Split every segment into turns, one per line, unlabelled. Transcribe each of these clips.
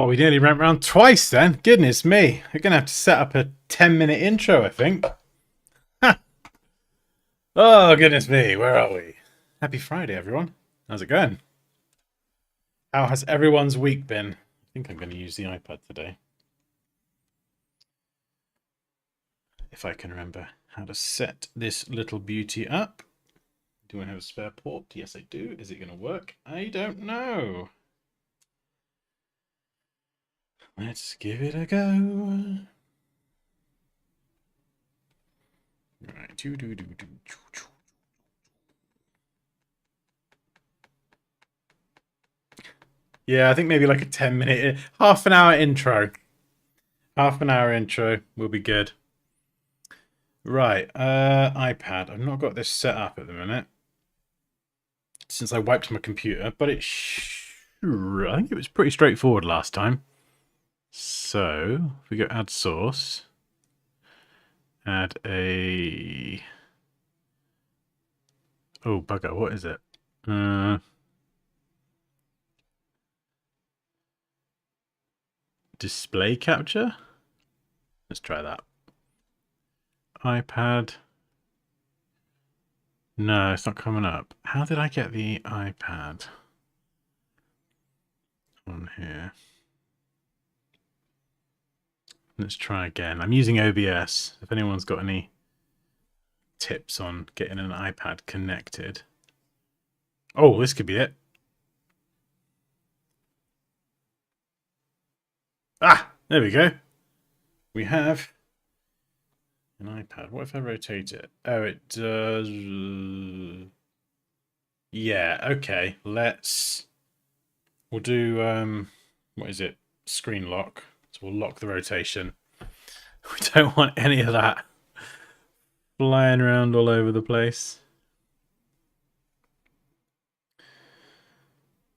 Oh, we nearly went round twice then. Goodness me. We're going to have to set up a 10-minute intro, I think. Oh, goodness me. Where are we? Happy Friday, everyone. How's it going? How has everyone's week been? I think I'm going to use the iPad today. If I can remember how to set this little beauty up. Do I have a spare port? Yes, I do. Is it going to work? I don't know. Let's give it a go. Right. Yeah, I think maybe like a 10-minute, half an hour intro. Half an hour intro will be good. Right, iPad. I've not got this set up at the minute since I wiped my computer, but I think it was pretty straightforward last time. So, if we go add source, add a... Oh, bugger, what is it? Display capture? Let's try that. iPad. No, it's not coming up. How did I get the iPad on here? Let's try again. I'm using OBS. If anyone's got any tips on getting an iPad connected. Oh, this could be it. Ah, there we go. We have an iPad. What if I rotate it? Oh, it does. Yeah, okay. We'll do, what is it? Screen lock. So we'll lock the rotation. We don't want any of that flying around all over the place.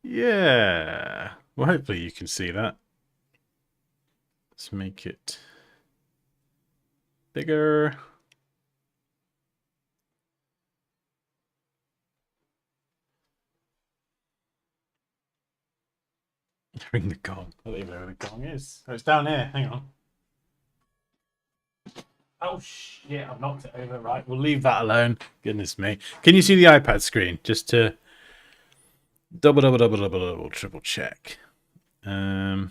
Yeah. Well, hopefully you can see that. Let's make it bigger. Ring the gong. I don't even know where the gong is. Oh, it's down here. Hang on. Oh shit, I've knocked it over. Right, we'll leave that alone. Goodness me. Can you see the iPad screen? Just to double, triple check. Yeah,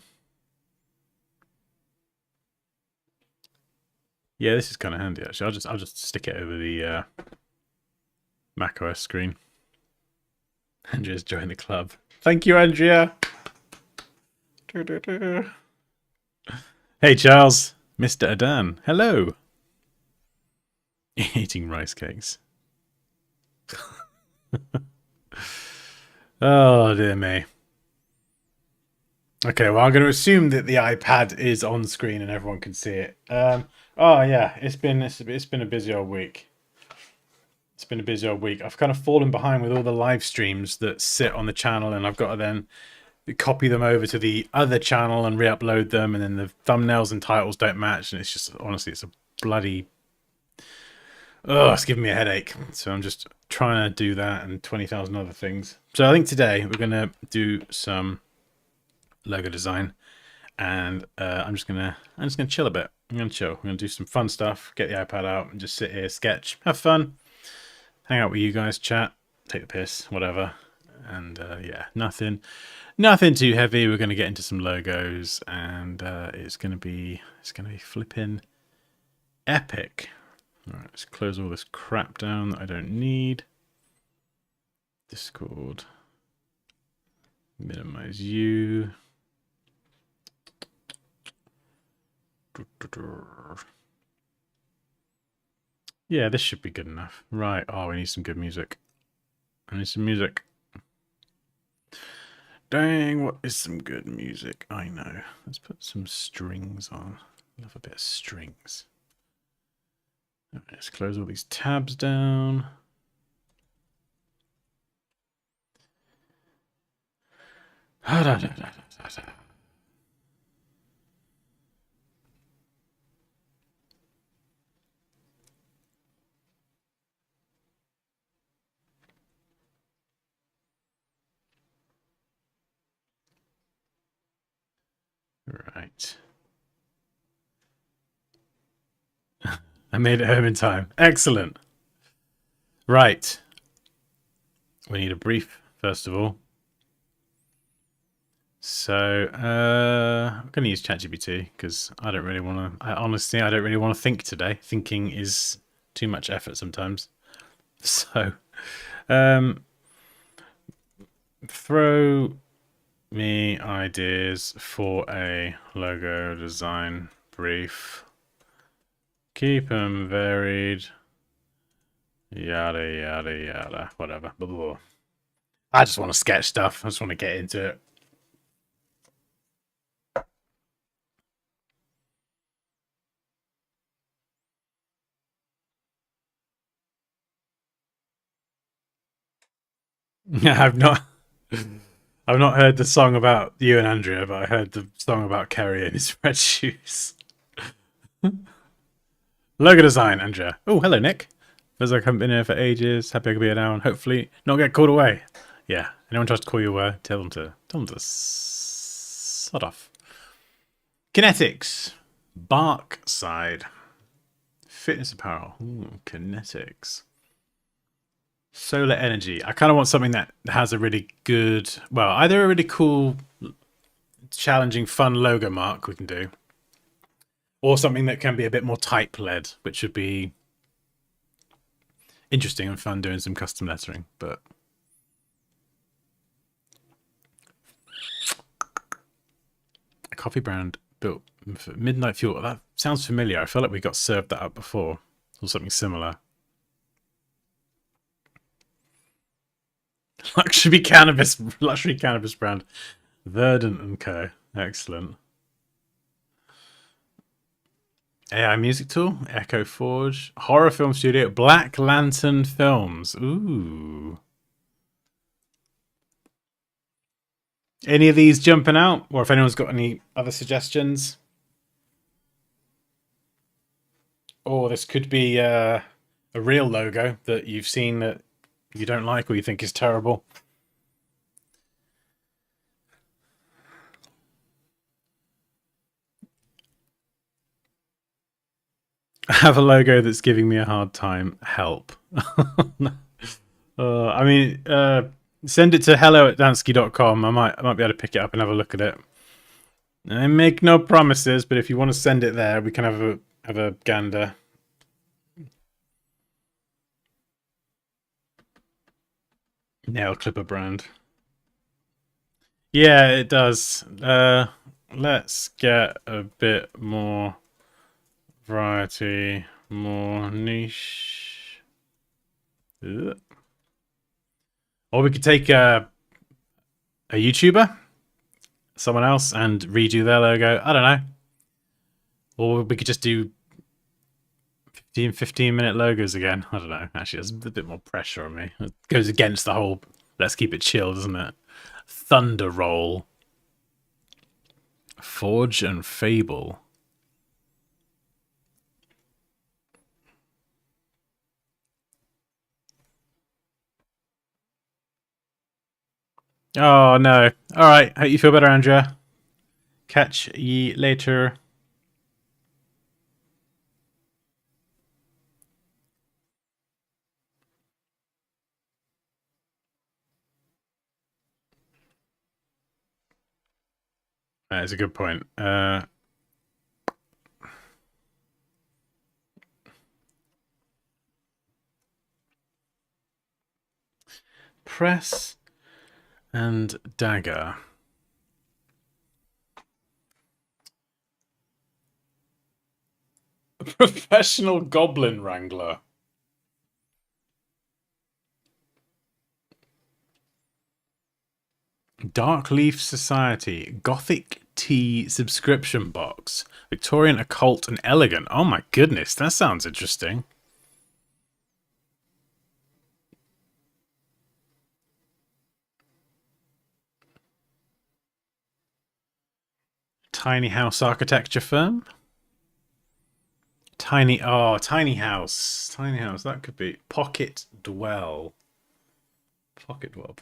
this is kind of handy actually. I'll just stick it over the macOS screen. Andrea's joined the club. Thank you, Andrea. Hey, Charles. Mr. Adan. Hello. Eating rice cakes. Oh, dear me. Okay, well, I'm going to assume that the iPad is on screen and everyone can see it. Oh, yeah, it's been a busy old week. It's been a busy old week. I've kind of fallen behind with all the live streams that sit on the channel, and I've got to then copy them over to the other channel and re-upload them, and then the thumbnails and titles don't match, and it's just, honestly, it's a bloody... Oh, it's giving me a headache. So I'm just trying to do that and 20,000 other things. So I think today we're going to do some logo design, and I'm just gonna chill a bit. I'm gonna chill. I'm gonna do some fun stuff, get the iPad out and just sit here, sketch, have fun, hang out with you guys, chat, take the piss, whatever. And yeah, nothing too heavy. We're gonna get into some logos, and it's gonna be flipping epic. All right, let's close all this crap down that I don't need. Discord, minimize you. Yeah, this should be good enough. Right. Oh, we need some good music. I need some music. Dang, what is some good music? I know. Let's put some strings on. Love a bit of strings. Right, let's close all these tabs down. Right. I made it home in time. Excellent. Right. We need a brief, first of all. So, I'm going to use ChatGPT because I don't really want to... Honestly, I don't really want to think today. Thinking is too much effort sometimes. So, throw me ideas for a logo design brief. Keep them varied. Yada, yada, yada. Whatever. Blah, blah, blah. I just want to sketch stuff. I just want to get into it. I've not heard the song about you and Andrea, but I heard the song about Kerry and his red shoes. Logo design, Andrea. Oh, hello, Nick. Feels like I haven't been here for ages. Happy I could be here now and hopefully not get called away. Yeah, anyone tries to call you away, tell them to sod off. Kinetics. Bark side. Fitness apparel. Ooh, kinetics. Solar energy. I kind of want something that has a really good, well, either a really cool, challenging, fun logo mark we can do, or something that can be a bit more type-led, which would be interesting and fun doing some custom lettering. But a coffee brand built for Midnight Fuel. That sounds familiar. I feel like we got served that up before, or something similar. Luxury cannabis brand, Verdant and Co. Excellent. AI music tool, Echo Forge, horror film studio, Black Lantern Films. Ooh. Any of these jumping out, or if anyone's got any other suggestions? Or this could be a real logo that you've seen that you don't like or you think is terrible. I have a logo that's giving me a hard time. Help. I mean, send it to hello@dansky.com. I might be able to pick it up and have a look at it. I make no promises, but if you want to send it there, we can have a gander. Nail clipper brand. Yeah, it does. Let's get a bit more variety, more niche. Ugh. Or we could take a YouTuber, someone else, and redo their logo. I don't know. Or we could just do 15-minute logos again. I don't know. Actually, there's a bit more pressure on me. It goes against the whole let's keep it chill, doesn't it? Thunder Roll. Forge and Fable. Oh, no. All right. Hope you feel better, Andrea. Catch ye later. That is a good point. Press and dagger. Professional goblin wrangler. Dark Leaf Society. Gothic tea subscription box. Victorian occult and elegant. Oh my goodness, that sounds interesting. Tiny house architecture firm. Tiny house. Tiny house. That could be Pocket Dwell. Pocket Dwell.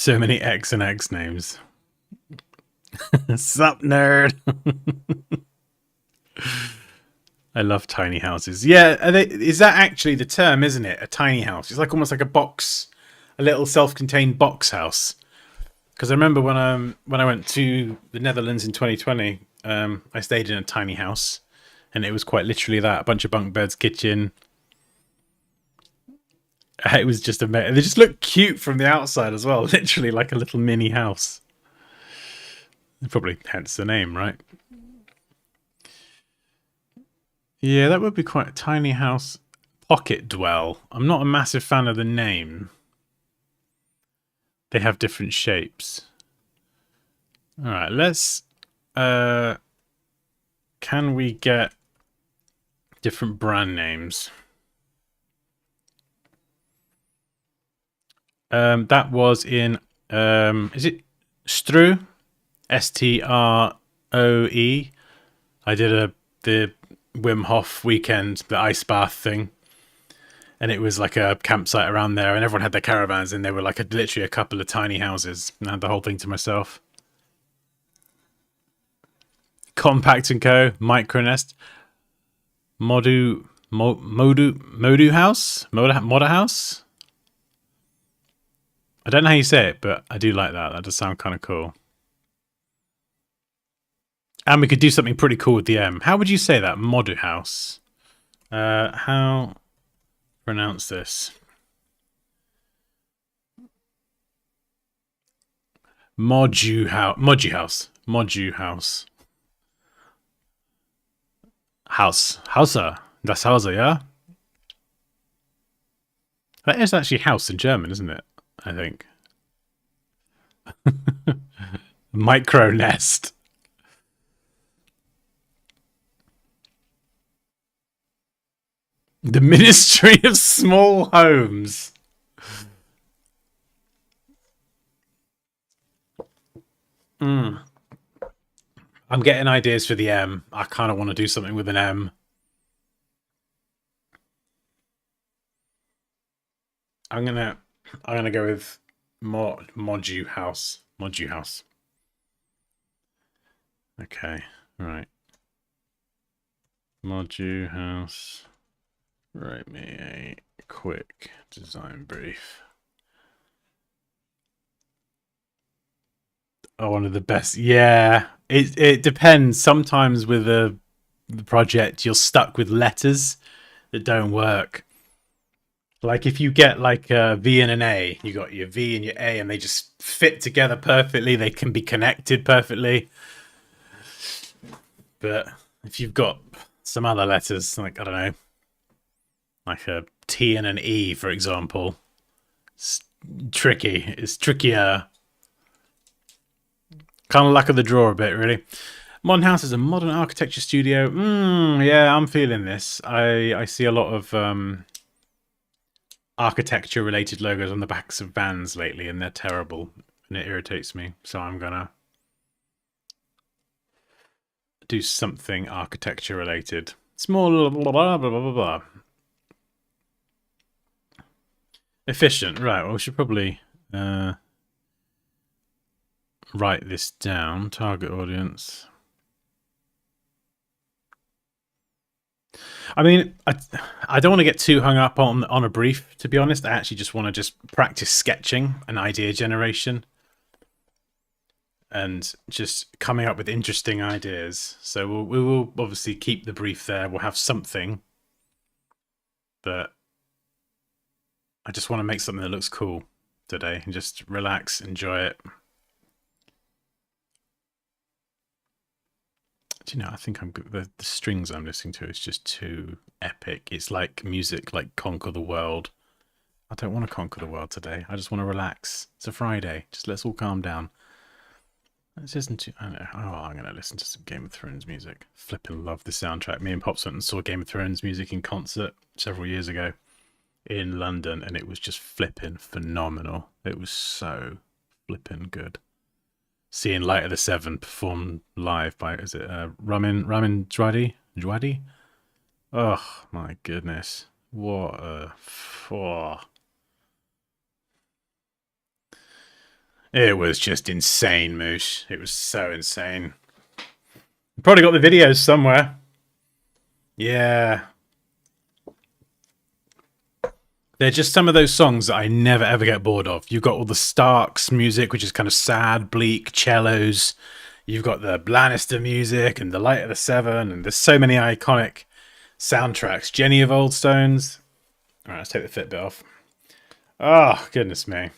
So many X and X names. Sup, nerd? I love tiny houses. Yeah, is that actually the term, isn't it? A tiny house. It's like almost like a box, a little self-contained box house. Because I remember when I went to the Netherlands in 2020, I stayed in a tiny house, and it was quite literally that: a bunch of bunk beds, kitchen. It was just amazing. They just look cute from the outside as well, literally like a little mini house. Probably hence the name, right? Yeah, that would be quite a tiny house. Pocket dwell. I'm not a massive fan of the name. They have different shapes. All right, let's. Can we get different brand names? That was in. Is it Stroe? Stroe. I did the Wim Hof weekend, the ice bath thing, and it was like a campsite around there, and everyone had their caravans, and they were like literally a couple of tiny houses, and I had the whole thing to myself. Compact and Co, Micronest, ModuHaus. I don't know how you say it, but I do like that. That does sound kind of cool. And we could do something pretty cool with the M. How would you say that? ModuHaus. How pronounce this? ModuHaus. Hauser. Das Hauser, yeah? That is actually house in German, isn't it? I think. Micro nest. The Ministry of Small Homes. I'm getting ideas for the M. I kind of want to do something with an M. I'm gonna go with ModuHaus. ModuHaus. Okay, right. ModuHaus. Write me a quick design brief. Oh, one of the best. Yeah, it depends. Sometimes with the project, you're stuck with letters that don't work. Like if you get like a V and an A, you got your V and your A, and they just fit together perfectly. They can be connected perfectly. But if you've got some other letters, like I don't know, like a T and an E, for example, it's tricky. It's trickier. Kind of luck of the draw a bit, really. ModuHaus is a modern architecture studio. Yeah, I'm feeling this. I see a lot of architecture-related logos on the backs of vans lately, and they're terrible, and it irritates me. So I'm gonna do something architecture-related. Small, blah, blah, blah, blah, blah. Efficient, right? Well, we should probably write this down. Target audience. I mean, I don't want to get too hung up on a brief, to be honest. I actually just want to practice sketching and idea generation and just coming up with interesting ideas. So we will obviously keep the brief there. We'll have something, but I just want to make something that looks cool today and just relax, enjoy it. Do you know, I think the strings I'm listening to is just too epic. It's like music, like Conquer the World. I don't want to conquer the world today. I just want to relax. It's a Friday. Just let's all calm down. Let's listen to. I don't know. Oh, I'm going to listen to some Game of Thrones music. Flipping love the soundtrack. Me and Pops went and saw Game of Thrones music in concert several years ago in London, and it was just flipping phenomenal. It was so flipping good. Seeing Light of the Seven performed live by, is it Ramin Djawadi? Oh my goodness. What a... It was just insane, Moosh. It was so insane. Probably got the videos somewhere. Yeah. They're just some of those songs that I never ever get bored of. You've got all the Starks music, which is kind of sad, bleak, cellos. You've got the Lannister music and the Light of the Seven, and there's so many iconic soundtracks. Jenny of Old Stones. All right, let's take the Fitbit off. Oh, goodness me.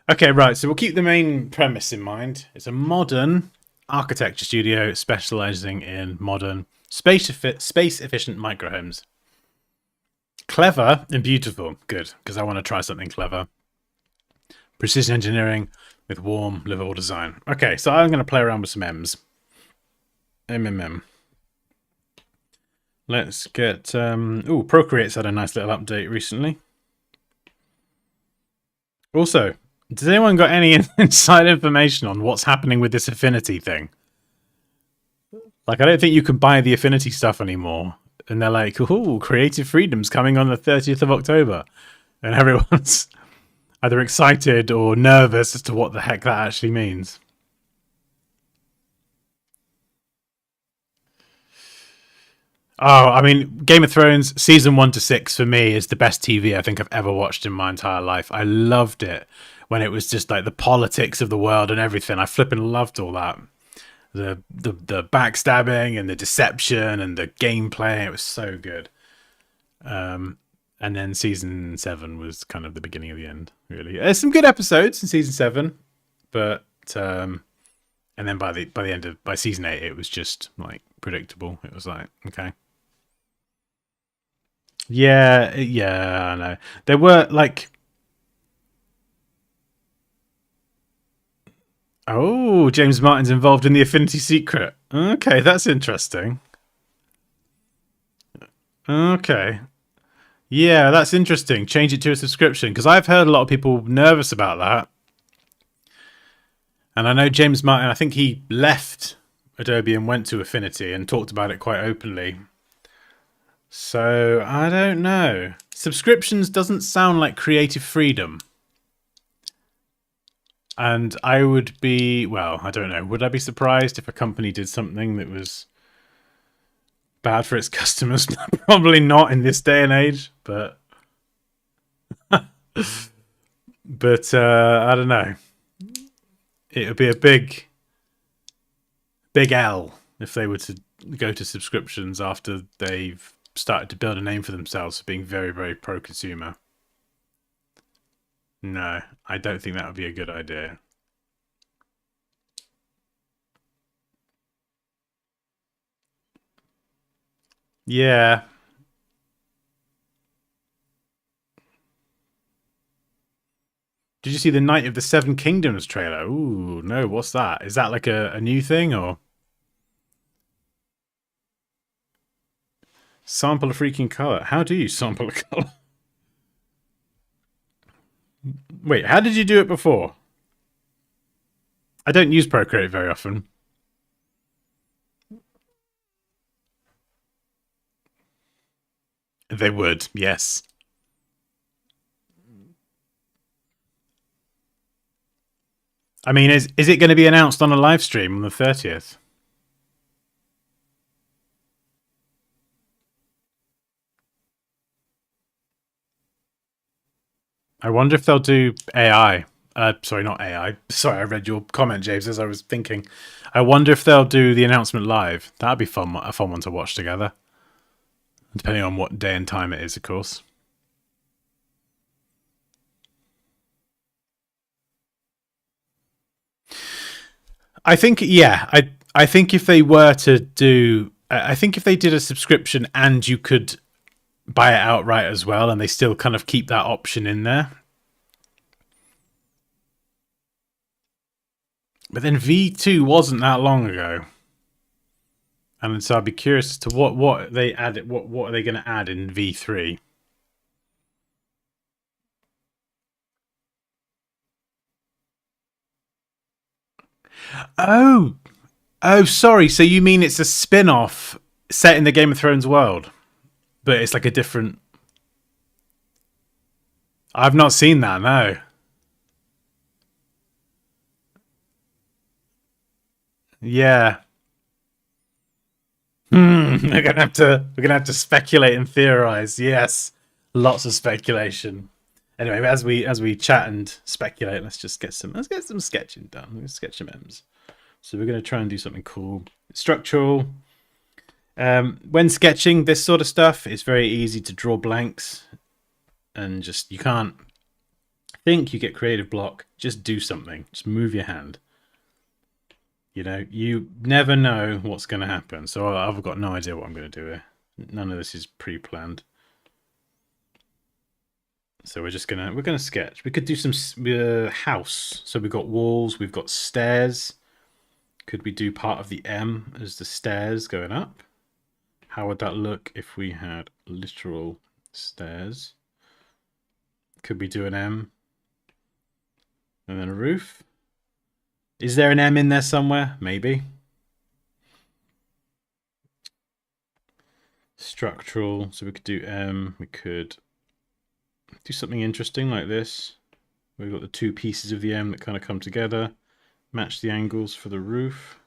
Okay, right, so we'll keep the main premise in mind. It's a modern architecture studio specializing in modern space-efficient microhomes. Clever and beautiful. Good, because I want to try something clever. Precision engineering with warm, livable design. Okay, so I'm going to play around with some M's. MMM. Let's get... Procreate's had a nice little update recently. Also, does anyone got any inside information on what's happening with this Affinity thing? Like, I don't think you can buy the Affinity stuff anymore. And they're like, ooh, Creative Freedom's coming on the 30th of October. And everyone's either excited or nervous as to what the heck that actually means. Oh, I mean, Game of Thrones season 1 to 6 for me is the best TV I think I've ever watched in my entire life. I loved it when it was just like the politics of the world and everything. I flipping loved all that. The backstabbing and the deception and the gameplay. It was so good. And then season 7 was kind of the beginning of the end, really. There's some good episodes in season 7, but and then by the end of season 8, it was just like predictable. It was like, okay. Yeah, I know. There were like... Oh, James Martin's involved in the Affinity secret. Okay, that's interesting. Okay. Yeah, that's interesting. Change it to a subscription, because I've heard a lot of people nervous about that. And I know James Martin, I think he left Adobe and went to Affinity and talked about it quite openly. So, I don't know. Subscriptions doesn't sound like creative freedom. And I would be, well, I don't know. Would I be surprised if a company did something that was bad for its customers? Probably not in this day and age, but but I don't know. It would be a big L if they were to go to subscriptions after they've started to build a name for themselves for being very, very pro-consumer. No, I don't think that would be a good idea. Yeah. Did you see the Night of the Seven Kingdoms trailer? Ooh, no, what's that? Is that like a new thing, or? Sample a freaking color. How do you sample a color? Wait, how did you do it before? I don't use Procreate very often. They would, yes. I mean, is it going to be announced on a live stream on the 30th? I wonder if they'll do AI. Sorry, not AI. Sorry, I read your comment, James, as I was thinking. I wonder if they'll do the announcement live. That'd be fun, a fun one to watch together. Depending on what day and time it is, of course. I think, yeah, I think if they were to do, I think if they did a subscription and you could buy it outright as well, and they still kind of keep that option in there. But then V2 wasn't that long ago. And so I'd be curious as to what they added. What are they going to add in V3? Oh, sorry. So you mean it's a spin-off set in the Game of Thrones world, but it's like a different. I've not seen that. No. Yeah. We're gonna have to speculate and theorize. Yes, lots of speculation. Anyway, as we chat and speculate, let's get some sketching done. Let's sketch some M's. So we're gonna try and do something cool, structural. When sketching this sort of stuff, it's very easy to draw blanks and just you can't think. You get creative block. Just do something. Just move your hand. You never know what's going to happen. So I've got no idea what I'm going to do here. None of this is pre-planned. So we're gonna sketch. We could do some house. So we've got walls. We've got stairs. Could we do part of the M as the stairs going up? How would that look if we had literal stairs? Could we do an M and then a roof? Is there an M in there somewhere? Maybe. Structural. So we could do M. We could do something interesting like this. We've got the two pieces of the M that kind of come together. Match the angles for the roof.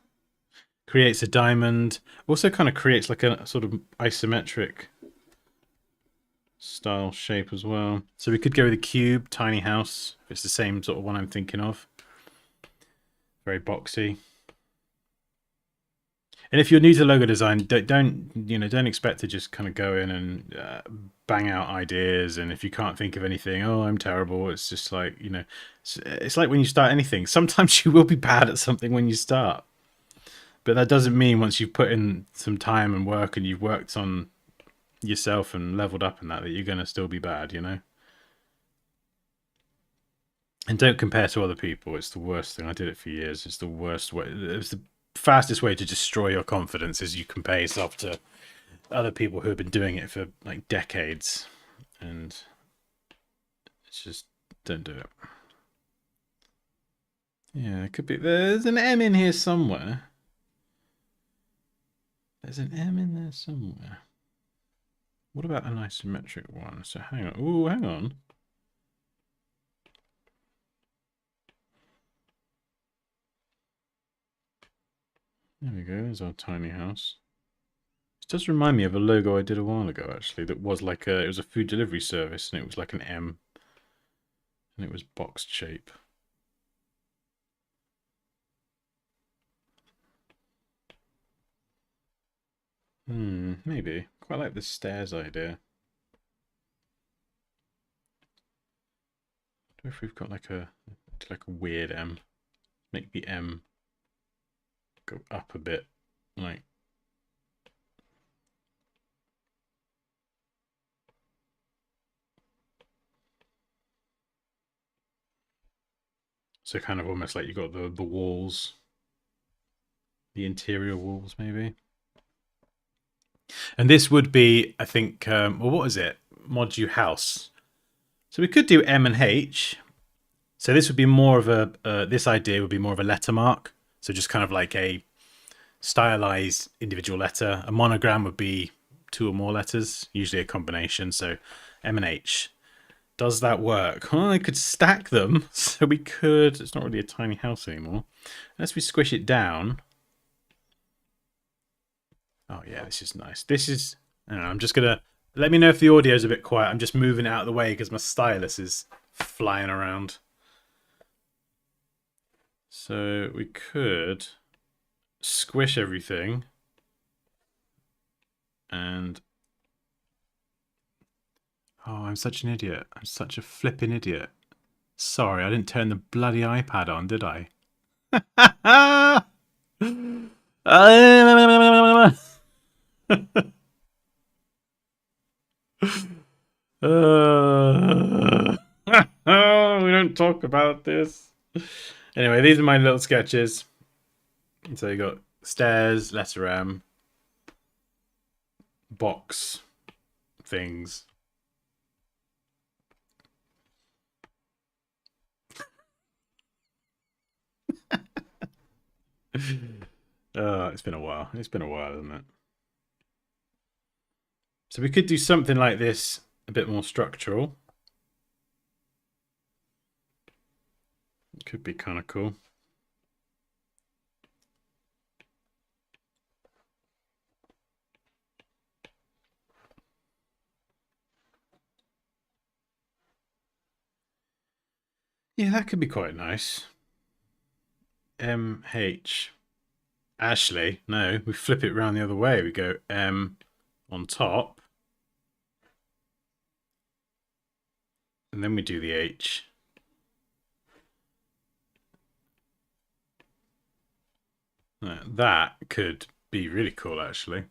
Creates a diamond. Also kind of creates like a sort of isometric style shape as well. So we could go with a cube, tiny house. If it's the same sort of one I'm thinking of. Very boxy. And if you're new to logo design, don't expect to just kind of go in and bang out ideas. And if you can't think of anything, oh, I'm terrible. It's just like it's like when you start anything. Sometimes you will be bad at something when you start, but that doesn't mean once you've put in some time and work and you've worked on yourself and leveled up in that you're going to still be bad. And don't compare to other people. It's the worst thing. I did it for years. It's the worst way. It's the fastest way to destroy your confidence is you compare yourself to other people who have been doing it for like decades, and it's just don't do it. Yeah, it could be. There's an M in here somewhere. There's an M in there somewhere. What about an isometric one? So hang on. Ooh, hang on. There we go, there's our tiny house. It does remind me of a logo I did a while ago, actually, that was like it was a food delivery service, and it was like an M, and it was boxed shape. Maybe. Quite like the stairs idea. I wonder if we've got like a weird M. Make the M go up a bit, like. So kind of almost like you got the walls, the interior walls, maybe. And this would be, I think, well, what is it? ModuHaus. So we could do M and H. So this would be more of this idea would be more of a letter mark. So just kind of like a stylized individual letter. A monogram would be 2 or more letters, usually a combination. So M and H. Does that work? Well, I could stack them. So we could, it's not really a tiny house anymore. Unless we squish it down. Oh yeah, this is nice. This is, I don't know, I'm just gonna, let me know if the audio is a bit quiet. I'm just moving it out of the way because my stylus is flying around. So we could squish everything and oh, I'm such an idiot. I'm such a flipping idiot. Sorry, I didn't turn the bloody iPad on, did I? We don't talk about this. Anyway, these are my little sketches. So you got stairs, letter M, box, things. It's been a while. It's been a while, hasn't it? So we could do something like this, a bit more structural. Could be kind of cool. Yeah, that could be quite nice. MH. Actually, no, we flip it around the other way. We go M on top, and then we do the H. That could be really cool, actually.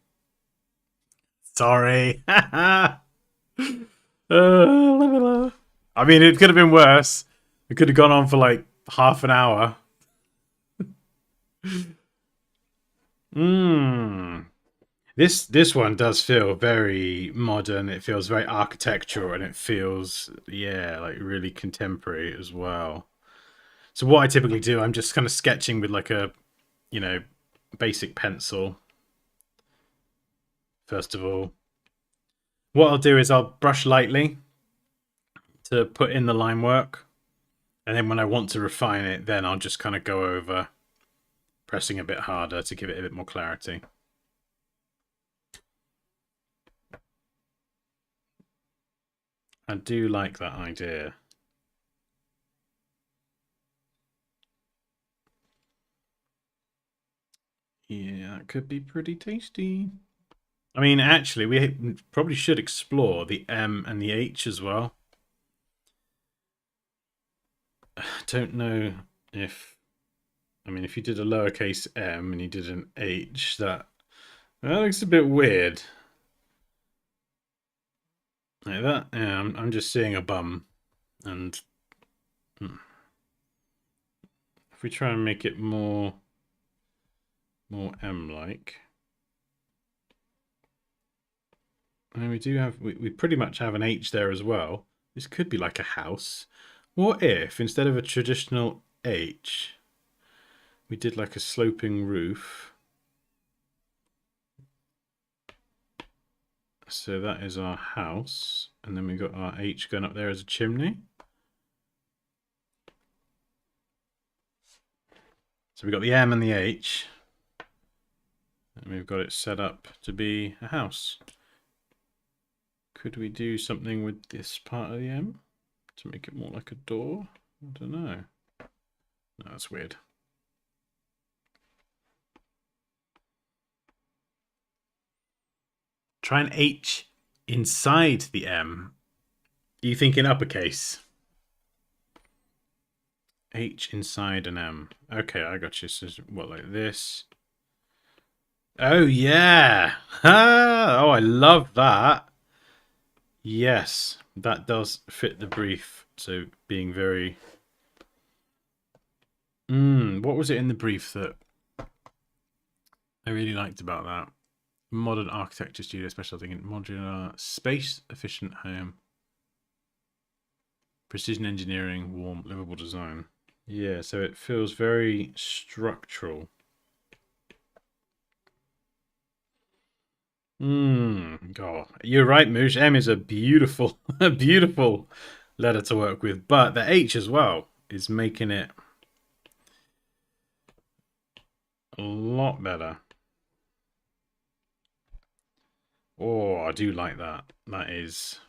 Sorry. I mean, it could have been worse. It could have gone on for like half an hour. Mmm. This one does feel very modern. It feels very architectural, and it feels, yeah, like really contemporary as well. So what I typically do, I'm just kind of sketching with like a, you know, basic pencil. First of all, what I'll do is I'll brush lightly to put in the line work, and then when I want to refine it, then I'll just kind of go over, pressing a bit harder to give it a bit more clarity. I do like that idea. Yeah, that could be pretty tasty. I mean, actually, we probably should explore the M and the H as well. I don't know if... I mean, if you did a lowercase m and you did an H, that looks a bit weird. Like that, yeah, I'm just seeing a bum. And if we try and make it more M-like... I mean, we do have... We pretty much have an H there as well. This could be like a house. What if, instead of a traditional H, we did like a sloping roof? So that is our house. And then we've got our H going up there as a chimney. So we've got the M and the H. And we've got it set up to be a house. Could we do something with this part of the M to make it more like a door? I don't know. No, that's weird. Try an H inside the M. You think in uppercase? H inside an M. Okay, I got you. So what, like this? Oh yeah! Oh, I love that. Yes, that does fit the brief. So being very... what was it in the brief that I really liked about that? Modern architecture studio specializing in modular, space-efficient home, precision engineering, warm, livable design. Yeah, so it feels very structural. God, you're right, Moosh. M is a beautiful, a beautiful letter to work with, but the H as well is making it a lot better. Oh, I do like that. That is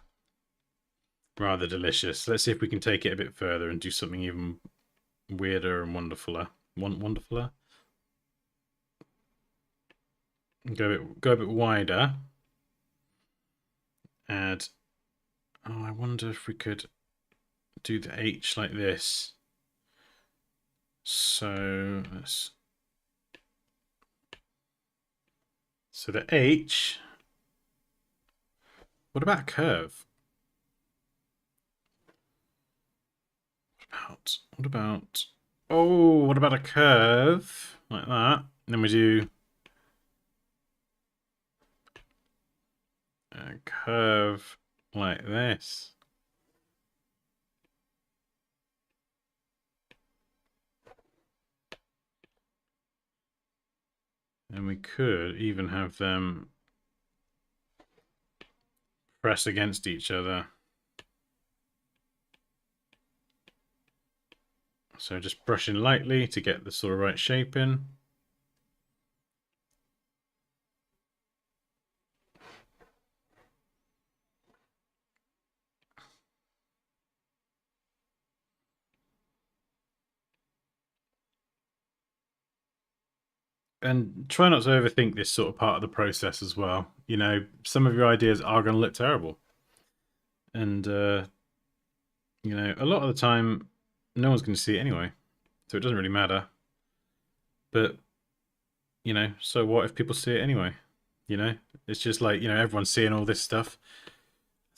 rather delicious. Let's see if we can take it a bit further and do something even weirder and wonderfuler. Wonderfuler? Go a bit wider. Add... Oh, I wonder if we could do the H like this. So let's... So the H... What about a curve? What about... Oh, what about a curve? Like that. And then we do... a curve like this. And we could even have them press against each other. So just brushing lightly to get the sort of right shape in. And try not to overthink this sort of part of the process as well. You know, some of your ideas are going to look terrible. And, you know, a lot of the time, no one's going to see it anyway. So it doesn't really matter. But, you know, so what if people see it anyway? You know, it's just like, you know, everyone's seeing all this stuff.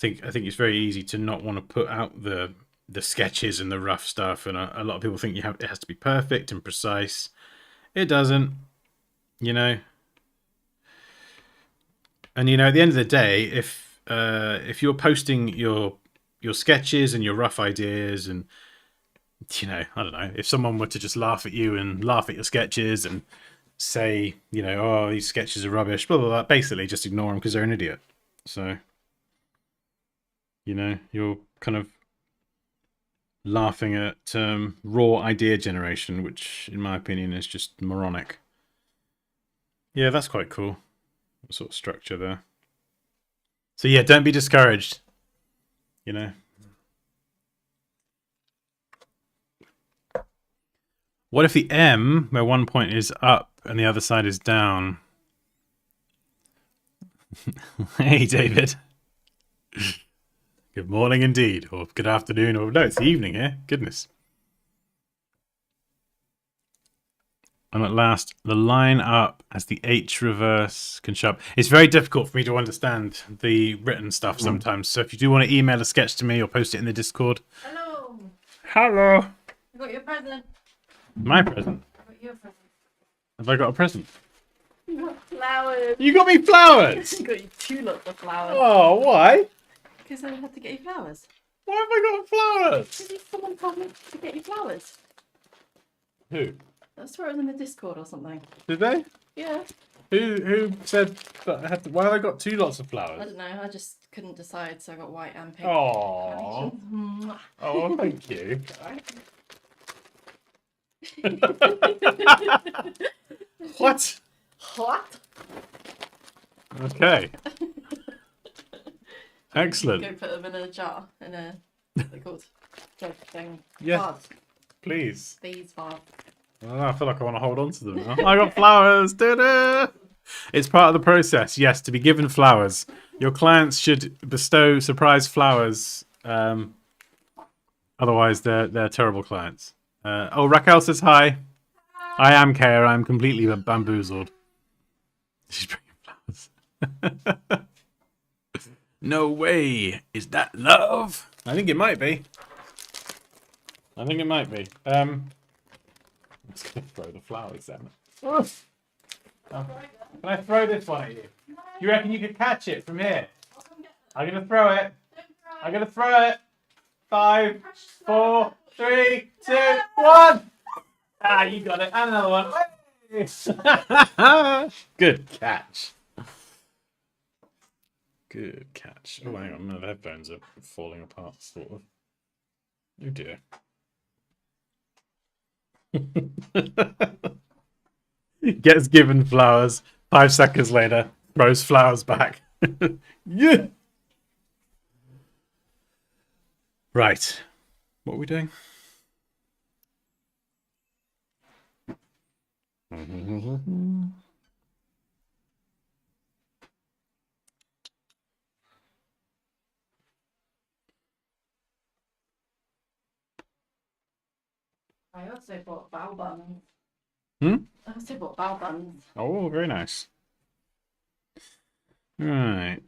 I think it's very easy to not want to put out the sketches and the rough stuff, and a lot of people think it has to be perfect and precise. It doesn't, you know. And you know, at the end of the day, if you're posting your sketches and your rough ideas, and you know, I don't know, if someone were to just laugh at you and laugh at your sketches and say, you know, oh, these sketches are rubbish, blah blah blah, basically just ignore them because they're an idiot. So, you know, you're kind of laughing at raw idea generation, which, in my opinion, is just moronic. Yeah, that's quite cool. Sort of structure there. So yeah, don't be discouraged. You know. What if the M, where one point is up and the other side is down? Hey, David. Good morning indeed, or good afternoon, or no, it's the evening here. Goodness. And at last, the line up as the H reverse can show up. It's very difficult for me to understand the written stuff sometimes. So if you do want to email a sketch to me or post it in the Discord.
Hello.
Hello.
I got your present.
My present?
I got your present.
Have I got a present?
You got flowers.
You got me flowers!
I got you 2 lots of flowers.
Oh, why?
Because I had to get you flowers.
Why have I got flowers?
Because someone told me to get you flowers.
Who?
I swear it was in the Discord or something.
Did they?
Yeah.
Who said that I had to? Why have I got 2 lots of
I
flowers?
don't know. I just couldn't decide, so I got white and pink.
Oh.
Mwah.
Oh, thank you. What?
What?
Okay. Excellent.
Go put them in a jar. In a, what's it called? Jug thing.
Yes.
Vase.
Please.
These vase.
Oh, I feel like I want to hold on to them now. I got flowers. Ta-da! It's part of the process, yes, to be given flowers. Your clients should bestow surprise flowers. Otherwise, they're terrible clients. Oh, Raquel says hi. I am Kaya. I'm completely bamboozled. She's bringing flowers. No way. Is that love? I think it might be. I think it might be. I'm just going to throw the flowers down. Oh, can I throw this one at you? Do you reckon you could catch it from here? I'm going to throw it. I'm going to throw it. 5, 4, 3, 2, 1. Ah, you got it. And another one. Good catch. Good catch. Oh, hang on. My headphones are falling apart, sort of. Oh, dear. Gets given flowers. 5 seconds later, throws flowers back. Yeah. Right. What are we doing?
I also bought bao buns.
Hmm?
I also bought bao buns.
Oh, very nice. Right.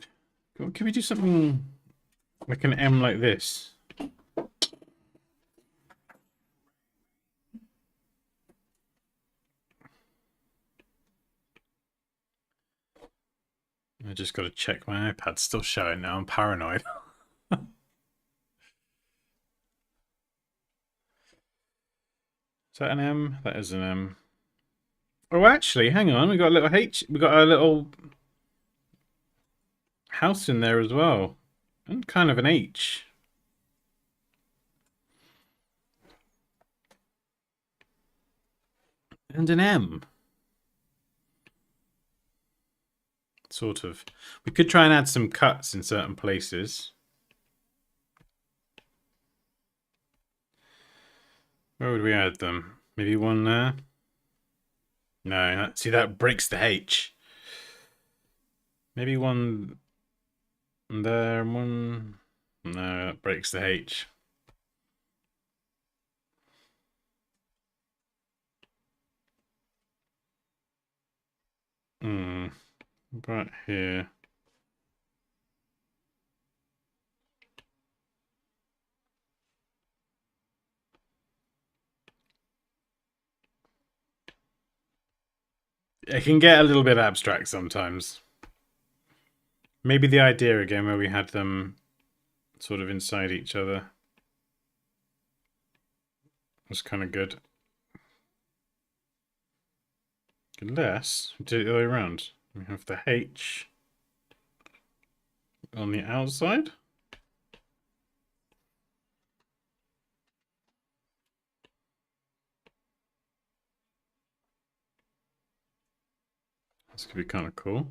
Can we do something like an M like this? I just got to check my iPad's still showing now. I'm paranoid. Is that an M? That is an M. Oh, actually, hang on. We got a little H. We got a little house in there as well, and kind of an H. And an M. Sort of. We could try and add some cuts in certain places. Where would we add them? Maybe one there. No, see, that breaks the H. Maybe one there and one. No, that breaks the H. Hmm. Right here. It can get a little bit abstract sometimes. Maybe the idea again where we had them sort of inside each other was kind of good. Unless we do it the other way around. We have the H on the outside. This could be kind of cool.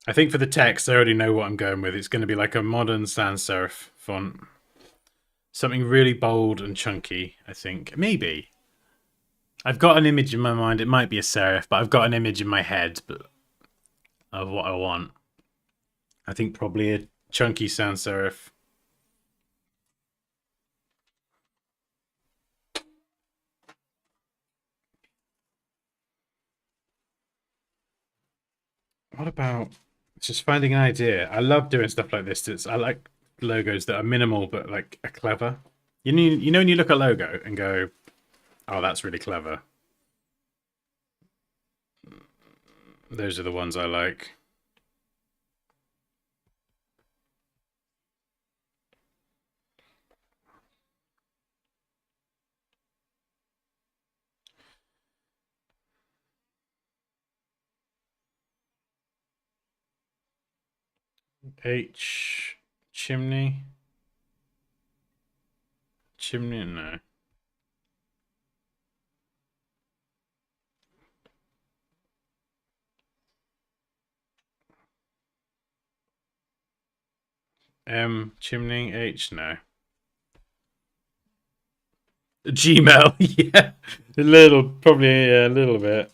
I think for the text, I already know what I'm going with. It's going to be like a modern sans serif font. Something really bold and chunky, I think. Maybe. I've got an image in my mind. It might be a serif, but I've got an image in my head of what I want. I think probably a chunky sans serif. What about just finding an idea? I love doing stuff like this. I like logos that are minimal but like are clever. You know when you look at a logo and go, "Oh, that's really clever." Those are the ones I like. H chimney. Chimney, no. M chimney. H, no. Gmail, yeah, a little, probably yeah, a little bit.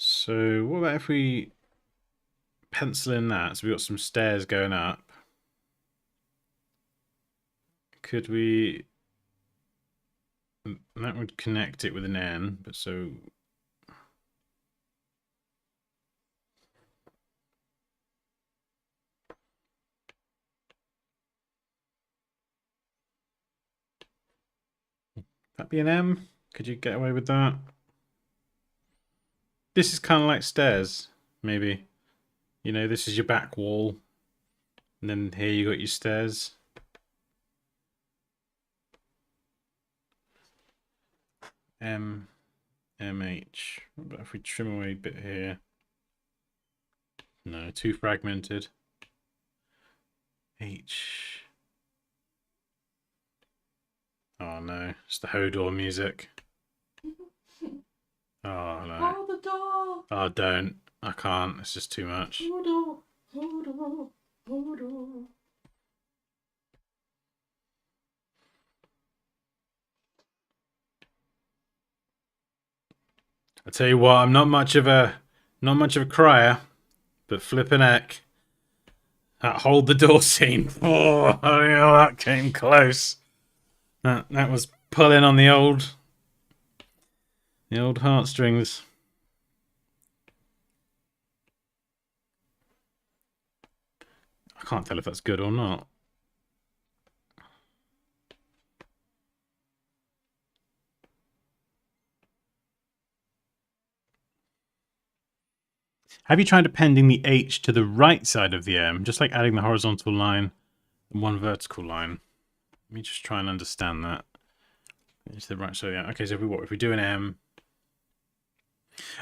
So what about if we pencil in that? So we got some stairs going up. Could we? That would connect it with an N, but so that'd be an M. Could you get away with that? This is kind of like stairs, maybe. You know, this is your back wall, and then here you got your stairs. M, MH. What about if we trim away a bit here? No, too fragmented. H. Oh no, it's the Hodor music. Oh no.
Hold the door.
Oh, don't. I can't. It's just too much.
Hodor, Hodor, Hodor.
I tell you what, I'm not much of a crier, but flippin' heck, that hold the door scene. Oh, that came close. That was pulling on the old heartstrings. I can't tell if that's good or not. Have you tried appending the H to the right side of the M, just like adding the horizontal line and one vertical line? Let me just try and understand that. It's the right side. Yeah. Okay, so if we do an M.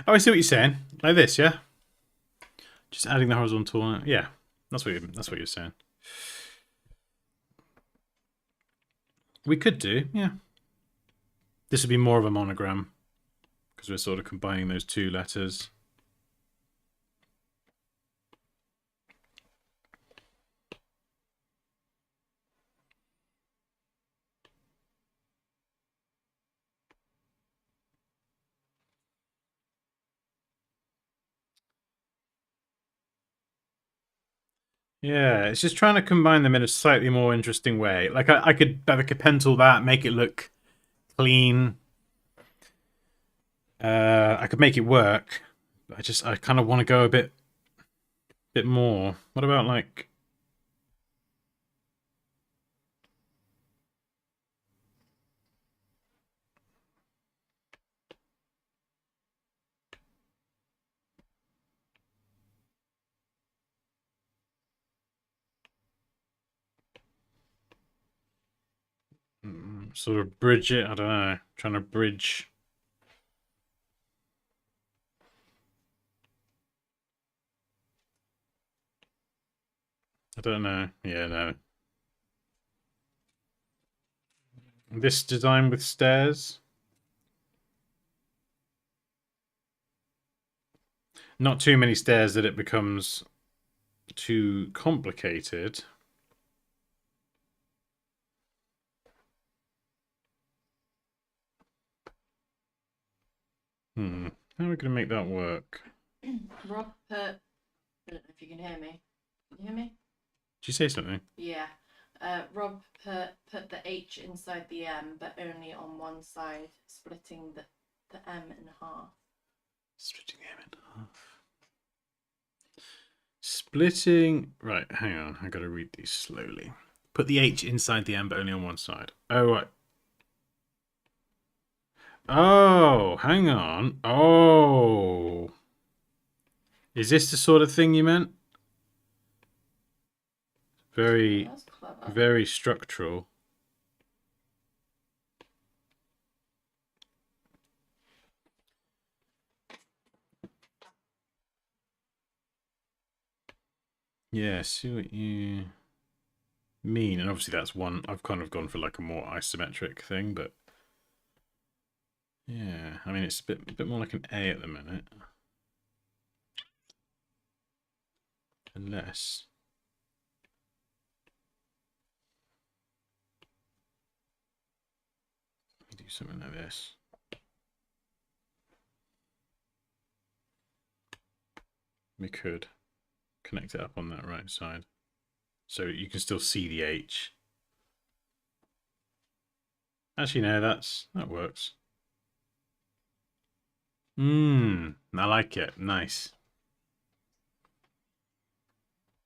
Oh, I see what you're saying. Like this, yeah. Just adding the horizontal line. Yeah, that's what you're saying. We could do, yeah. This would be more of a monogram because we're sort of combining those two letters. Yeah, it's just trying to combine them in a slightly more interesting way. Like I could pencil that, make it look clean. I could make it work. I kind of want to go a bit more. What about like? Sort of bridge it. I don't know. Trying to bridge. I don't know. Yeah, no. This design with stairs. Not too many stairs that it becomes too complicated. How are we going to make that work?
Rob put. I don't know if you can hear me. Can you hear me?
Did you say something?
Yeah. Rob put the H inside the M, but only on one side, splitting the M in half.
Splitting the M in half. Splitting. Right, hang on. I got to read these slowly. Put the H inside the M, but only on one side. Oh, right. Oh, hang on. Oh. Is this the sort of thing you meant? Very,
That's clever.
very structural. Yeah, see what you mean. And obviously that's one. I've kind of gone for like a more isometric thing, but yeah, I mean, it's a bit more like an A at the minute. Unless we do something like this. We could connect it up on that right side. So you can still see the H. Actually, no, that works. I like it. Nice.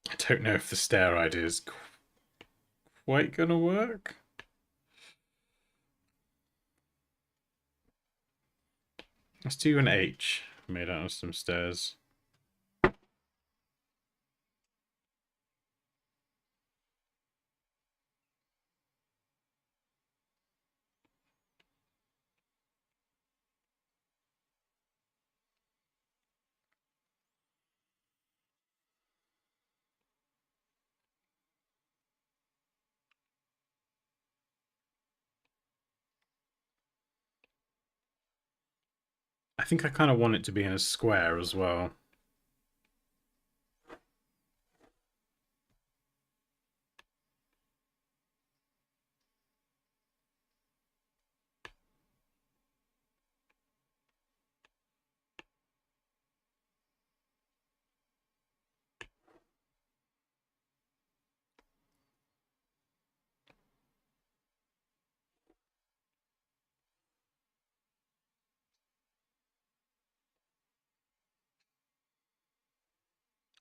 I don't know if the stair idea is quite gonna work. Let's do an H made out of some stairs. I think I kind of want it to be in a square as well.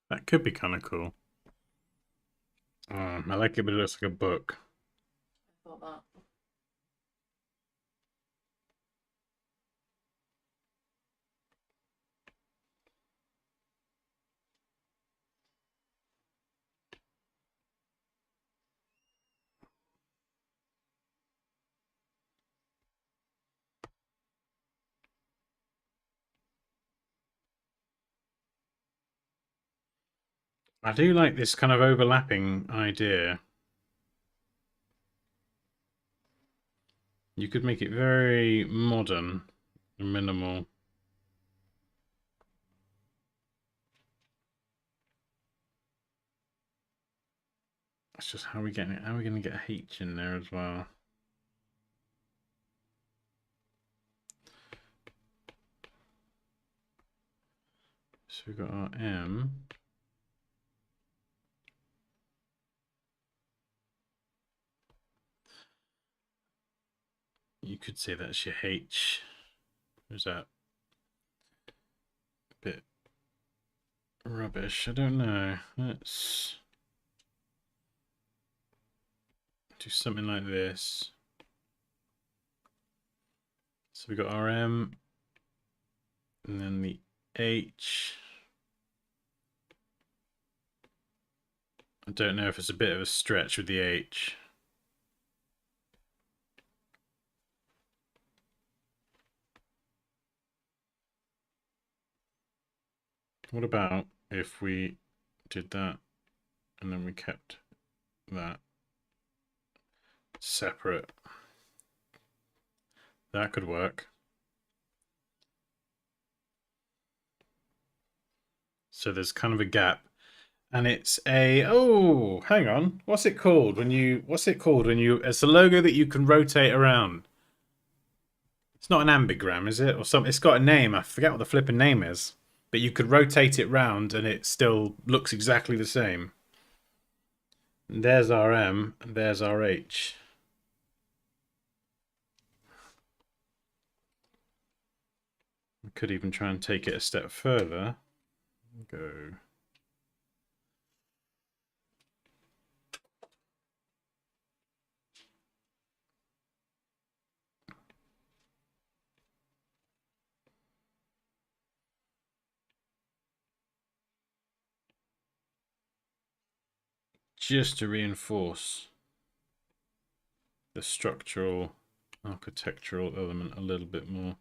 That could be kind of cool. I like it, but it looks like a book.
I thought that.
I do like this kind of overlapping idea. You could make it very modern and minimal. It's just how are we getting it? How are we going to get a H in there as well? So we've got our M. You could say that's your H. Is that a bit rubbish? I don't know. Let's do something like this. So we got our M and then the H. I don't know if it's a bit of a stretch with the H. What about if we did that and then we kept that separate? That could work. So there's kind of a gap. And it's a, oh, hang on. What's it called when you, it's a logo that you can rotate around. It's not an ambigram, is it? Or something. It's got a name. I forget what the flipping name is. But you could rotate it round and it still looks exactly the same. And there's our M and there's our H. We could even try and take it a step further. Go. Just to reinforce the structural, architectural element a little bit more.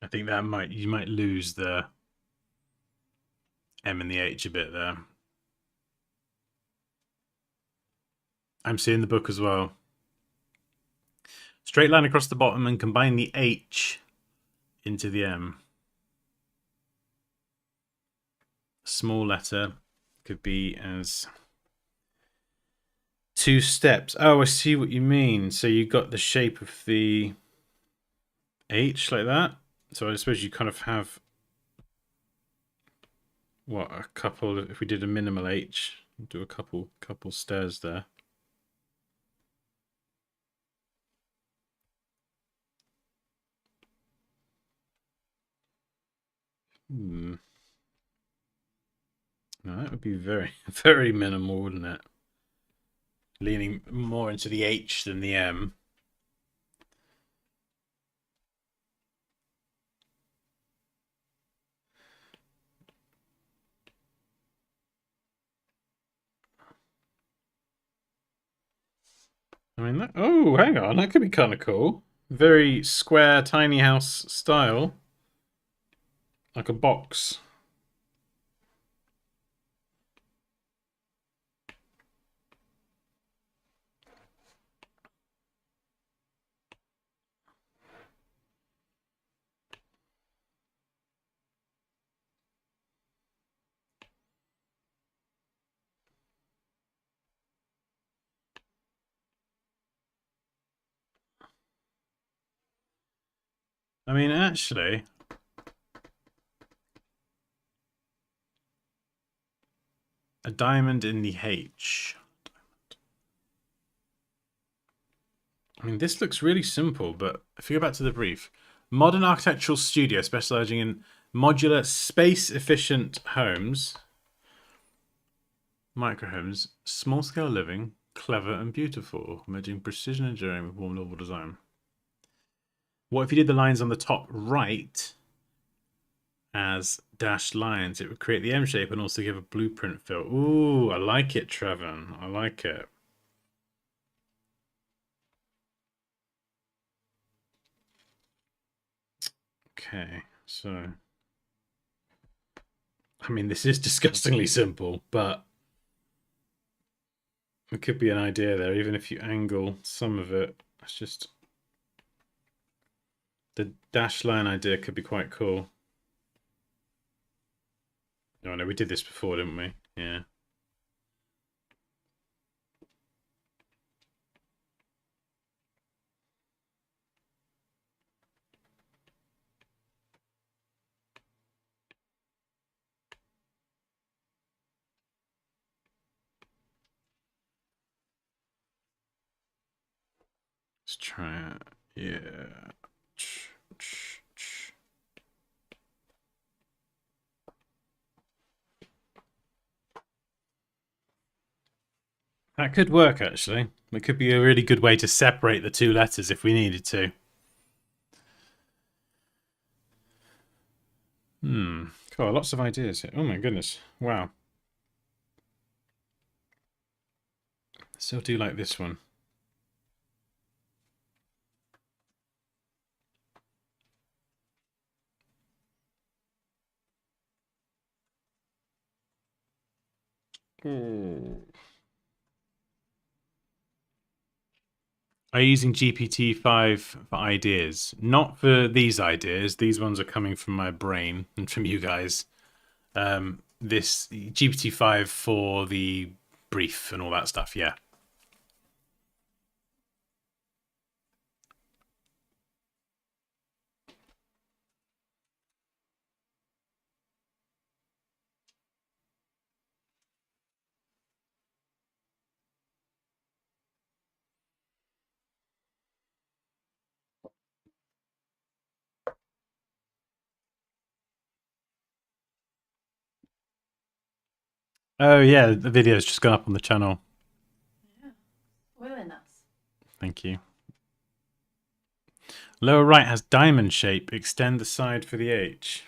I think that you might lose the M and the H a bit there. I'm seeing the book as well. Straight line across the bottom and combine the H into the M. Small letter could be as 2 steps. Oh, I see what you mean. So you got the shape of the H like that. So I suppose you kind of have, what, a couple, if we did a minimal H, do a couple stairs there. No, that would be very, very minimal, wouldn't it? Leaning more into the H than the M. I mean, that, oh, hang on, that could be kind of cool. Very square, tiny house style. Like a box. I mean, actually, a diamond in the H. I mean, this looks really simple, but if you go back to the brief, modern architectural studio specializing in modular, space-efficient homes, microhomes, small-scale living, clever and beautiful, merging precision engineering with warm level design. What if you did the lines on the top right as dashed lines? It would create the M shape and also give a blueprint feel. Ooh, I like it, Trevor. I like it. Okay, so I mean, this is disgustingly simple, but it could be an idea there, even if you angle some of it. It's just the dash line idea could be quite cool. Oh no, we did this before, didn't we? Yeah. Let's try it. Yeah. That could work, actually. It could be a really good way to separate the two letters if we needed to. Cool, lots of ideas here. Oh my goodness. Wow. Still do like this one. Are you using GPT-5 for ideas? Not for these ideas. These ones are coming from my brain and from you guys. This GPT-5 for the brief and all that stuff, yeah. Oh yeah, the video's just gone up on the channel.
Yeah. Spoiling us.
Thank you. Lower right has diamond shape. Extend the side for the H.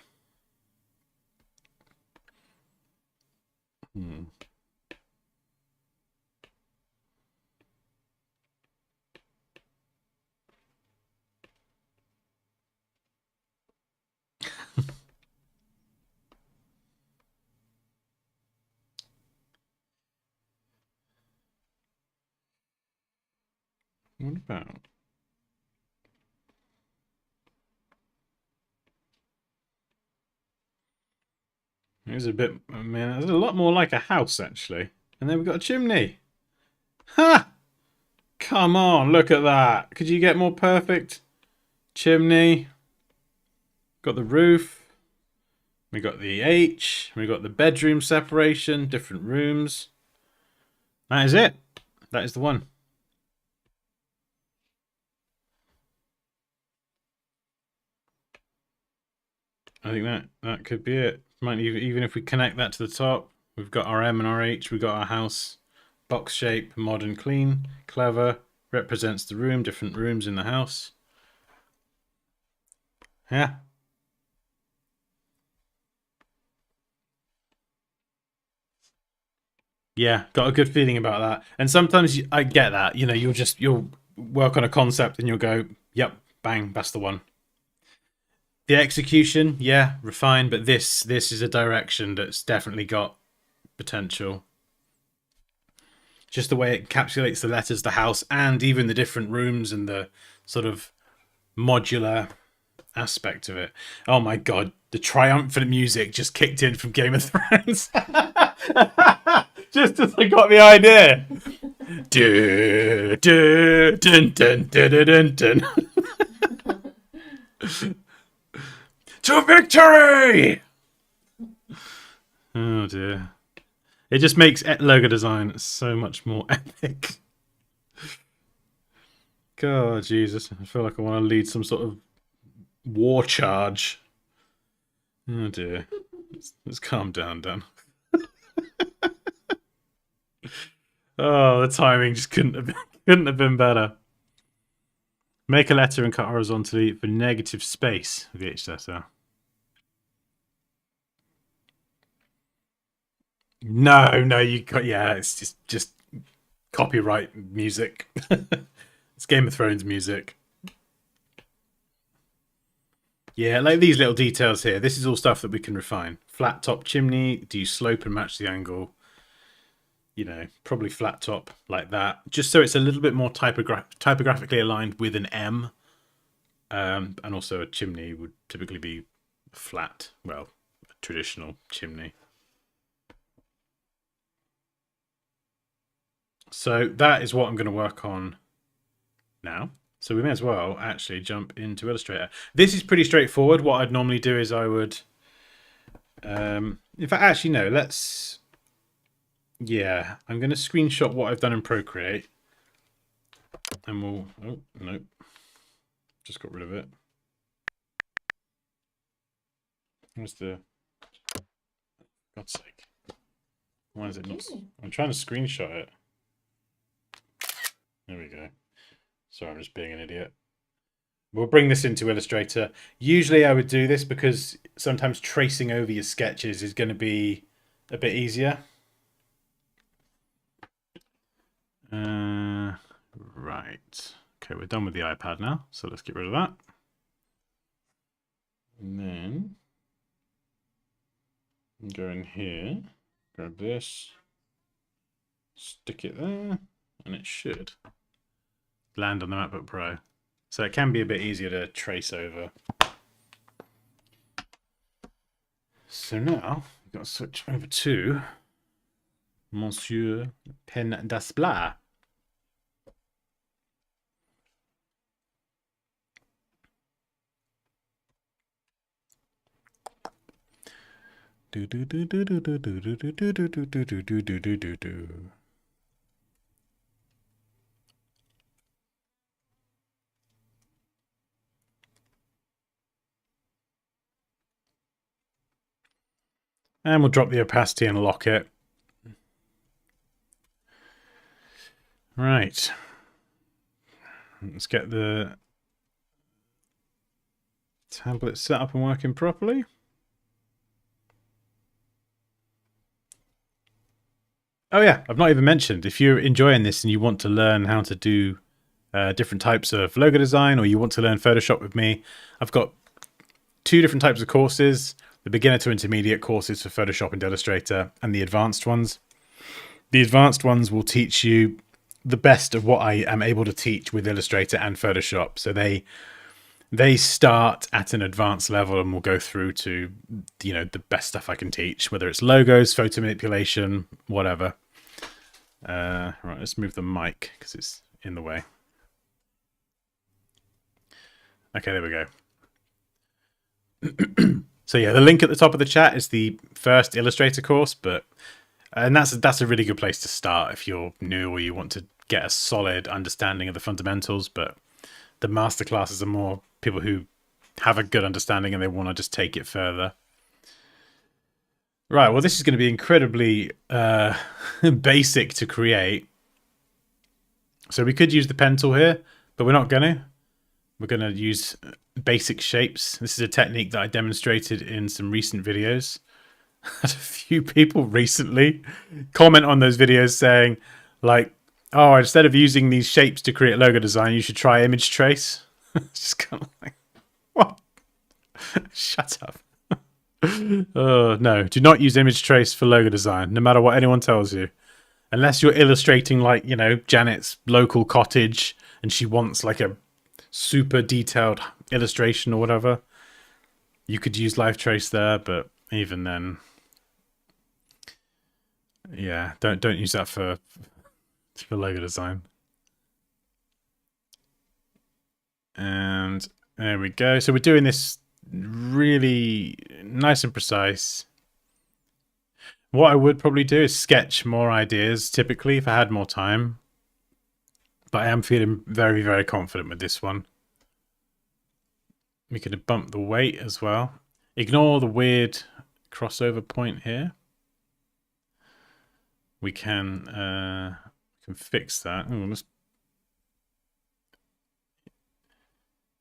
What about? It's a bit, I mean, it's a lot more like a house, actually. And then we've got a chimney. Ha! Come on, look at that. Could you get more perfect? Chimney. Got the roof. We got the H. We got the bedroom separation, different rooms. That is it. That is the one. I think that could be it. Might even if we connect that to the top, we've got our M and our H. We've got our house. Box shape, modern, clean, clever. Represents the room, different rooms in the house. Yeah. Yeah, got a good feeling about that. And sometimes I get that. You know, you'll work on a concept and you'll go, "Yep, bang, that's the one." The execution, yeah, refined, but this is a direction that's definitely got potential. Just the way it encapsulates the letters, the house, and even the different rooms and the sort of modular aspect of it. Oh my god, the triumphant music just kicked in from Game of Thrones. Just as I got the idea. Do, do, dun, dun, dun, dun, dun, dun. To victory! Oh dear. It just makes logo design so much more epic. God, Jesus. I feel like I want to lead some sort of war charge. Oh dear. Let's calm down, Dan. Oh, the timing just couldn't have been better. Make a letter and cut horizontally for negative space with the H letter. No, you got, yeah, it's just copyright music. It's Game of Thrones music. Yeah, like these little details here. This is all stuff that we can refine. Flat top chimney. Do you slope and match the angle? You know, probably flat top like that. Just so it's a little bit more typographically aligned with an M. And also a chimney would typically be flat. Well, a traditional chimney. So that is what I'm going to work on now. So we may as well actually jump into Illustrator. This is pretty straightforward. What I'd normally do is I would... in fact, actually, no, let's... Yeah, I'm going to screenshot what I've done in Procreate. And we'll... Oh, no. Just got rid of it. Where's the... God's sake. Why is it not... I'm trying to screenshot it. There we go. Sorry, I'm just being an idiot. We'll bring this into Illustrator. Usually I would do this because sometimes tracing over your sketches is going to be a bit easier. Right. Okay, we're done with the iPad now, so let's get rid of that. And then go in here, grab this, stick it there, and it should land on the MacBook Pro. So it can be a bit easier to trace over. So now we've got to switch over to Monsieur Pen d'Asplats. And we'll drop the opacity and lock it. Right. Let's get the tablet set up and working properly. Oh yeah, I've not even mentioned, if you're enjoying this and you want to learn how to do different types of logo design, or you want to learn Photoshop with me, I've got 2 different types of courses. The beginner to intermediate courses for Photoshop and Illustrator, and the advanced ones. The advanced ones will teach you the best of what I am able to teach with Illustrator and Photoshop. So they start at an advanced level and will go through to, you know, the best stuff I can teach, whether it's logos, photo manipulation, whatever. Right, let's move the mic because it's in the way. Okay, there we go. So yeah, the link at the top of the chat is the first Illustrator course, and that's a really good place to start if you're new or you want to get a solid understanding of the fundamentals. But the masterclasses are more people who have a good understanding and they want to just take it further. Right, well, this is going to be incredibly basic to create. So we could use the pen tool here, but we're not going to. We're going to use basic shapes. This is a technique that I demonstrated in some recent videos. I had a few people recently comment on those videos saying, like, oh, instead of using these shapes to create logo design, you should try image trace. It's just kind of like, what? Shut up. No, do not use image trace for logo design, no matter what anyone tells you. Unless you're illustrating, like, you know, Janet's local cottage and she wants like a super detailed illustration or whatever, you could use live trace there, but even then, yeah, don't use that for logo design. And there we go. So we're doing this really nice and precise. What I would probably do is sketch more ideas typically if I had more time, but I am feeling very, very confident with this one. We can bump the weight as well. Ignore the weird crossover point here. We can fix that. Ooh,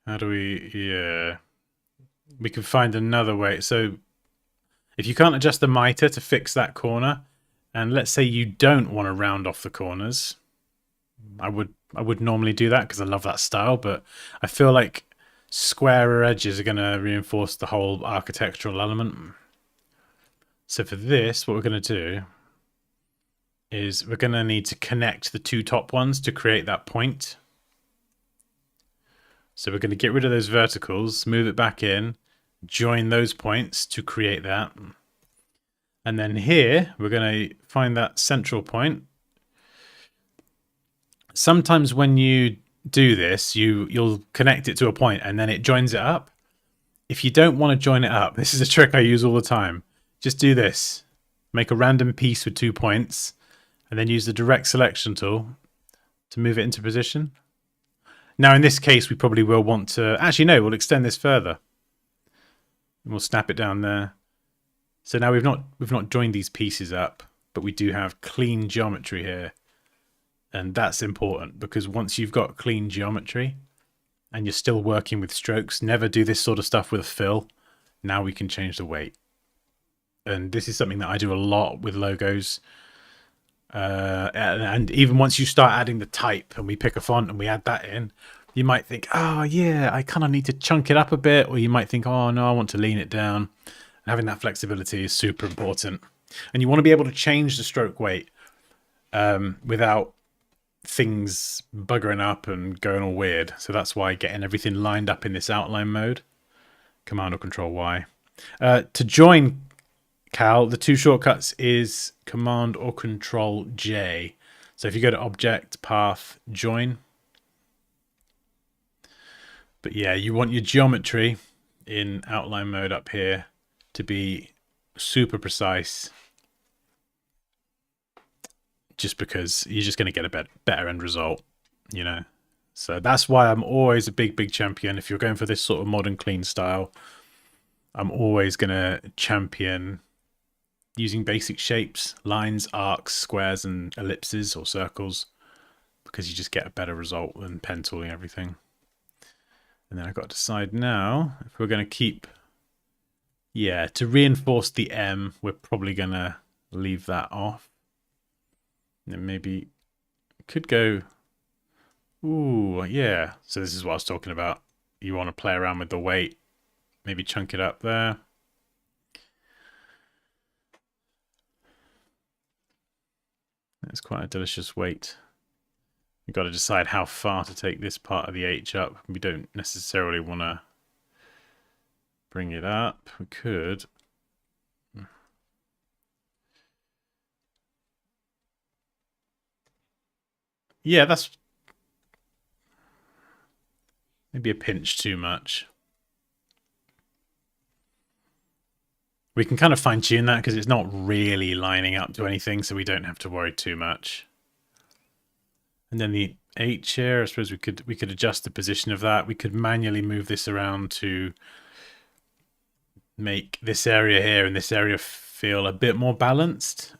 How do we... Yeah. We can find another way. So if you can't adjust the mitre to fix that corner, and let's say you don't want to round off the corners, I would normally do that because I love that style, but I feel like squarer edges are going to reinforce the whole architectural element. So for this, what we're going to do is we're going to need to connect the two top ones to create that point. So we're going to get rid of those verticals, move it back in, join those points to create that. And then here, we're going to find that central point. Sometimes when you do this, you'll connect it to a point and then it joins it up. If you don't want to join it up, this is a trick I use all the time. Just do this. Make a random piece with 2 points and then use the direct selection tool to move it into position. Now in this case, we probably will want to... Actually, no, we'll extend this further. And we'll snap it down there. So now we've not joined these pieces up, but we do have clean geometry here. And that's important because once you've got clean geometry and you're still working with strokes, never do this sort of stuff with a fill. Now we can change the weight. And this is something that I do a lot with logos. And even once you start adding the type and we pick a font and we add that in, you might think, oh yeah, I kind of need to chunk it up a bit. Or you might think, oh no, I want to lean it down. Having that flexibility is super important. And you want to be able to change the stroke weight without things buggering up and going all weird. So that's why getting everything lined up in this outline mode, Command or Control Y. To join Cal, the two shortcuts is Command or Control J. So if you go to Object, Path, Join. But yeah, you want your geometry in outline mode up here to be super precise, just because you're just going to get a better end result, you know. So that's why I'm always a big champion. If you're going for this sort of modern clean style, I'm always going to champion using basic shapes, lines, arcs, squares, and ellipses or circles, because you just get a better result than pen tooling everything. And then I've got to decide now if we're going to keep... Yeah, to reinforce the M, we're probably going to leave that off. And maybe could go... Ooh, yeah. So this is what I was talking about. You want to play around with the weight. Maybe chunk it up there. That's quite a delicious weight. You've got to decide how far to take this part of the H up. We don't necessarily want to bring it up. We could. Yeah, that's maybe a pinch too much. We can kind of fine tune that because it's not really lining up to anything, so we don't have to worry too much. And then the H here, I suppose we could adjust the position of that. We could manually move this around to make this area here and this area feel a bit more balanced.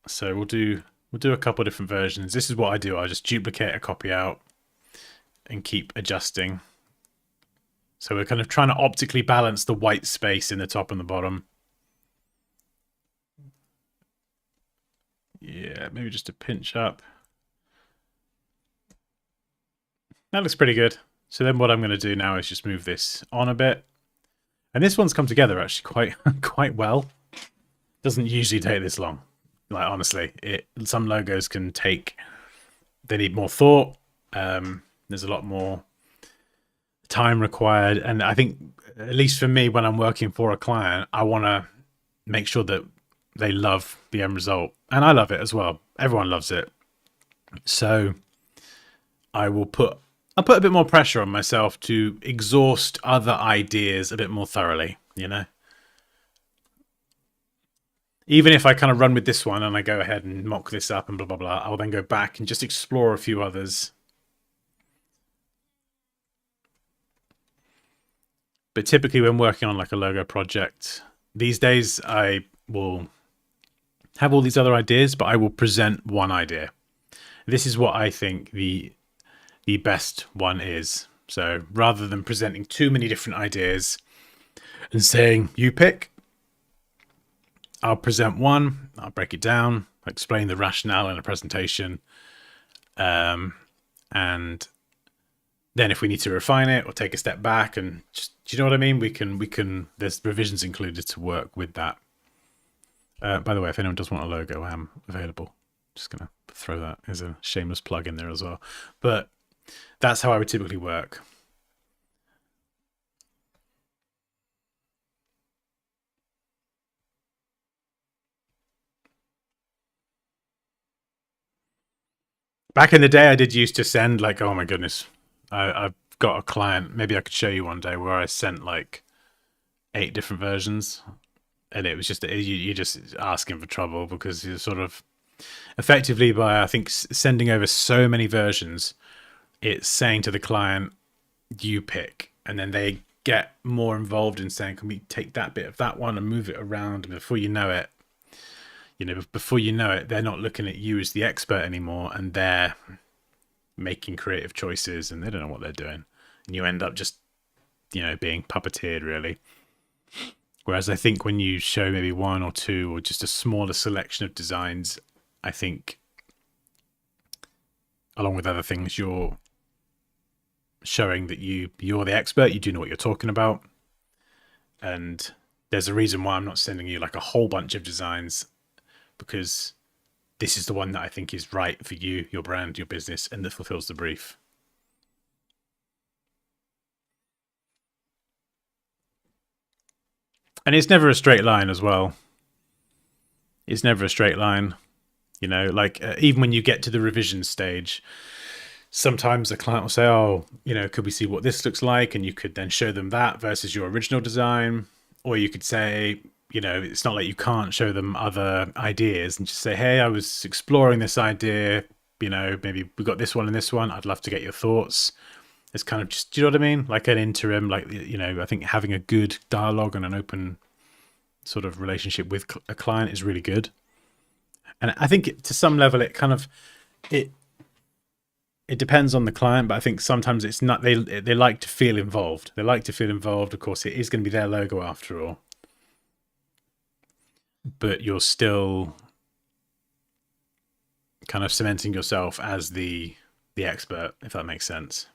So we'll do a couple of different versions. This is what I do. I just duplicate a copy out and keep adjusting. So we're kind of trying to optically balance the white space in the top and the bottom. Yeah, maybe just a pinch up. That looks pretty good. So then what I'm going to do now is just move this on a bit. And this one's come together actually quite well. Doesn't usually take this long. Like honestly, some logos can take, they need more thought. There's a lot more time required, and I think, at least for me, when I'm working for a client, I want to make sure that they love the end result, and I love it as well. Everyone loves it, so I'll put a bit more pressure on myself to exhaust other ideas a bit more thoroughly, you know. Even if I kind of run with this one and I go ahead and mock this up and blah blah blah, I'll then go back and just explore a few others. But typically when working on like a logo project, these days I will have all these other ideas, but I will present one idea. This is what I think the best one is. So rather than presenting too many different ideas and saying, you pick, I'll present one, I'll break it down, explain the rationale in a presentation, and then if we need to refine it or take a step back and just, do you know what I mean? We can, there's revisions included to work with that. By the way, if anyone does want a logo, I am available. Just going to throw that as a shameless plug in there as well. But that's how I would typically work. Back in the day, I did used to send like, oh my goodness, I've got a client. Maybe I could show you one day where I sent like 8 different versions, and it was just you're just asking for trouble because you're sort of effectively by I think sending over so many versions, it's saying to the client, you pick, and then they get more involved in saying, can we take that bit of that one and move it around? And before you know it, they're not looking at you as the expert anymore, and they're making creative choices, and they don't know what they're doing, and you end up just, being puppeteered really. Whereas I think when you show maybe 1 or 2 or just a smaller selection of designs, I think, along with other things, you're showing that you're the expert, you do know what you're talking about, and there's a reason why I'm not sending you like a whole bunch of designs, because this is the one that I think is right for you, your brand, your business, and that fulfills the brief. And it's never a straight line as well. It's never a straight line. Like even when you get to the revision stage, sometimes the client will say, oh, could we see what this looks like? And you could then show them that versus your original design. Or you could say, it's not like you can't show them other ideas and just say, hey, I was exploring this idea. Maybe we got this one and this one. I'd love to get your thoughts. It's kind of just, do you know what I mean? Like an interim, like, I think having a good dialogue and an open sort of relationship with a client is really good. And I think to some level, it kind of, it depends on the client, but I think sometimes it's not, they like to feel involved. They like to feel involved. Of course, it is going to be their logo after all, but you're still kind of cementing yourself as the expert, if that makes sense.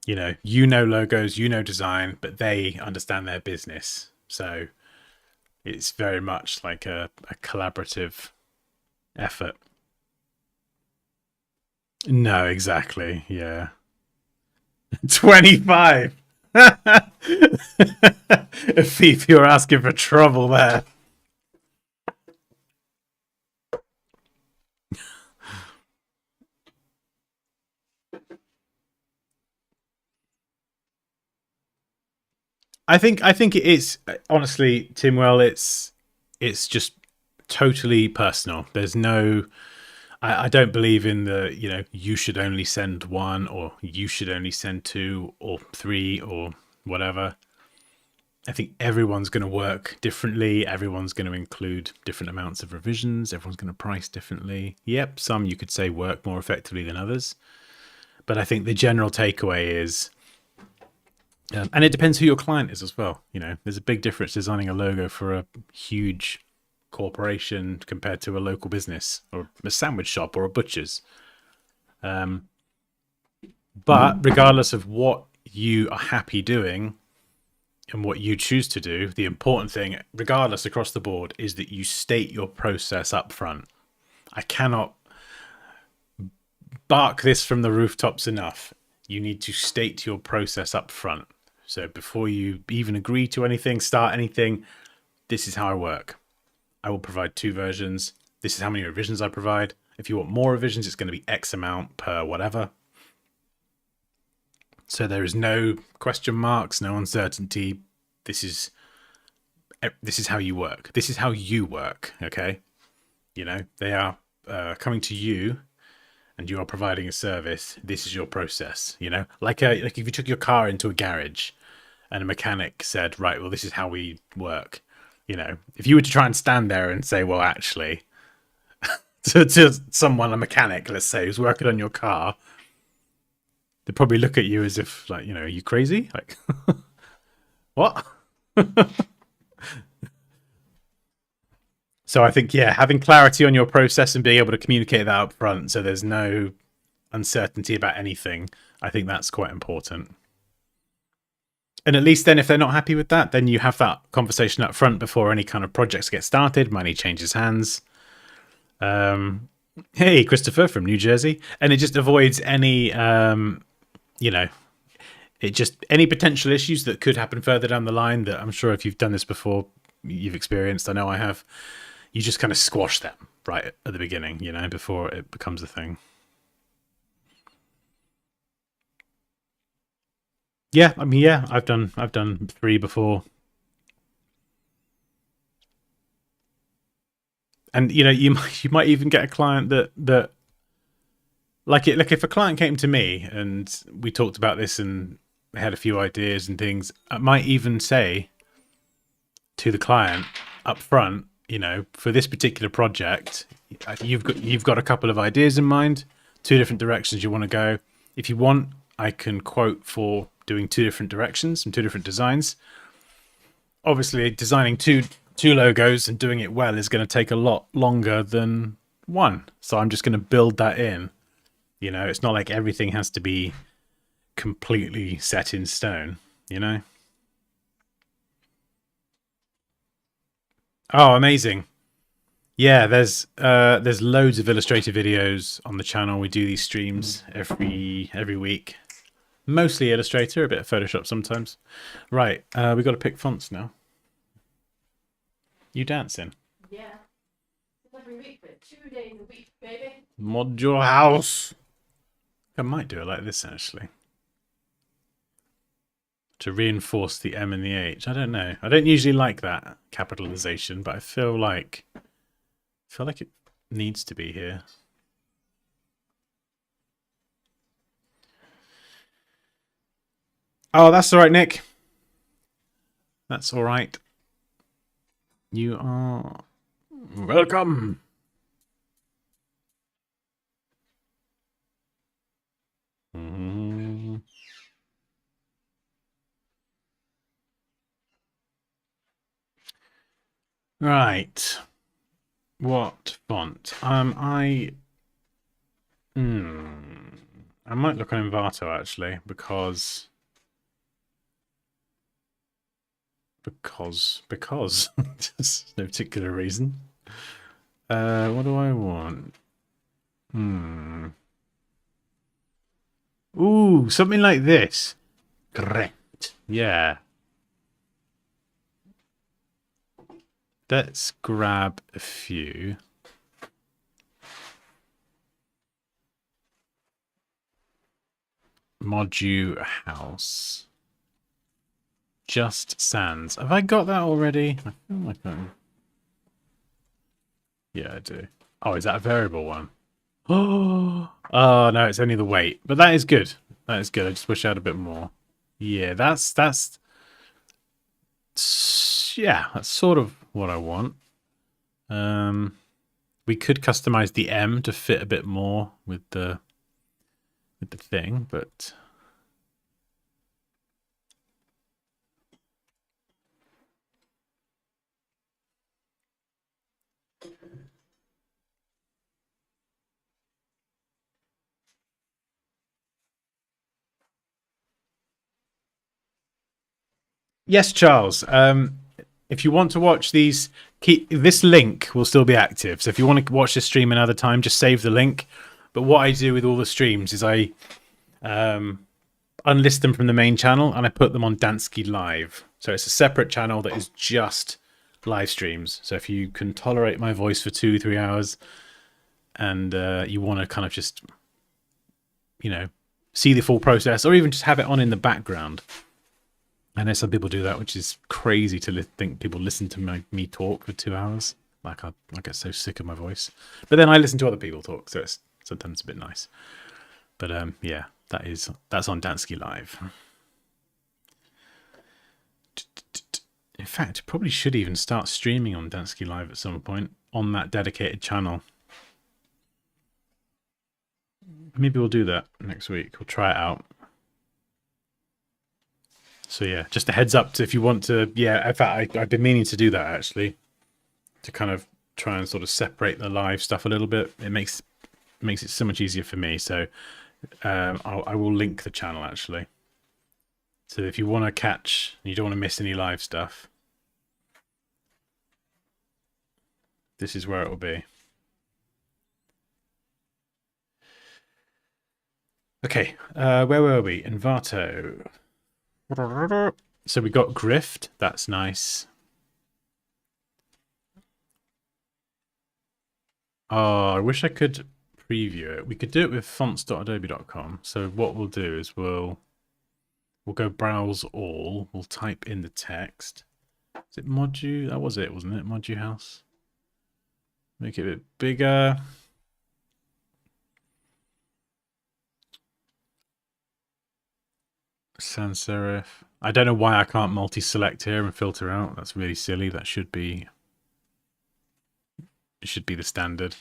Logos, design, but they understand their business. So it's very much like a collaborative effort. No, exactly. Yeah. 25. If you're asking for trouble there. I think it is, honestly, Timwell. It's just totally personal. There's no. I don't believe in the you should only send 1 or you should only send 2 or 3 or whatever. I think everyone's going to work differently. Everyone's going to include different amounts of revisions. Everyone's going to price differently. Yep, some you could say work more effectively than others. But I think the general takeaway is, and it depends who your client is as well. There's a big difference designing a logo for a huge corporation compared to a local business or a sandwich shop or a butcher's. But regardless of what you are happy doing and what you choose to do, the important thing, regardless across the board, is that you state your process up front. I cannot bark this from the rooftops enough. You need to state your process up front. So before you even agree to anything, start anything, this is how I work. I will provide 2 versions. This is how many revisions I provide. If you want more revisions, it's going to be X amount per whatever. So there is no question marks, no uncertainty. This is how you work. This is how you work. Okay, they are coming to you, and you are providing a service. This is your process. Like if you took your car into a garage, and a mechanic said, right, well, this is how we work. If you were to try and stand there and say, well, actually, to someone, a mechanic, let's say, who's working on your car, they probably look at you as if, like, are you crazy? Like, what? So I think, yeah, having clarity on your process and being able to communicate that up front so there's no uncertainty about anything, I think that's quite important. And at least then, if they're not happy with that, then you have that conversation up front before any kind of projects get started, money changes hands. Hey, Christopher from New Jersey. And it just avoids any, it just, any potential issues that could happen further down the line that I'm sure if you've done this before, you've experienced. I know I have. You just kind of squash them right at the beginning, before it becomes a thing. Yeah, I mean, yeah, I've done 3 before. And you might even get a client that like if a client came to me and we talked about this and had a few ideas and things, I might even say to the client up front, for this particular project, you've got a couple of ideas in mind, 2 different directions you want to go. If you want, I can quote for doing 2 different directions and 2 different designs. Obviously, designing two logos and doing it well is going to take a lot longer than one. So I'm just going to build that in. It's not like everything has to be completely set in stone, Oh, amazing. Yeah, there's loads of Illustrator videos on the channel. We do these streams every week. Mostly Illustrator, a bit of Photoshop sometimes. Right, we got to pick fonts now. You dancing?
Yeah. Every week, but 2 days a week, baby.
ModuHaus. I might do it like this actually. To reinforce the M and the H. I don't know. I don't usually like that capitalization, but I feel like it needs to be here. Oh, that's all right, Nick. That's all right. You are welcome. Right. What font? I might look on Envato actually because just no particular reason. What do I want? Ooh, something like this. Correct. Yeah. Let's grab a few. ModuHaus. Just Sans. Have I got that already? I feel like I'm... Yeah, I do. Oh, is that a variable one? Oh, no, it's only the weight. But that is good. That is good. I just wish I had a bit more. Yeah, that's sort of what I want. We could customize the M to fit a bit more with the thing, but yes, Charles. If you want to watch these, this link will still be active. So if you want to watch this stream another time, just save the link. But what I do with all the streams is I unlist them from the main channel and I put them on Dansky Live. So it's a separate channel that is just live streams. So if you can tolerate my voice for 2-3 hours and you want to kind of just, see the full process or even just have it on in the background. I know some people do that, which is crazy to think people listen to me talk for 2 hours. Like I get so sick of my voice. But then I listen to other people talk, so it's sometimes a bit nice. But yeah, that's on Dansky Live. In fact, probably should even start streaming on Dansky Live at some point on that dedicated channel. Maybe we'll do that next week. We'll try it out. So yeah, just a heads up to if you want to. Yeah, in fact, I've been meaning to do that actually, to kind of try and sort of separate the live stuff a little bit. It makes it so much easier for me. So I will link the channel actually. So if you want to catch, you don't want to miss any live stuff, this is where it will be. Okay, where were we? Envato. So we got Grift. That's nice. Oh, I wish I could preview it. We could do it with fonts.adobe.com. So what we'll do is we'll go browse all. We'll type in the text. Is it Modu? That was it, wasn't it? ModuHaus. Make it a bit bigger. Sans serif. I don't know why I can't multi-select here and filter out. That's really silly. That should be. It should be the standard.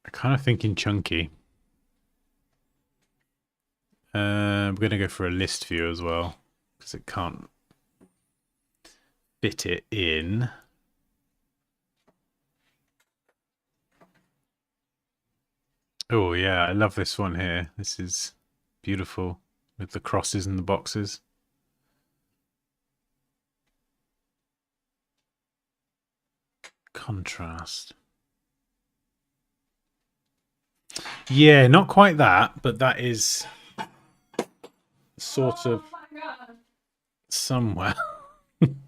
I'm kind of thinking chunky. We're going to go for a list view as well, because it can't fit it in. Oh yeah, I love this one here. This is beautiful with the crosses and the boxes. Contrast. Yeah, not quite that, but that is sort of somewhere.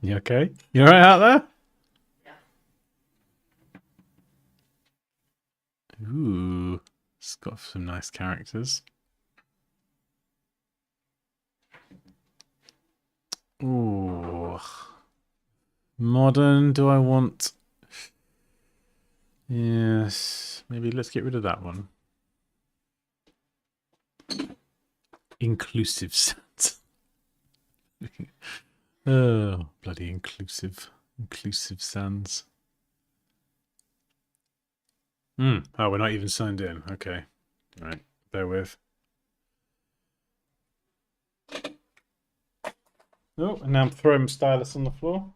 You okay? You alright out there? Yeah. Ooh, it's got some nice characters. Ooh. Modern, do I want... Yes, maybe let's get rid of that one. Inclusive sans. Oh, bloody inclusive sans. Oh, we're not even signed in. Okay, all right, bear with. Oh, and now I'm throwing my stylus on the floor.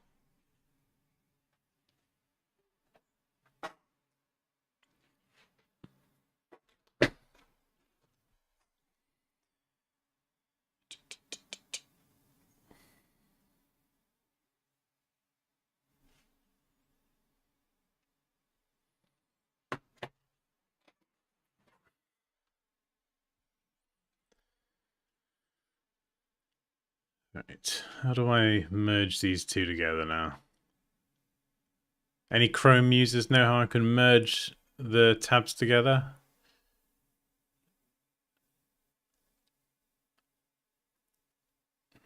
Right, how do I merge these two together now? Any Chrome users know how I can merge the tabs together?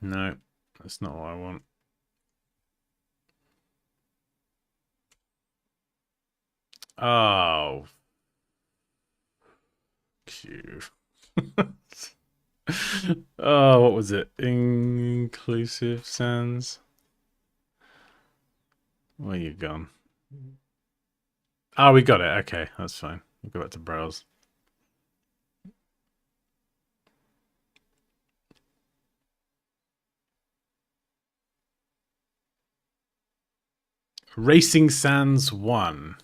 No, that's not what I want. Oh. Cute. Oh, what was it? Inclusive sans. Where you gone? Oh, we got it. Okay, that's fine. We'll go back to browse. Racing Sans 1.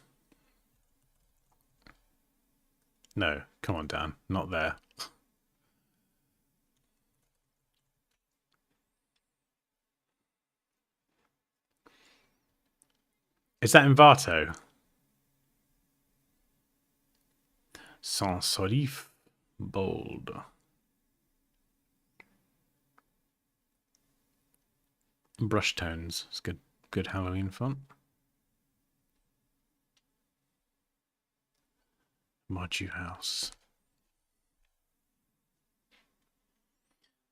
No, come on, Dan. Not there. Is that Envato? Sans serif. Bold. Brush tones. It's good. Good Halloween font. ModuHaus.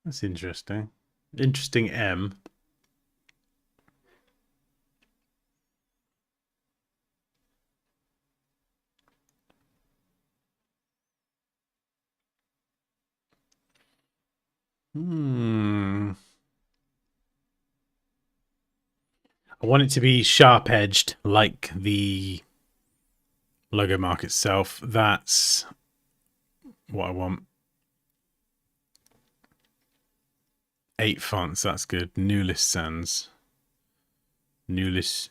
That's interesting. Interesting M. I want it to be sharp edged like the logo mark itself. That's what I want. 8 fonts, that's good. New list sans. New list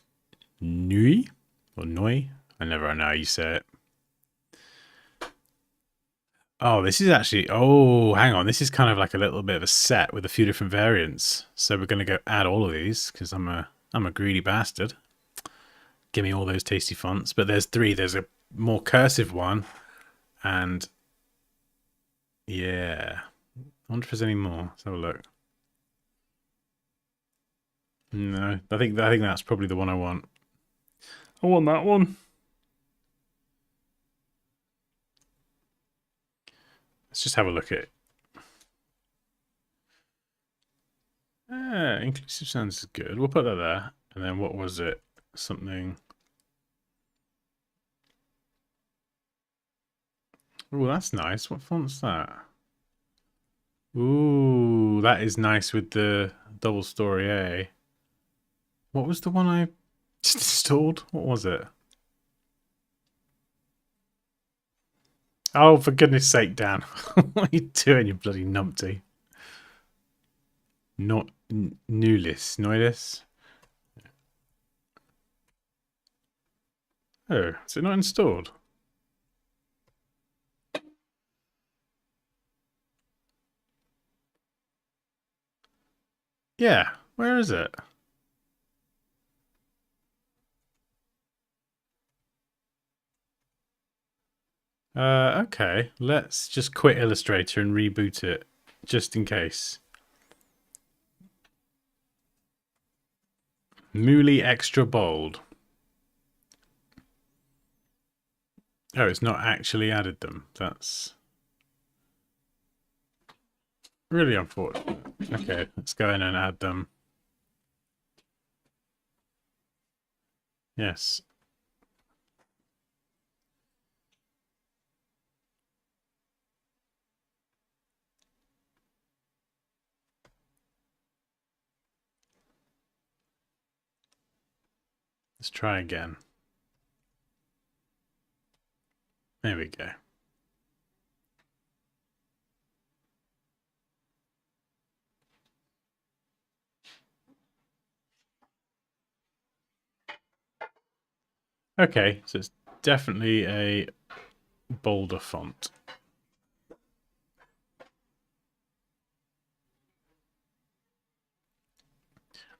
nui? Or noi? I never know how you say it. Oh, this is actually... Oh, hang on. This is kind of like a little bit of a set with a few different variants. So we're going to go add all of these because I'm a greedy bastard. Give me all those tasty fonts. But there's 3. There's a more cursive one. And... yeah. I wonder if there's any more. Let's have a look. No, I think that's probably the one I want. I want that one. Let's just have a look at it. Inclusive sounds is good. We'll put that there. And then what was it? Something. Oh, that's nice. What font's that? Ooh, that is nice with the double story A. What was the one I just installed? What was it? Oh, for goodness sake, Dan. What are you doing, you bloody numpty? Not Nulis. Noilis? Oh, is it not installed? Yeah, where is it? Okay. Let's just quit Illustrator and reboot it, just in case. Mooly extra bold. Oh, it's not actually added them. That's really unfortunate. Okay, let's go in and add them. Yes. Let's try again. There we go. Okay, so it's definitely a bolder font.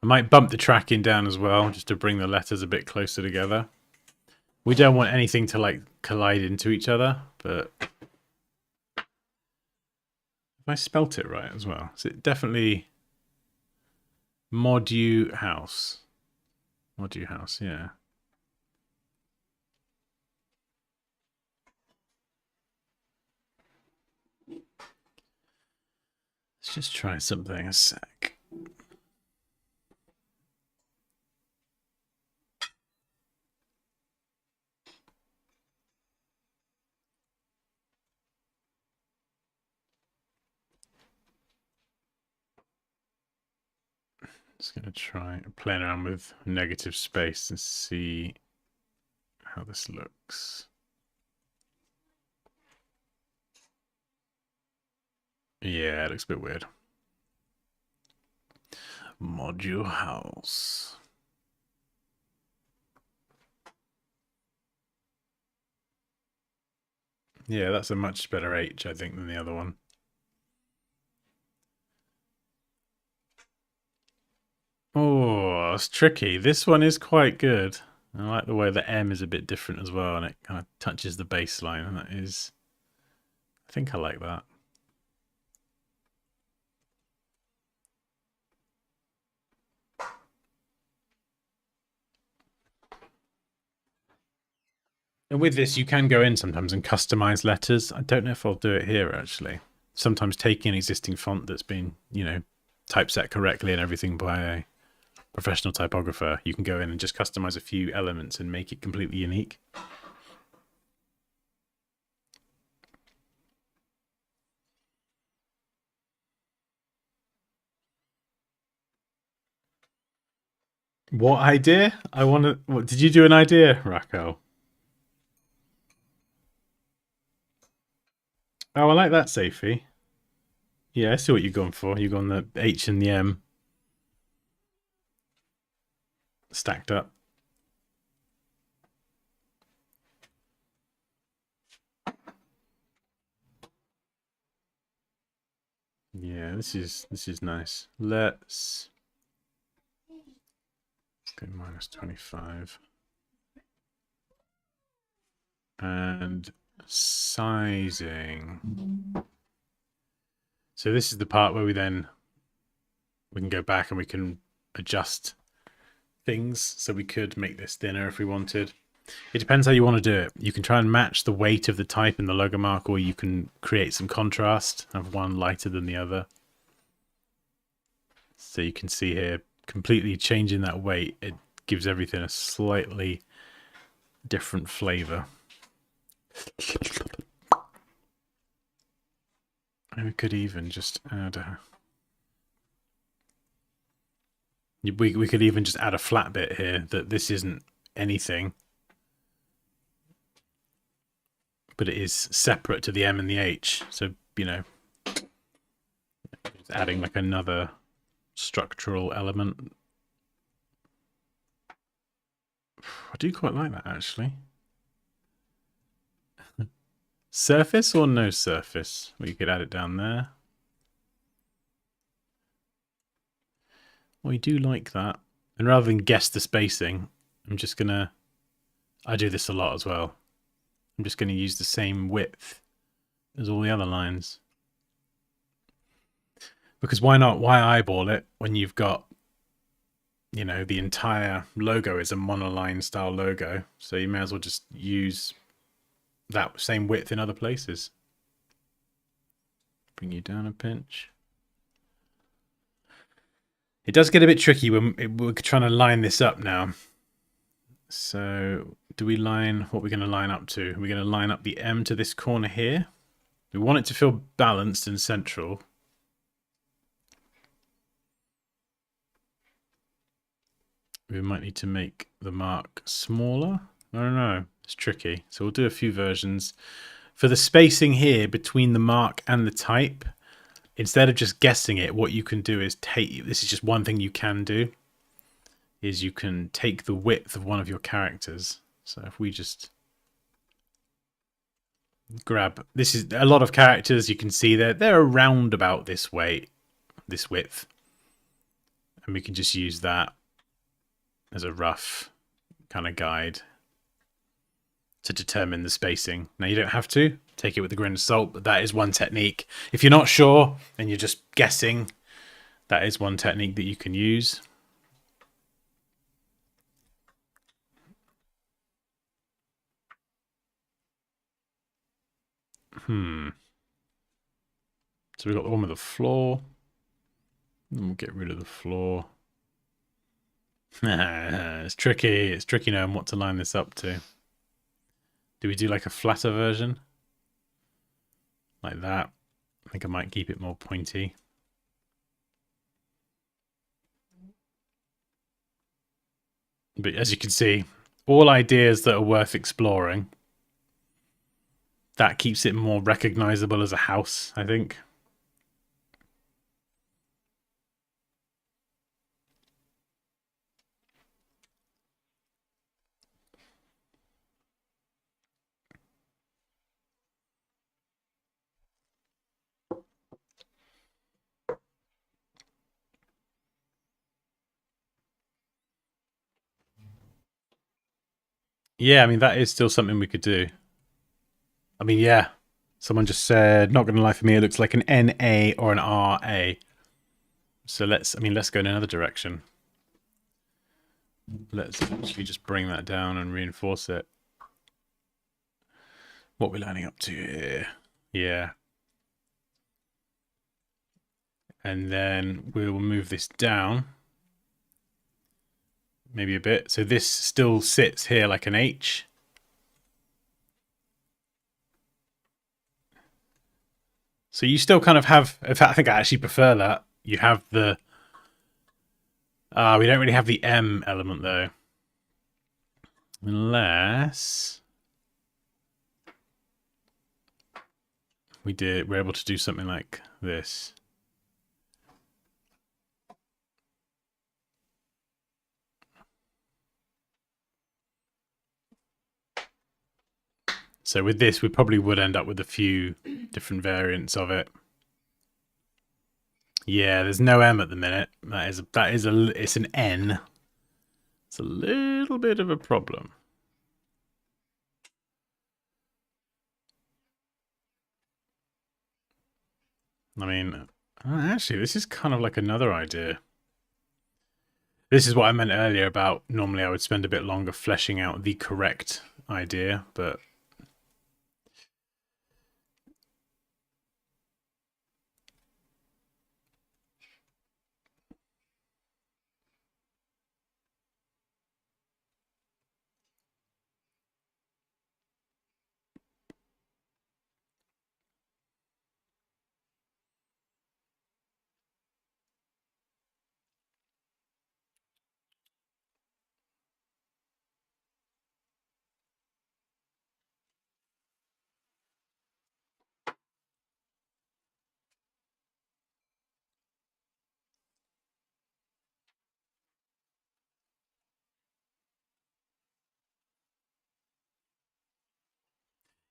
I might bump the tracking down as well, just to bring the letters a bit closer together. We don't want anything to like collide into each other, but have I spelt it right as well? Is it definitely ModuHaus? ModuHaus, yeah. Let's just try something a sec. Just going to try playing around with negative space and see how this looks. Yeah, it looks a bit weird. ModuHaus. Yeah, that's a much better H, I think, than the other one. Oh, it's tricky. This one is quite good. I like the way the M is a bit different as well, and it kind of touches the baseline, and that is... I think I like that. And with this, you can go in sometimes and customize letters. I don't know if I'll do it here, actually. Sometimes taking an existing font that's been, you know, typeset correctly and everything by a professional typographer, you can go in and just customize a few elements and make it completely unique. What idea? I want to... What, did you do an idea, Racco? Oh, I like that, Safety. Yeah, I see what you're going for. You're going the H and the M stacked up. Yeah, this is nice. Let's go -25. And sizing. So this is the part where we can go back and we can adjust things. So we could make this thinner if we wanted. It depends how you want to do it. You can try and match the weight of the type in the logo mark, or you can create some contrast, have one lighter than the other. So you can see here, completely changing that weight, it gives everything a slightly different flavor. And we could even just add a... We could even just add a flat bit here that this isn't anything, but it is separate to the M and the H. So, you know, adding like another structural element. I do quite like that, actually. Surface or no surface? Well, you could add it down there. We do like that. And rather than guess the spacing, I'm just going to... I do this a lot as well. I'm just going to use the same width as all the other lines. Because why not? Why eyeball it when you've got, you know, the entire logo is a monoline style logo. So you may as well just use that same width in other places. Bring you down a pinch. It does get a bit tricky when we're trying to line this up now. So do we line, what we're going to line up to? We're going to line up the M to this corner here. We want it to feel balanced and central. We might need to make the mark smaller. I don't know. It's tricky. So we'll do a few versions. For the spacing here between the mark and the type, instead of just guessing it, what you can do is take, this is just one thing you can do, is you can take the width of one of your characters. So if we just grab, this is a lot of characters, you can see they're around about this weight, this width. And we can just use that as a rough kind of guide to determine the spacing. Now you don't have to, take it with a grain of salt, but that is one technique. If you're not sure and you're just guessing, that is one technique that you can use. So we've got the one with the floor. And we'll get rid of the floor. It's tricky. It's tricky knowing what to line this up to. Do we do like a flatter version? Like that. I think I might keep it more pointy. But as you can see, all ideas that are worth exploring. That keeps it more recognizable as a house, I think. Yeah, I mean, that is still something we could do. I mean, yeah. Someone just said, not going to lie, for me, it looks like an NA or an RA. So let's go in another direction. Let's actually just bring that down and reinforce it. What we're lining up to here. Yeah. And then we will move this down. Maybe a bit. So this still sits here like an H. So you still kind of have, in fact, I think I actually prefer that. You have the, we don't really have the M element though. Unless we're able to do something like this. So with this, we probably would end up with a few different variants of it. Yeah, there's no M at the minute. It's an N. It's a little bit of a problem. I mean, actually, this is kind of like another idea. This is what I meant earlier about normally I would spend a bit longer fleshing out the correct idea, but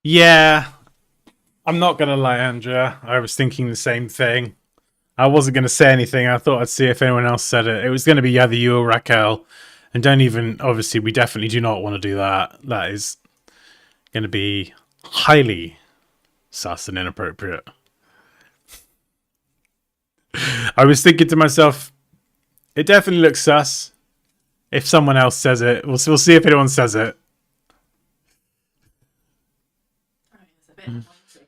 yeah, I'm not gonna lie, Andrea. I was thinking the same thing. I wasn't gonna say anything. I thought I'd see if anyone else said it. It was gonna be either you or Raquel, and don't even. Obviously, we definitely do not want to do that. That is gonna be highly sus and inappropriate. I was thinking to myself, it definitely looks sus. If someone else says it, we'll see if anyone says it.
I mean, it's a bit fancy.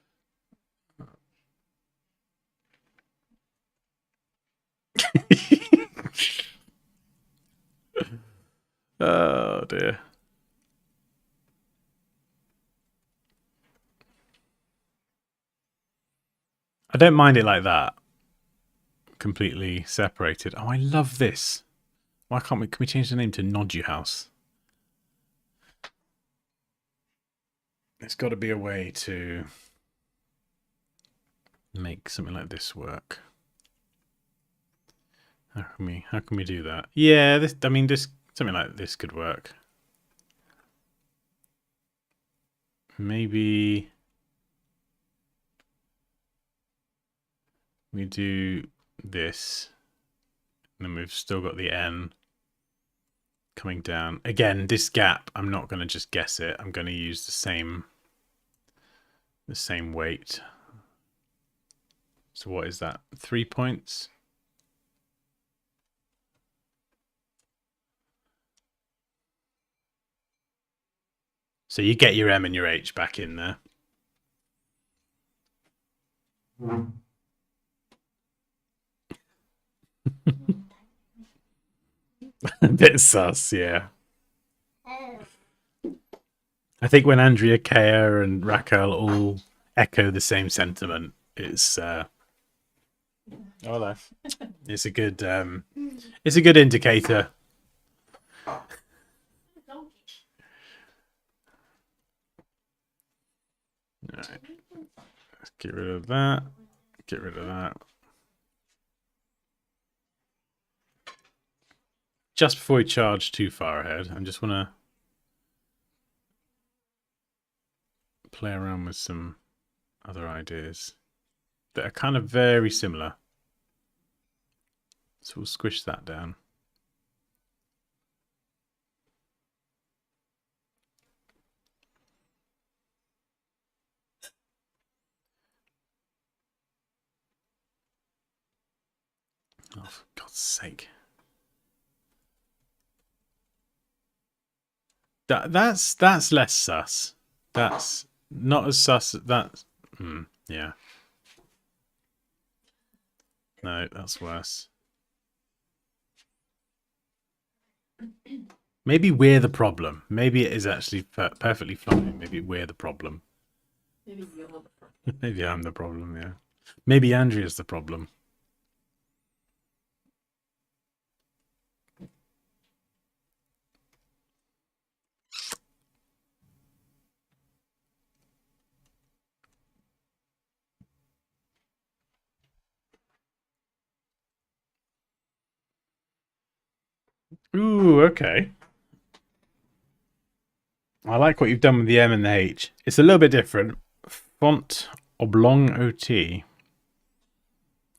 Oh dear. I don't mind it like that. Completely separated. Oh, I love this. Why can't we? Can we change the name to ModuHaus? There's got to be a way to make something like this work. How can we do that? Yeah, this. I mean, this something like this could work. Maybe we do this, and then we've still got the N coming down. Again, this gap, I'm not going to just guess it. I'm going to use the same weight. So what is that? 3 points? So you get your M and your H back in there. A bit sus, yeah. I think when Andrea, Kea, and Raquel all echo the same sentiment, it's it's a good indicator. Alright. Let's get rid of that. Get rid of that. Just before we charge too far ahead, I just want to play around with some other ideas that are kind of very similar. So we'll squish that down. Oh, for God's sake. That's less sus. That's not as sus. That's yeah. No, that's worse. Maybe we're the problem. Maybe it is actually perfectly fine. Maybe we're the problem.
Maybe you're the problem.
Maybe I'm the problem. Yeah. Maybe Andrea's the problem. Ooh, okay. I like what you've done with the M and the H. It's a little bit different. Font oblong OT.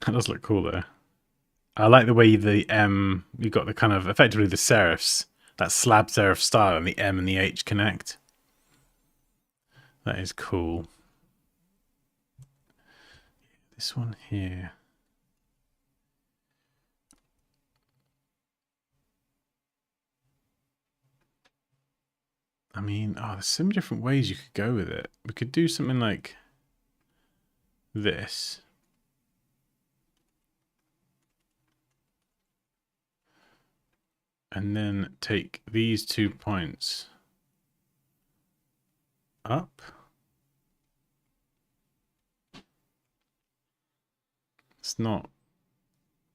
That does look cool though. I like the way the M, you've got the kind of effectively the serifs, that slab serif style, and the M and the H connect. That is cool. This one here. I mean, there's so many different ways you could go with it. We could do something like this. And then take these 2 points up. It's not,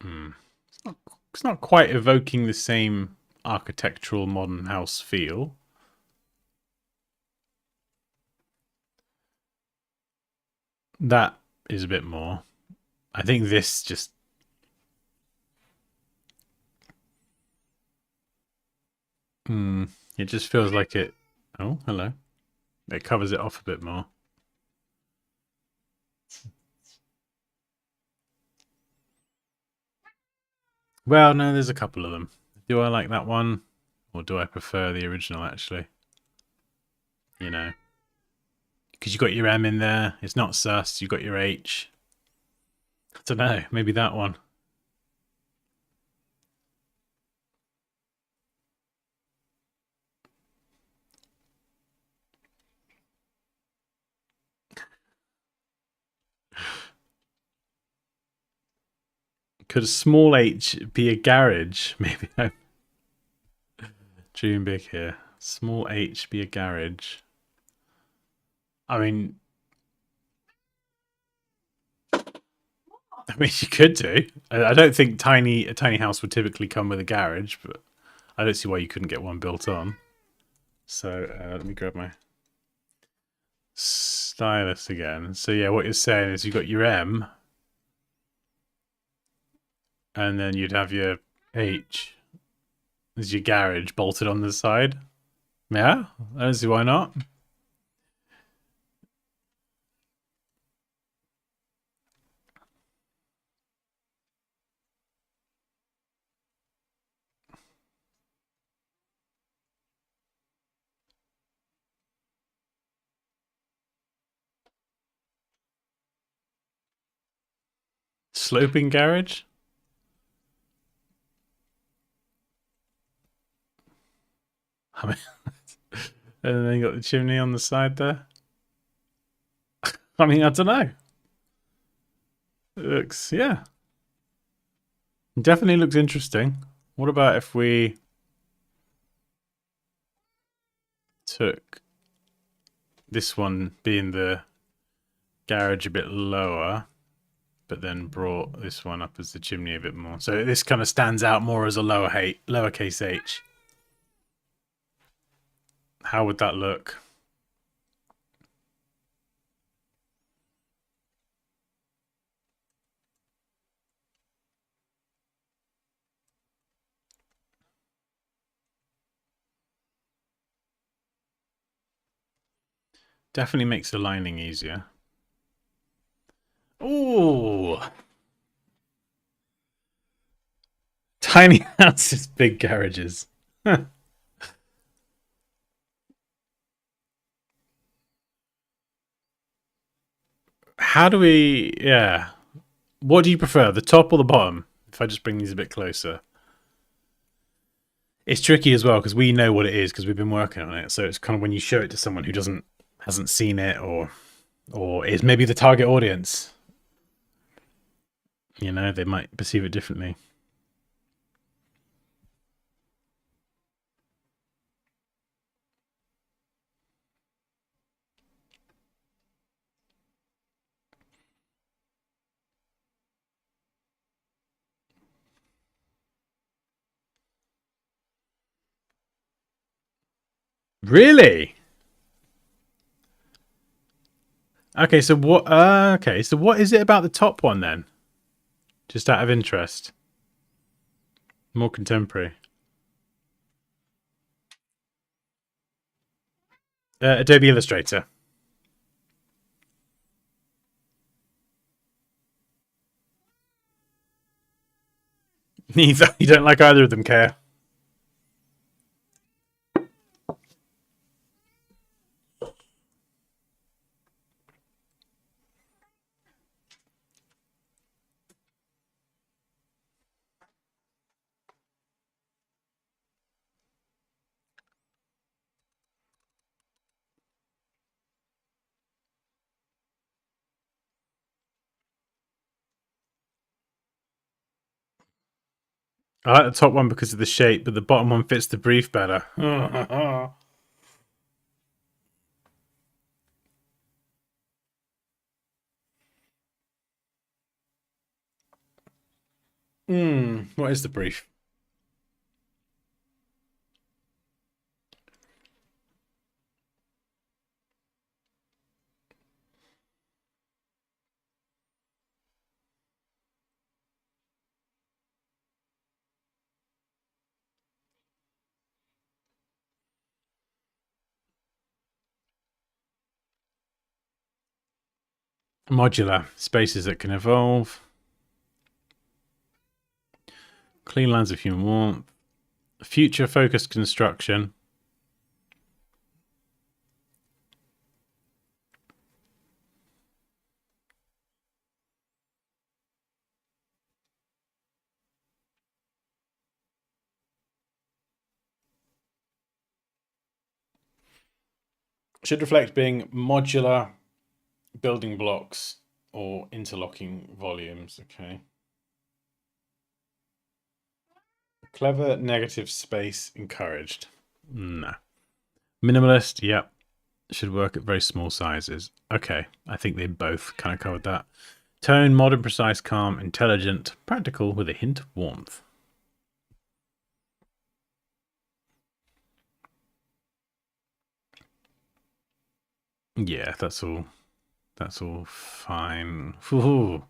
it's not quite evoking the same architectural modern house feel. That is a bit more. I think this just... it just feels like it... Oh, hello. It covers it off a bit more. Well, no, there's a couple of them. Do I like that one? Or do I prefer the original, actually? You know. Because you got your M in there. It's not sus. You got your H. I don't know. Maybe that one. Could a small H be a garage? Maybe I'm dreaming big here. Small H be a garage. I mean, you could do. I don't think a tiny house would typically come with a garage, but I don't see why you couldn't get one built on. So let me grab my stylus again. So yeah, what you're saying is you've got your M, and then you'd have your H as your garage bolted on the side. Yeah, I don't see why not. Sloping garage? I mean, and then you got the chimney on the side there. I mean, I don't know. It looks, yeah. Definitely looks interesting. What about if we took this one being the garage a bit lower, but then brought this one up as the chimney a bit more. So this kind of stands out more as a lowercase h. How would that look? Definitely makes the lining easier. Ooh. Tiny houses, big garages. How do we... Yeah. What do you prefer, the top or the bottom? If I just bring these a bit closer. It's tricky as well because we know what it is because we've been working on it. So it's kind of when you show it to someone who hasn't seen it or is maybe the target audience, you know, they might perceive it differently. Really? Okay, so what? Okay, so what is it about the top one then? Just out of interest. More contemporary. Adobe Illustrator. Neither. You don't like either of them, Kaya. I like the top one because of the shape, but the bottom one fits the brief better. What is the brief? Modular. Spaces that can evolve. Clean lines of human warmth. Future focused construction. Should reflect being modular building blocks or interlocking volumes. Okay. Clever negative space encouraged. No. Minimalist, yep. Should work at very small sizes. Okay, I think they both kind of covered that. Tone, modern, precise, calm, intelligent, practical with a hint of warmth. Yeah, that's all. That's all fine. Ooh.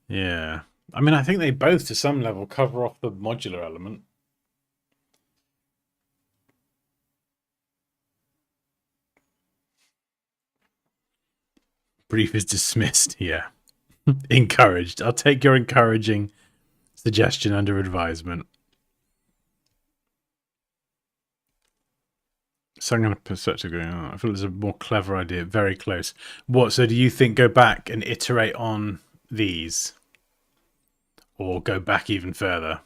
Yeah. I mean, I think they both, to some level, cover off the modular element. Brief is dismissed. Yeah. Encouraged. I'll take your encouraging suggestion under advisement. So I'm going to put such a going on. I feel there's a more clever idea. Very close. What? So do you think go back and iterate on these? Or go back even further?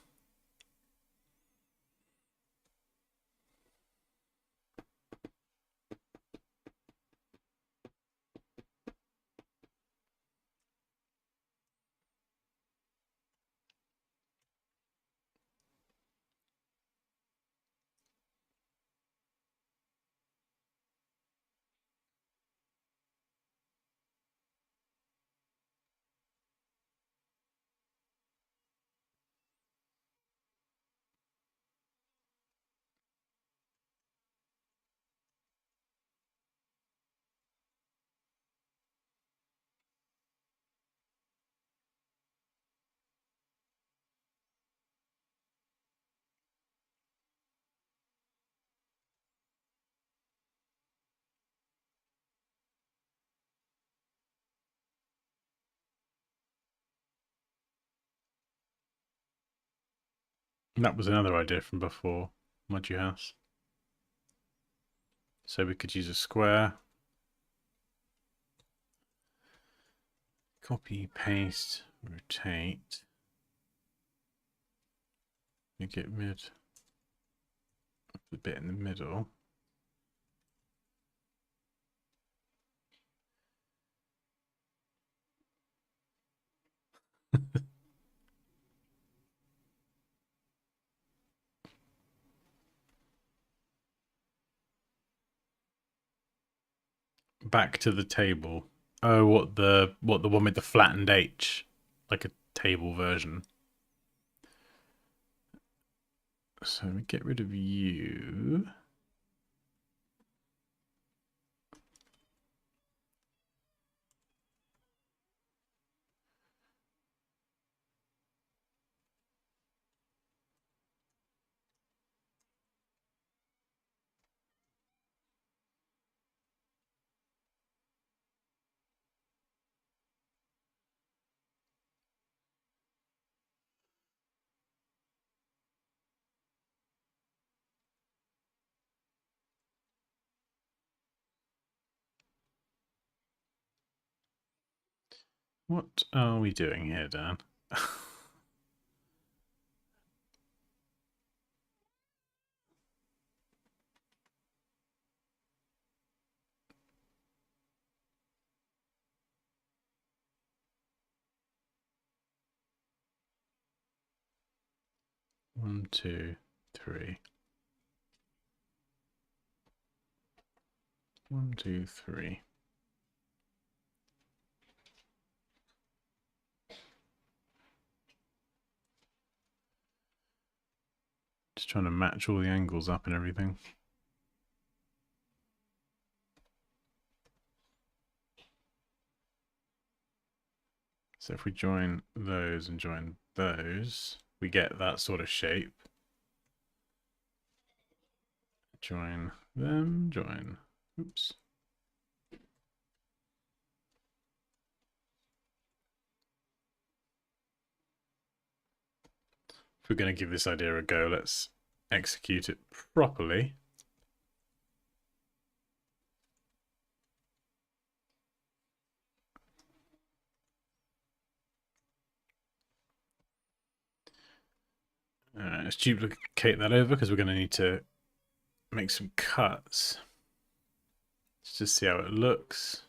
That was another idea from before. ModuHaus. So we could use a square. Copy, paste, rotate. You get rid of the bit in the middle. Back to the table. Oh, what the one with the flattened H, like a table version. So we get rid of you. What are we doing here, Dan? One, two, three. 1, 2, 3. Just trying to match all the angles up and everything. So if we join those and join those, we get that sort of shape. Join them, join. Oops. If we're going to give this idea a go, let's execute it properly. Let's duplicate that over because we're going to need to make some cuts. Let's just see how it looks.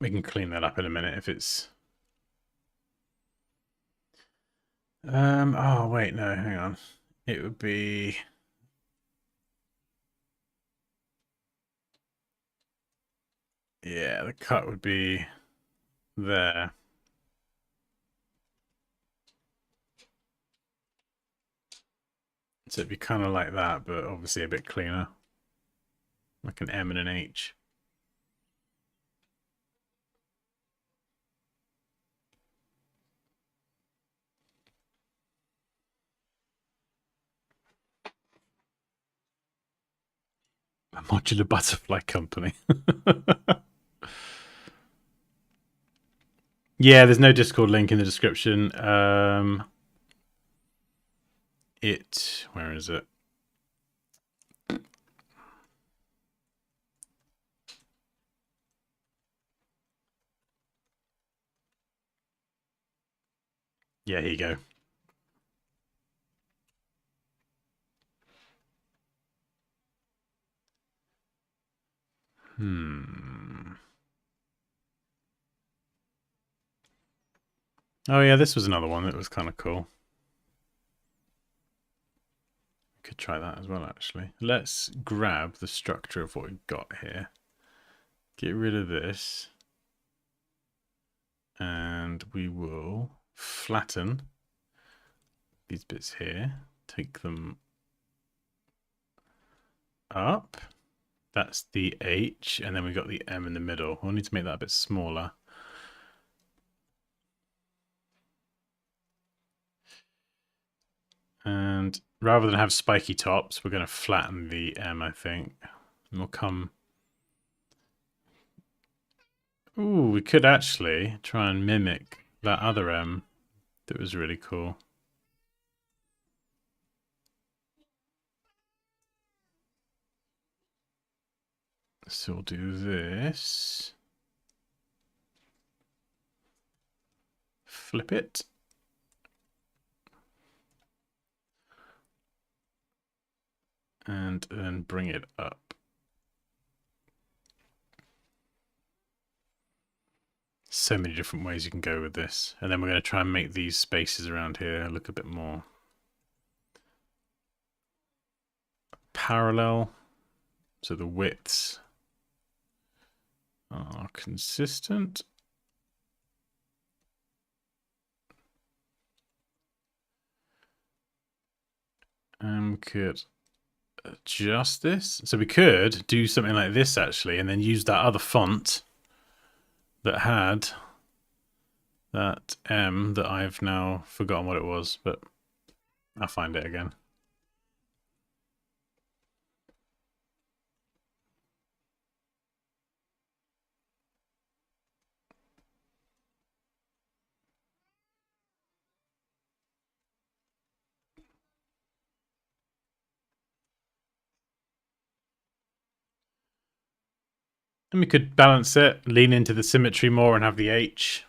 We can clean that up in a minute if it's... oh, wait, no, hang on. It would be... Yeah, the cut would be there. So it'd be kind of like that, but obviously a bit cleaner. Like an M and an H. A modular butterfly company. Yeah, there's no Discord link in the description. Where is it? Yeah, here you go. Oh yeah, this was another one that was kind of cool. Could try that as well, actually. Let's grab the structure of what we've got here. Get rid of this. And we will flatten these bits here. Take them up. That's the H, and then we've got the M in the middle. We'll need to make that a bit smaller. And rather than have spiky tops, we're going to flatten the M, I think. And we'll come... Ooh, we could actually try and mimic that other M that was really cool. So we'll do this. Flip it. And then bring it up. So many different ways you can go with this. And then we're going to try and make these spaces around here look a bit more parallel. So the widths are consistent. And we could adjust this. So we could do something like this actually, and then use that other font that had that M that I've now forgotten what it was, but I'll find it again. And we could balance it, lean into the symmetry more and have the H.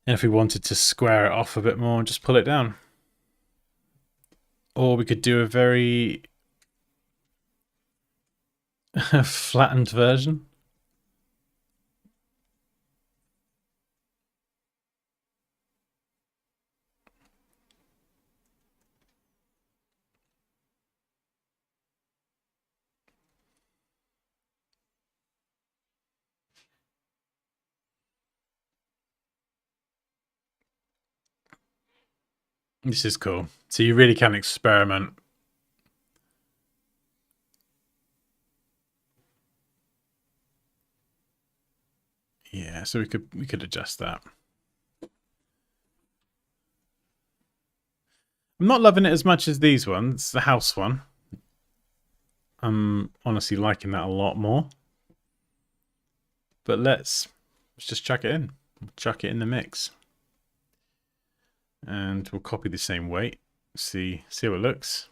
And if we wanted to square it off a bit more, just pull it down. Or we could do a very flattened version. This is cool. So you really can experiment. Yeah, so we could adjust that. I'm not loving it as much as these ones, the house one. I'm honestly liking that a lot more. But let's just chuck it in. Chuck it in the mix. And we'll copy the same weight. See how it looks.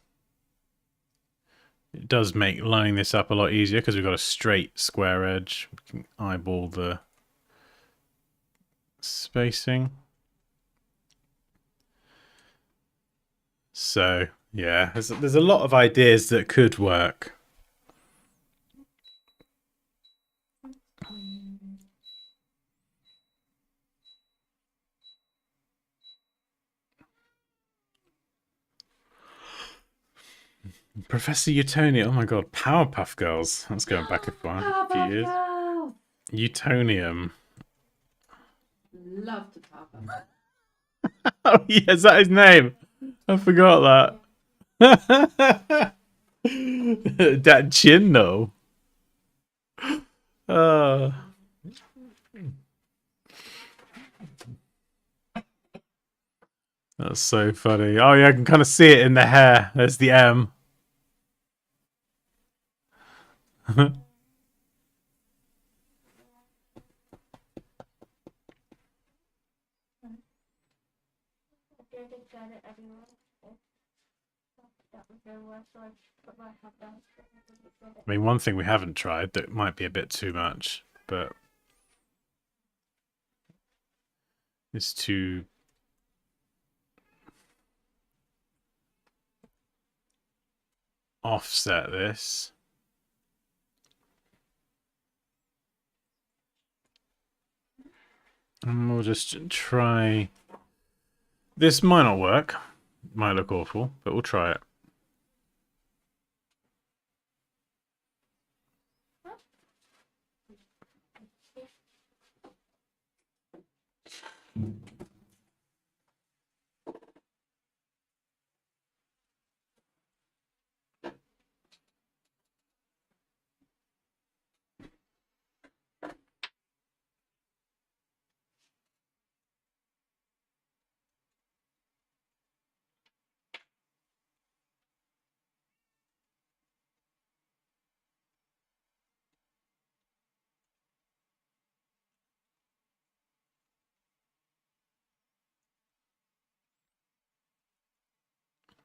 It does make lining this up a lot easier because we've got a straight square edge. We can eyeball the spacing. So yeah, there's a lot of ideas that could work. Professor Utonia, oh my god, Powerpuff Girls. That's going back a few years. Utonium.
Love to Powerpuff.
Oh yeah, is that his name? I forgot that. That chin though. That's so funny. Oh yeah, I can kind of see it in the hair. There's the M. I mean, one thing we haven't tried that might be a bit too much, but is to offset this. And we'll just try. This might not work. It might look awful, but we'll try it.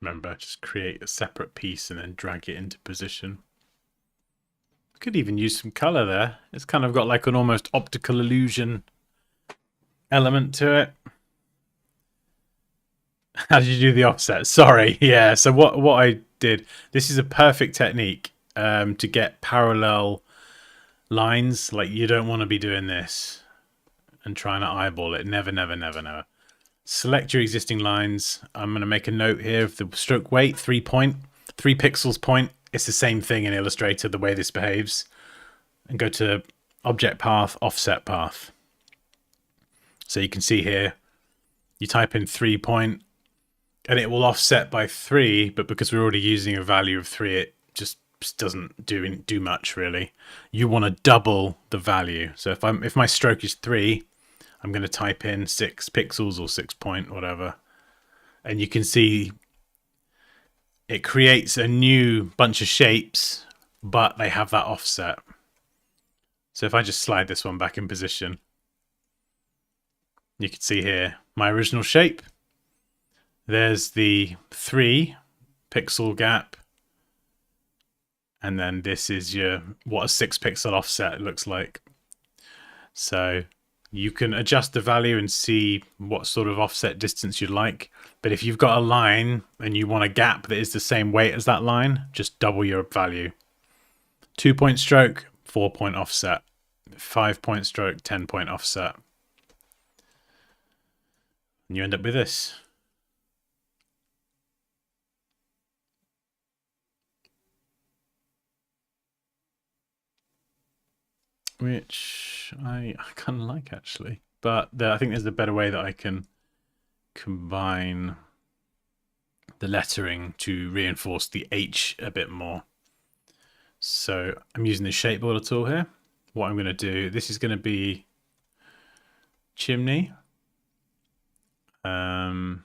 Remember, just create a separate piece and then drag it into position. Could even use some color there. It's kind of got like an almost optical illusion element to it. How did you do the offset? Sorry. Yeah, so what I did, this is a perfect technique to get parallel lines. Like, you don't want to be doing this and trying to eyeball it. Never, never, never, never. Select your existing lines. I'm going to make a note here of the stroke weight, 3 pixels point. It's the same thing in Illustrator, the way this behaves. And go to Object Path, Offset Path. So you can see here, you type in 3 point, and it will offset by 3, but because we're already using a value of 3, it just doesn't do much, really. You want to double the value. So if my stroke is 3, I'm going to type in 6 pixels or 6 point, whatever. And you can see it creates a new bunch of shapes, but they have that offset. So if I just slide this one back in position, you can see here my original shape. There's the 3 pixel gap. and then this is your what a 6-pixel offset looks like. So you can adjust the value and see what sort of offset distance you'd like. But if you've got a line and you want a gap that is the same weight as that line, just double your value. 2-point stroke, 4-point offset. 5-point stroke, 10-point offset. And you end up with this. Which I kind of like, actually. But I think there's a better way that I can combine the lettering to reinforce the H a bit more. So I'm using the shape border tool here. What I'm going to do, this is going to be chimney. Oh,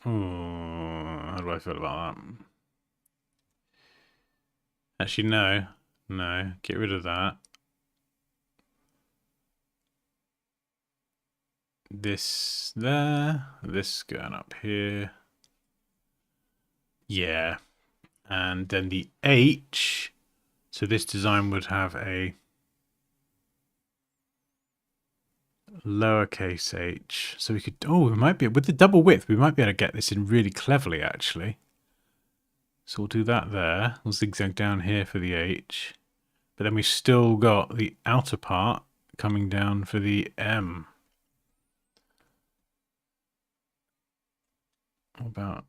how do I feel about that? Actually, no, get rid of that. This there, this going up here. Yeah. And then the H, so this design would have a lowercase h. So we could, we might be, with the double width, we might be able to get this in really cleverly, actually. So we'll do that there. We'll zigzag down here for the H. But then we've still got the outer part coming down for the M. What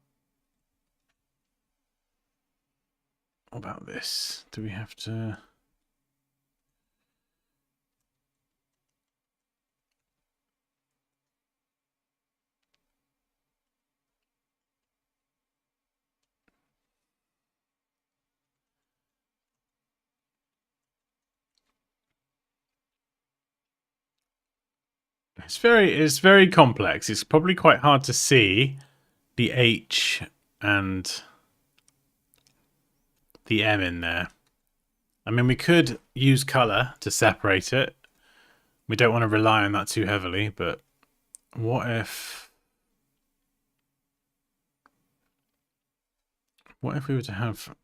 about this? Do we have to... It's very complex. It's probably quite hard to see the H and the M in there. I mean, we could use color to separate it. We don't want to rely on that too heavily, but what if we were to have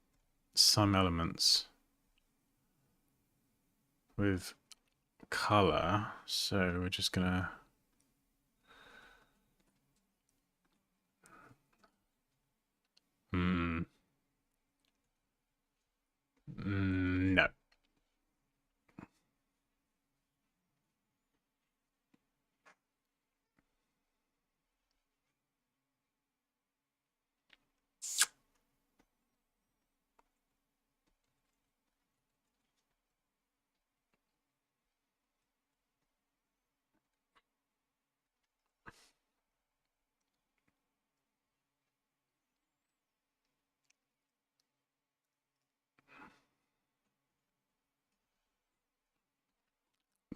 some elements with color? So we're just gonna no.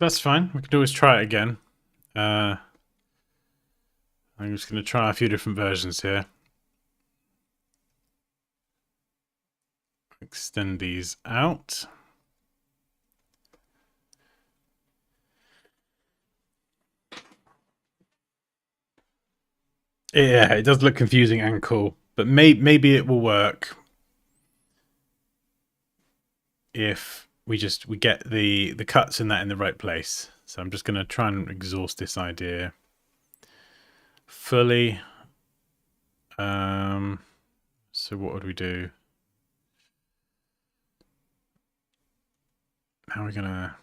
That's fine. We could always try it again. I'm just going to try a few different versions here. Extend these out. Yeah, it does look confusing and cool, but maybe it will work if we get the cuts in the right place. So I'm just going to try and exhaust this idea fully. So what would we do? How are we gonna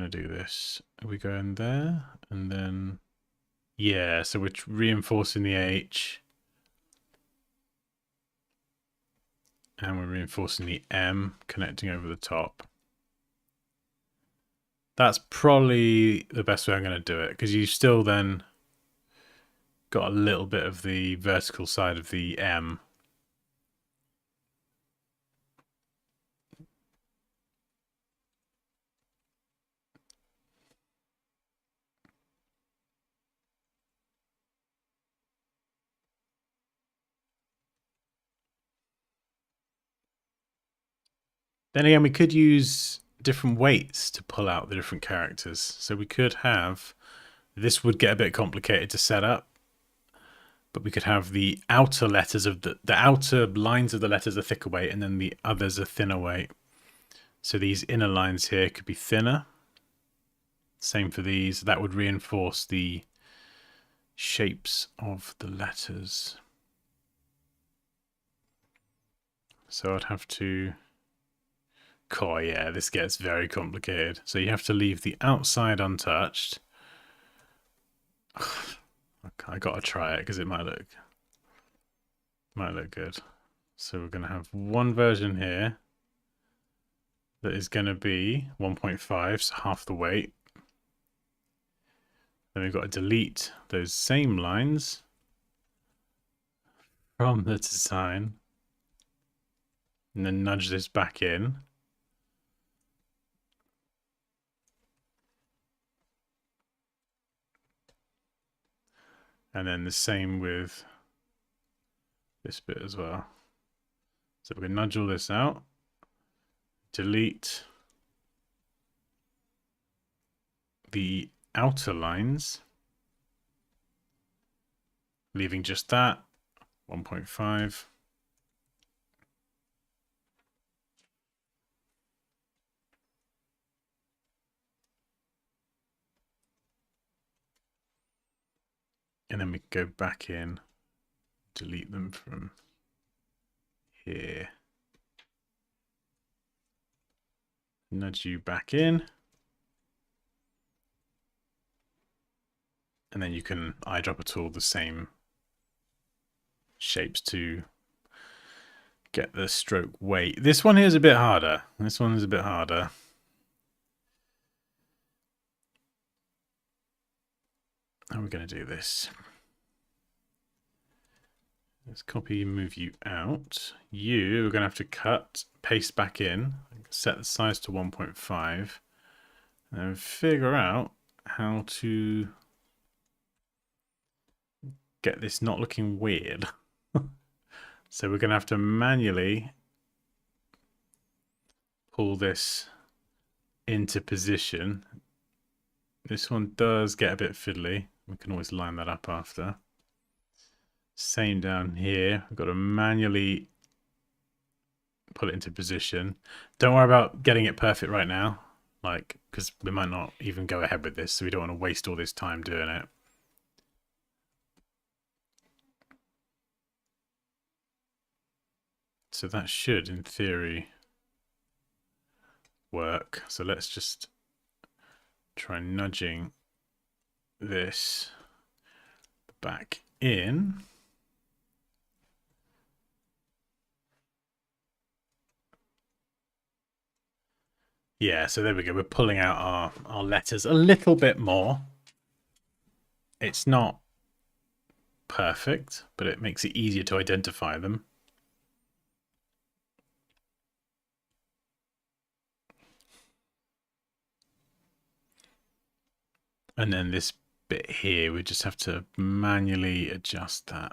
do this? Are we going there and then yeah, so we're reinforcing the H and we're reinforcing the M, connecting over the top. That's probably the best way I'm going to do it, because you've still then got a little bit of the vertical side of the M. Then again, we could use different weights to pull out the different characters. So we could have This would get a bit complicated to set up, but we could have the outer letters of the outer lines of the letters are thicker weight, and then the others are thinner weight. So these inner lines here could be thinner. Same for these. That would reinforce the shapes of the letters. So I'd have to... Oh yeah, this gets very complicated. So you have to leave the outside untouched. I gotta try it because it might look good. So we're gonna have one version here that is gonna be 1.5, so half the weight. Then we've got to delete those same lines from the design and then nudge this back in. And then the same with this bit as well. So we're going to nudge all this out, delete the outer lines, leaving just that, 1.5. And then we go back in, delete them from here. Nudge you back in. And then you can eyedropper tool the same shapes to get the stroke weight. This one here is a bit harder. This one is a bit harder. How are we going to do this? Let's copy and move you out. We're going to have to cut, paste back in, set the size to 1.5, and figure out how to get this not looking weird. So we're going to have to manually pull this into position. This one does get a bit fiddly. We can always line that up after. Same down here. We've got to manually pull it into position. Don't worry about getting it perfect right now, like, because we might not even go ahead with this, so we don't want to waste all this time doing it. So that should, in theory, work. So let's just try nudging this back in. Yeah, so there we go. We're pulling out our letters a little bit more. It's not perfect, but it makes it easier to identify them. And then this bit here, we just have to manually adjust that.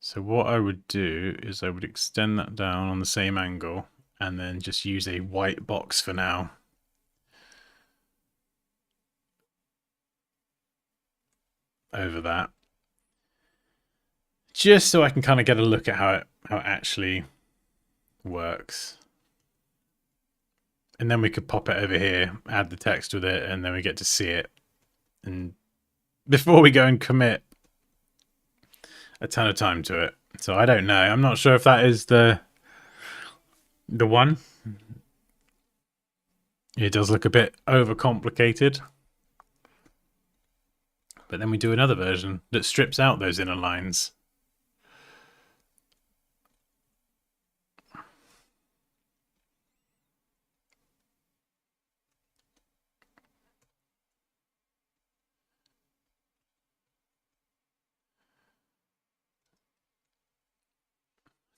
So what I would do is I would extend that down on the same angle and then just use a white box for now. Over that. Just so I can kind of get a look at how it actually works. And then we could pop it over here, add the text with it, and then we get to see it. And before we go and commit a ton of time to it. So I don't know. I'm not sure if that is the one. It does look a bit overcomplicated. But then we do another version that strips out those inner lines.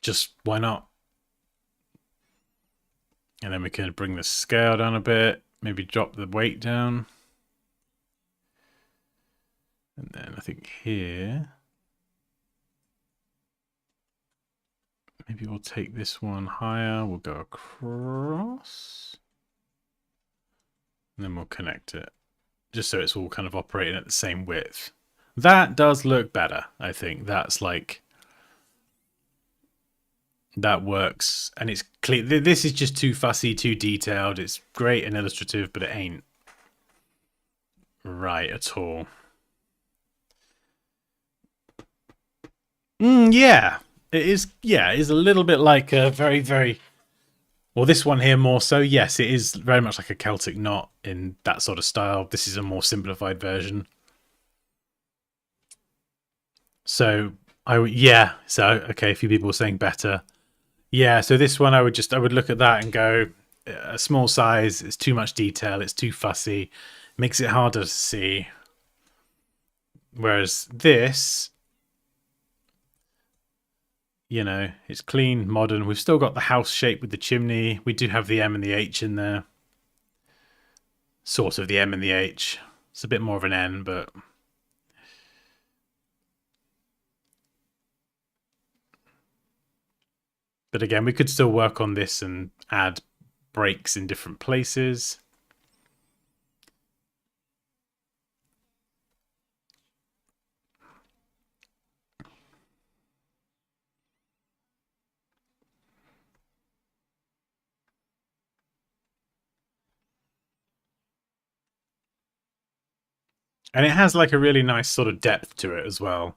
Just why not? And then we can bring the scale down a bit, maybe drop the weight down. And then I think here, maybe we'll take this one higher. We'll go across. And then we'll connect it. just so it's all kind of operating at the same width. That does look better, I think. That's like, that works, and it's clear. This is just too fussy, too detailed. It's great and illustrative, but it ain't right at all. Yeah, it is. Yeah, it is a little bit like a very. Well, this one here more so. Yes, it is very much like a Celtic knot in that sort of style. This is a more simplified version. So yeah. So okay, a few people were saying better. Yeah. So this one, I would look at that and go, a small size. It's too much detail. It's too fussy. Makes it harder to see. Whereas this, you know, it's clean, modern. We've still got the house shape with the chimney. We do have the M and the H in there. Sort of the M and the H. It's a bit more of an N, but again, we could still work on this and add breaks in different places. And it has like a really nice sort of depth to it as well.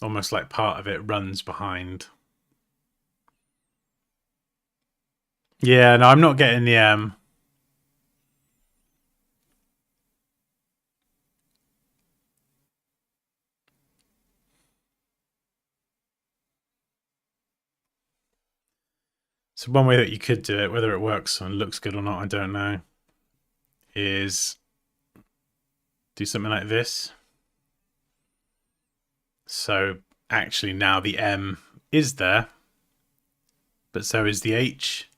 Almost like part of it runs behind. Yeah, no, I'm not getting the M. So one way that you could do it, whether it works and looks good or not, I don't know, is do something like this. So actually now the M is there, but so is the H.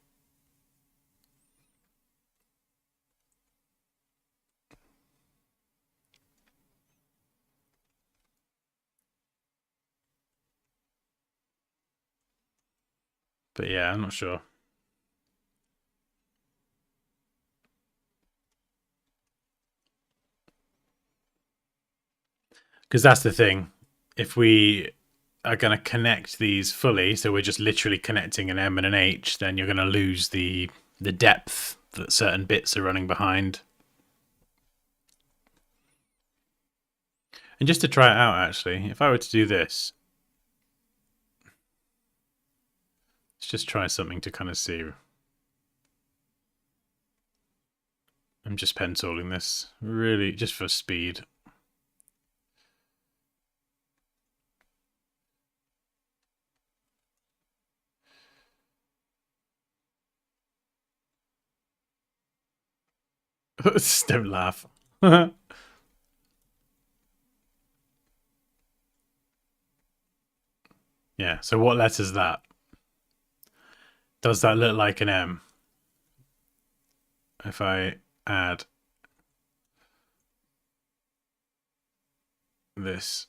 But yeah, I'm not sure. Because that's the thing. If we are going to connect these fully, so we're just literally connecting an M and an H, then you're going to lose the depth that certain bits are running behind. And just to try it out, actually, if I were to do this, let's just try something to kind of see. I'm just penciling this, really, just for speed. Don't laugh. Yeah, so what letter's that? Does that look like an M? If I add this.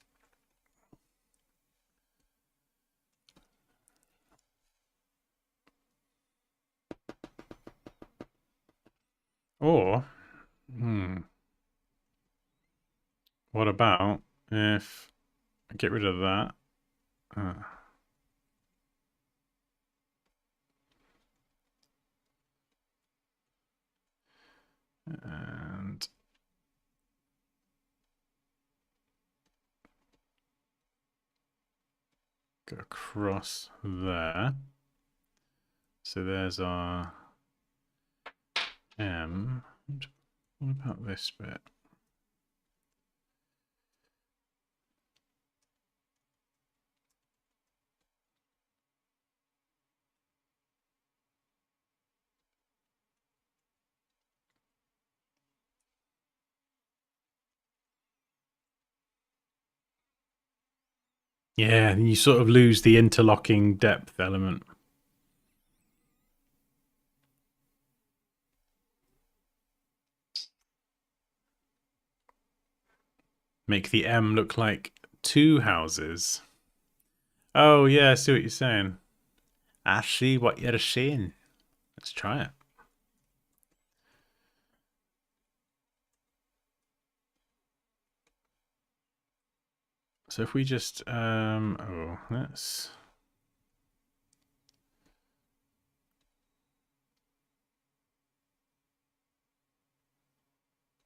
Or, what about if I get rid of that? And go across there. So there's our M. What about this bit? Yeah, and you sort of lose the interlocking depth element. Make the M look like two houses. Oh, yeah, I see what you're saying. I see what you're saying. Let's try it. So if we just let's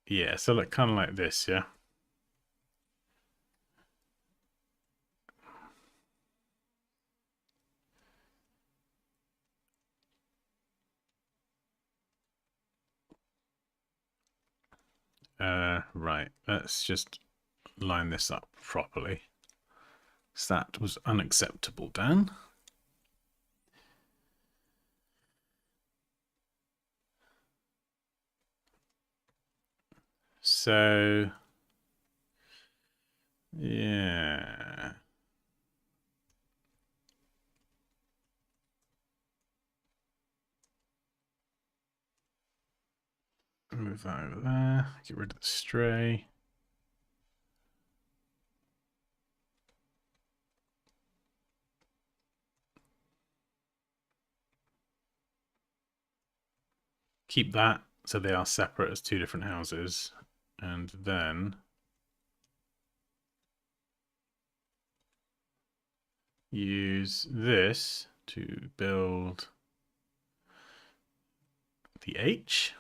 yeah, so look kind of like this, yeah. Right, let's just line this up properly. So that was unacceptable, Dan. So yeah. Move that over there. Get rid of the stray. Keep that so they are separate as two different houses. And then use this to build the H.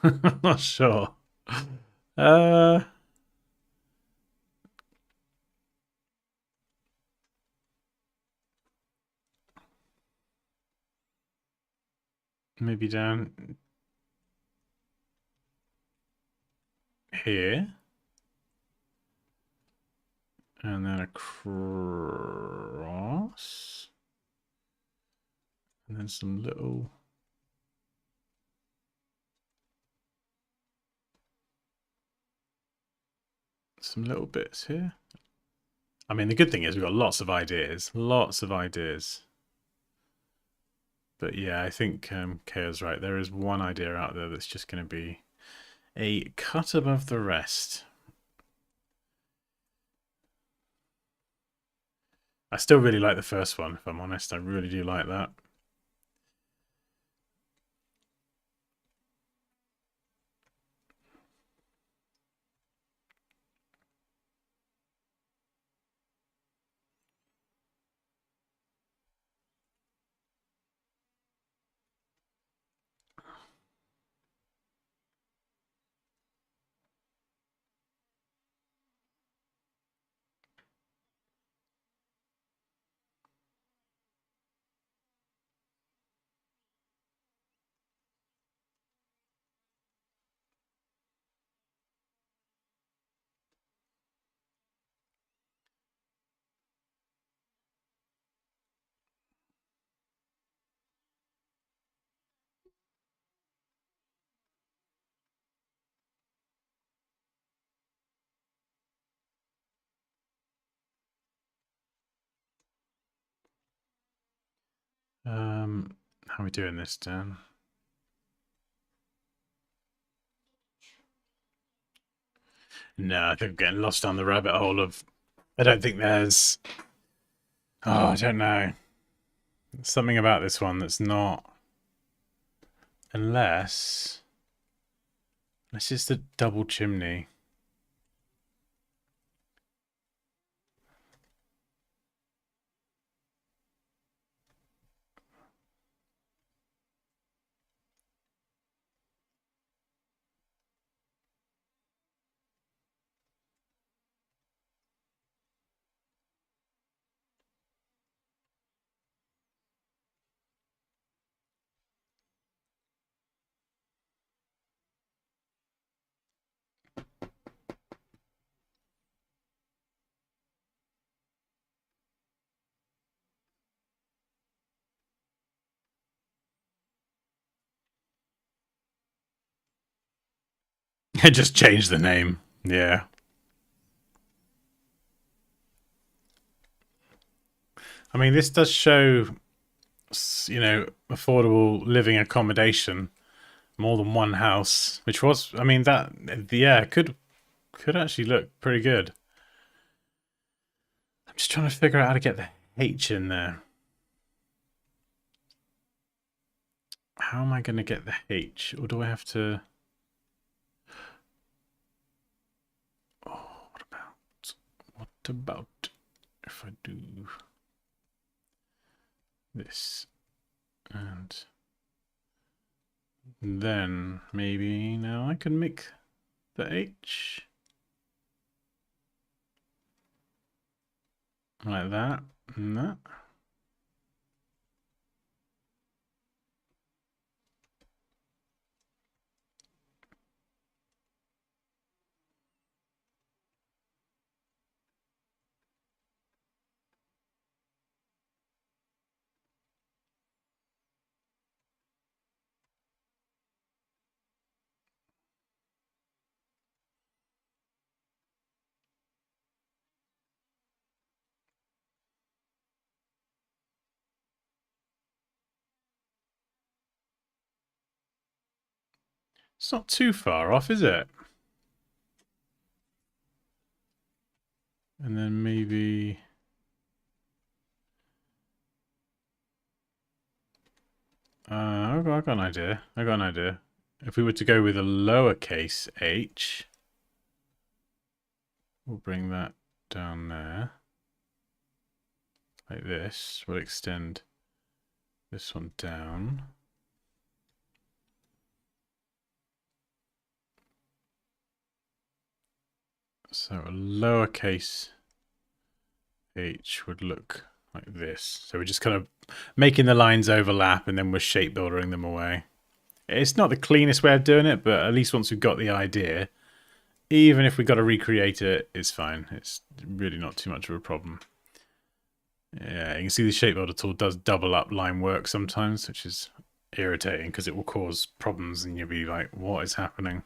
I'm not sure. Maybe down here. And then across. And then some little bits here. I mean, the good thing is we've got lots of ideas. Lots of ideas. But yeah, I think Kaya's right. There is one idea out there that's just going to be a cut above the rest. I still really like the first one, if I'm honest. I really do like that. How are we doing this, Dan? No, I think I'm getting lost down the rabbit hole of... I don't think there's... Oh, I don't know. Something about this one that's not... Unless... This is the double chimney. I just changed the name. Yeah. I mean, this does show, you know, affordable living accommodation, more than one house, which was, I mean, that, yeah, could Could actually look pretty good. I'm just trying to figure out how to get the H in there. How am I going to get the H? Or do I have to... Oh, what about if I do this? And then maybe now I can make the H. Like that and that. It's not too far off, is it? And then maybe... I've got an idea. I got an idea. If we were to go with a lowercase h, we'll bring that down there. Like this. We'll extend this one down. So a lowercase h would look like this. So we're just kind of making the lines overlap and then we're shape building them away. It's not the cleanest way of doing it, but at least once we've got the idea, even if we've got to recreate it, it's fine. It's really not too much of a problem. Yeah, you can see the shape builder tool does double up line work sometimes, which is irritating because it will cause problems and you'll be like, what is happening?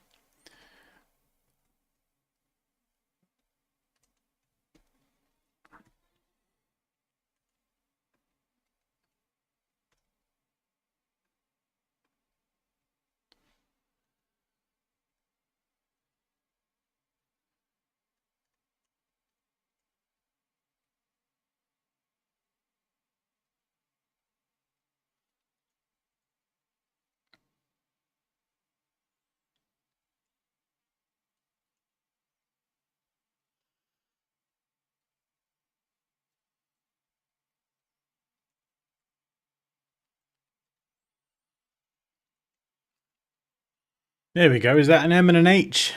There we go. Is that an M and an H?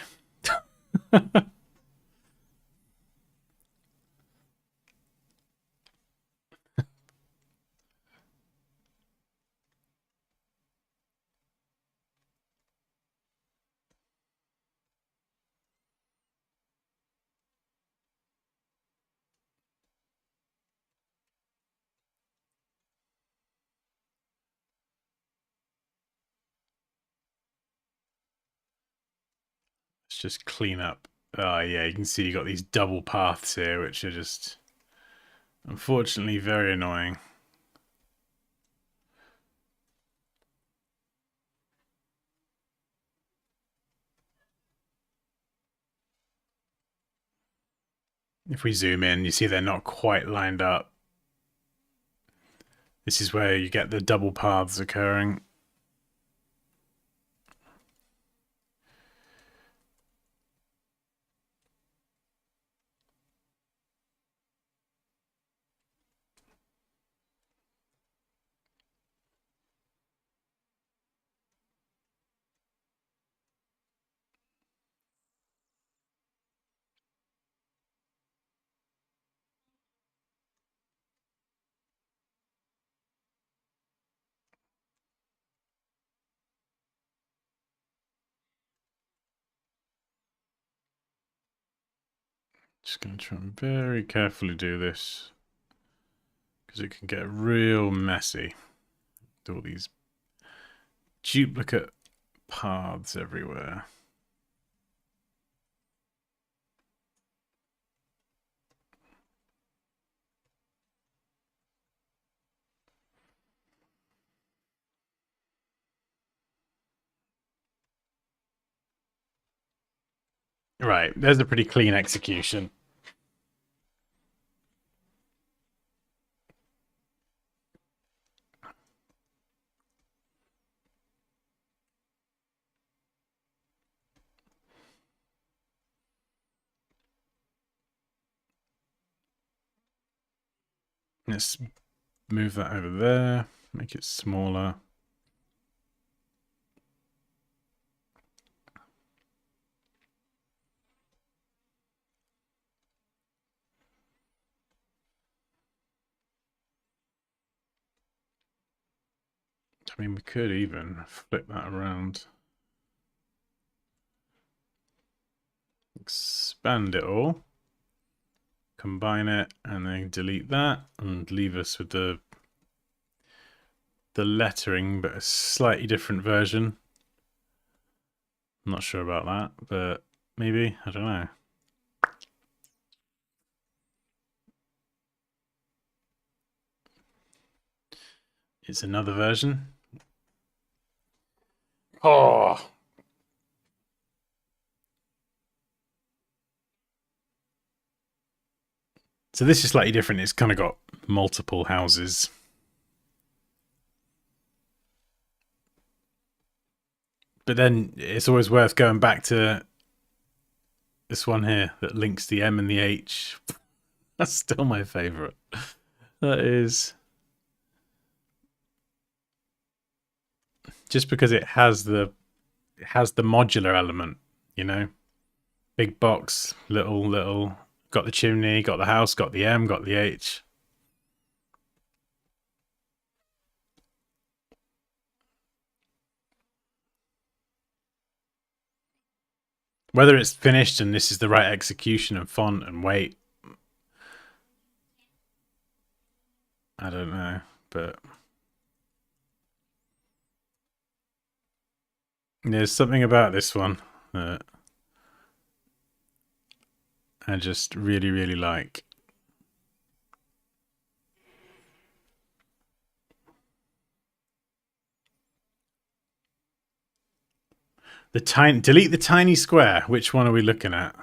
Let's just clean up. Oh, yeah, you can see you got these double paths here, which are just, unfortunately, very annoying. If we zoom in, you see they're not quite lined up. This is where you get the double paths occurring. Just going to try and very carefully do this because it can get real messy with all these duplicate paths everywhere. Right, there's a pretty clean execution. Let's move that over there, make it smaller. I mean, we could even flip that around. Expand it all. Combine it and then delete that and leave us with the lettering, but a slightly different version. I'm not sure about that, but maybe, I don't know. It's another version. Oh. So this is slightly different. It's kind of got multiple houses. But then it's always worth going back to this one here that links the M and the H. That's still my favorite. That is just because it has the modular element, you know. Big box, little, got the chimney, got the house, got the M, got the H. Whether it's finished and this is the right execution and font and weight, I don't know, but there's something about this one that I just really, really like. Delete the tiny square. Which one are we looking at?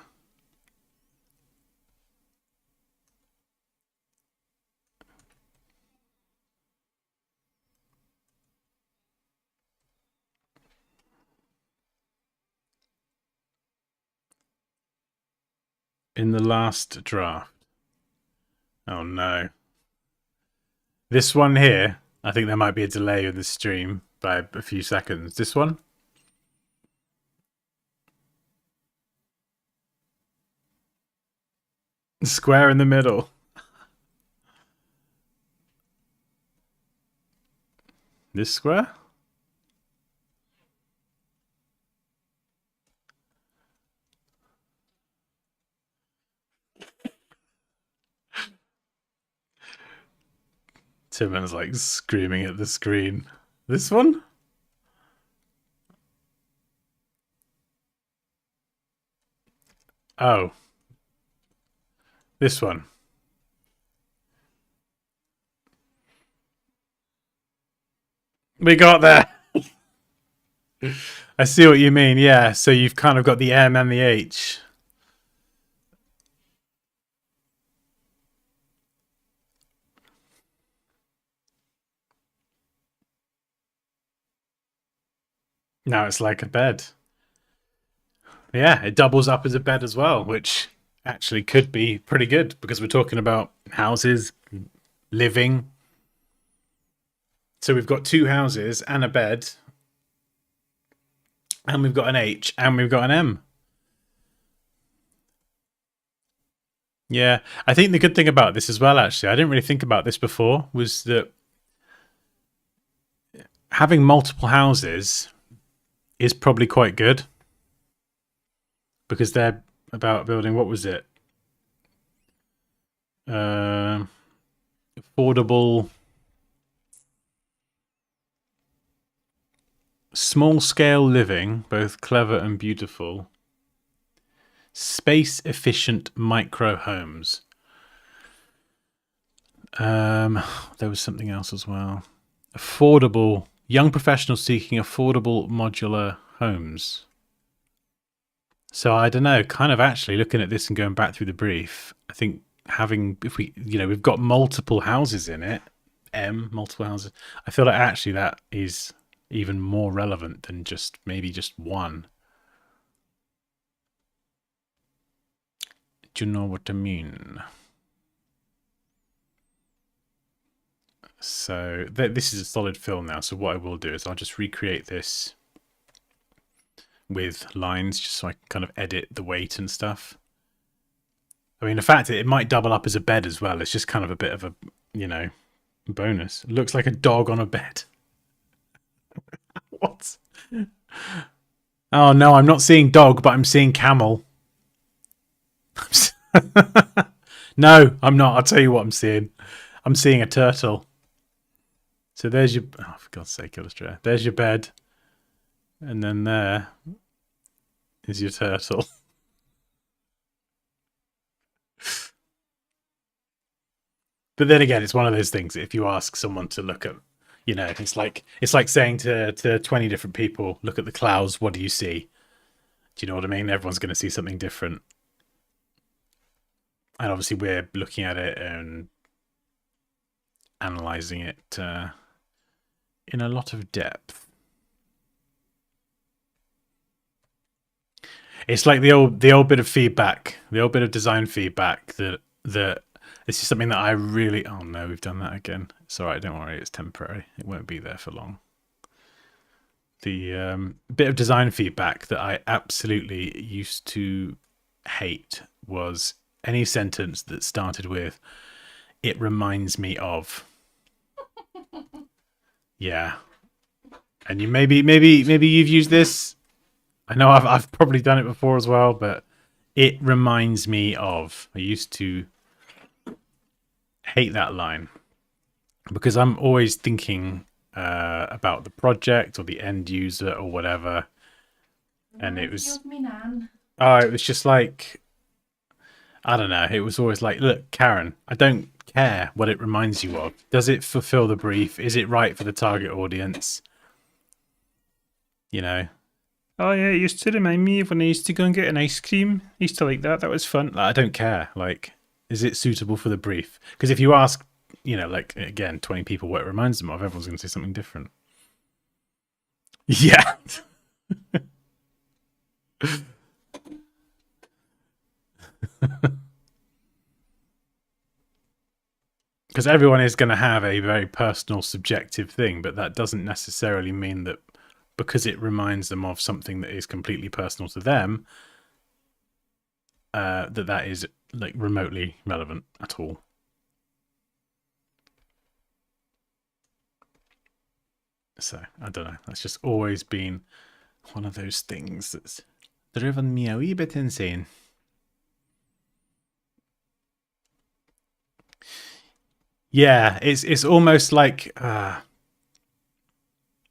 In the last draft. Oh no. This one here, I think there might be a delay in the stream by a few seconds. This one? Square in the middle. This square? Timon's like screaming at the screen. This one? Oh. This one. We got there. I see what you mean. Yeah, so you've kind of got the M and the H. Now it's like a bed. Yeah, it doubles up as a bed as well, which actually could be pretty good because we're talking about houses, living. So we've got two houses and a bed, and we've got an H, and we've got an M. Yeah, I think the good thing about this as well, actually, I didn't really think about this before, was that having multiple houses is probably quite good because they're about building, what was it? Affordable, small scale living, both clever and beautiful. Space efficient micro homes. There was something else as well. Affordable, young professionals seeking affordable modular homes. So I don't know, kind of actually looking at this and going back through the brief, I think having, if we, we've got multiple houses in it, multiple houses, I feel like actually that is even more relevant than just maybe just one. Do you know what I mean? So this is a solid fill now. So what I will do is I'll just recreate this with lines just so I can kind of edit the weight and stuff. I mean, the fact that it might double up as a bed as well, it's just kind of a bit of a, bonus. It looks like a dog on a bed. What? Oh no, I'm not seeing dog, but I'm seeing camel. No, I'm not. I'll tell you what I'm seeing. I'm seeing a turtle. So there's your... Oh, for God's sake, Illustrator. There's your bed. And then there is your turtle. But then again, it's one of those things. If you ask someone to look at, it's like saying to 20 different people, look at the clouds. What do you see? Do you know what I mean? Everyone's going to see something different. And obviously, we're looking at it and analyzing it in a lot of depth. It's like the old bit of feedback, the old bit of design feedback that this is something that I really... Oh no, we've done that again. It's all right, don't worry, it's temporary. It won't be there for long. The bit of design feedback that I absolutely used to hate was any sentence that started with, "It reminds me of." Yeah. And you maybe you've used this. I know I've probably done it before as well, but it reminds me of. I used to hate that line because I'm always thinking about the project or the end user or whatever. And it was... Oh, it was just like... I don't know. It was always like, look, Karen, I don't care what it reminds you of. Does it fulfill the brief? Is it right for the target audience? Oh yeah, it used to remind me of when I used to go and get an ice cream. I used to like that. That was fun. Like, I don't care. Like, is it suitable for the brief? Because if you ask, like, again, 20 people what it reminds them of, everyone's going to say something different. Yeah. Because everyone is going to have a very personal, subjective thing, but that doesn't necessarily mean that because it reminds them of something that is completely personal to them, that is like remotely relevant at all. So I don't know. That's just always been one of those things that's driven me a wee bit insane. Yeah, it's almost like, and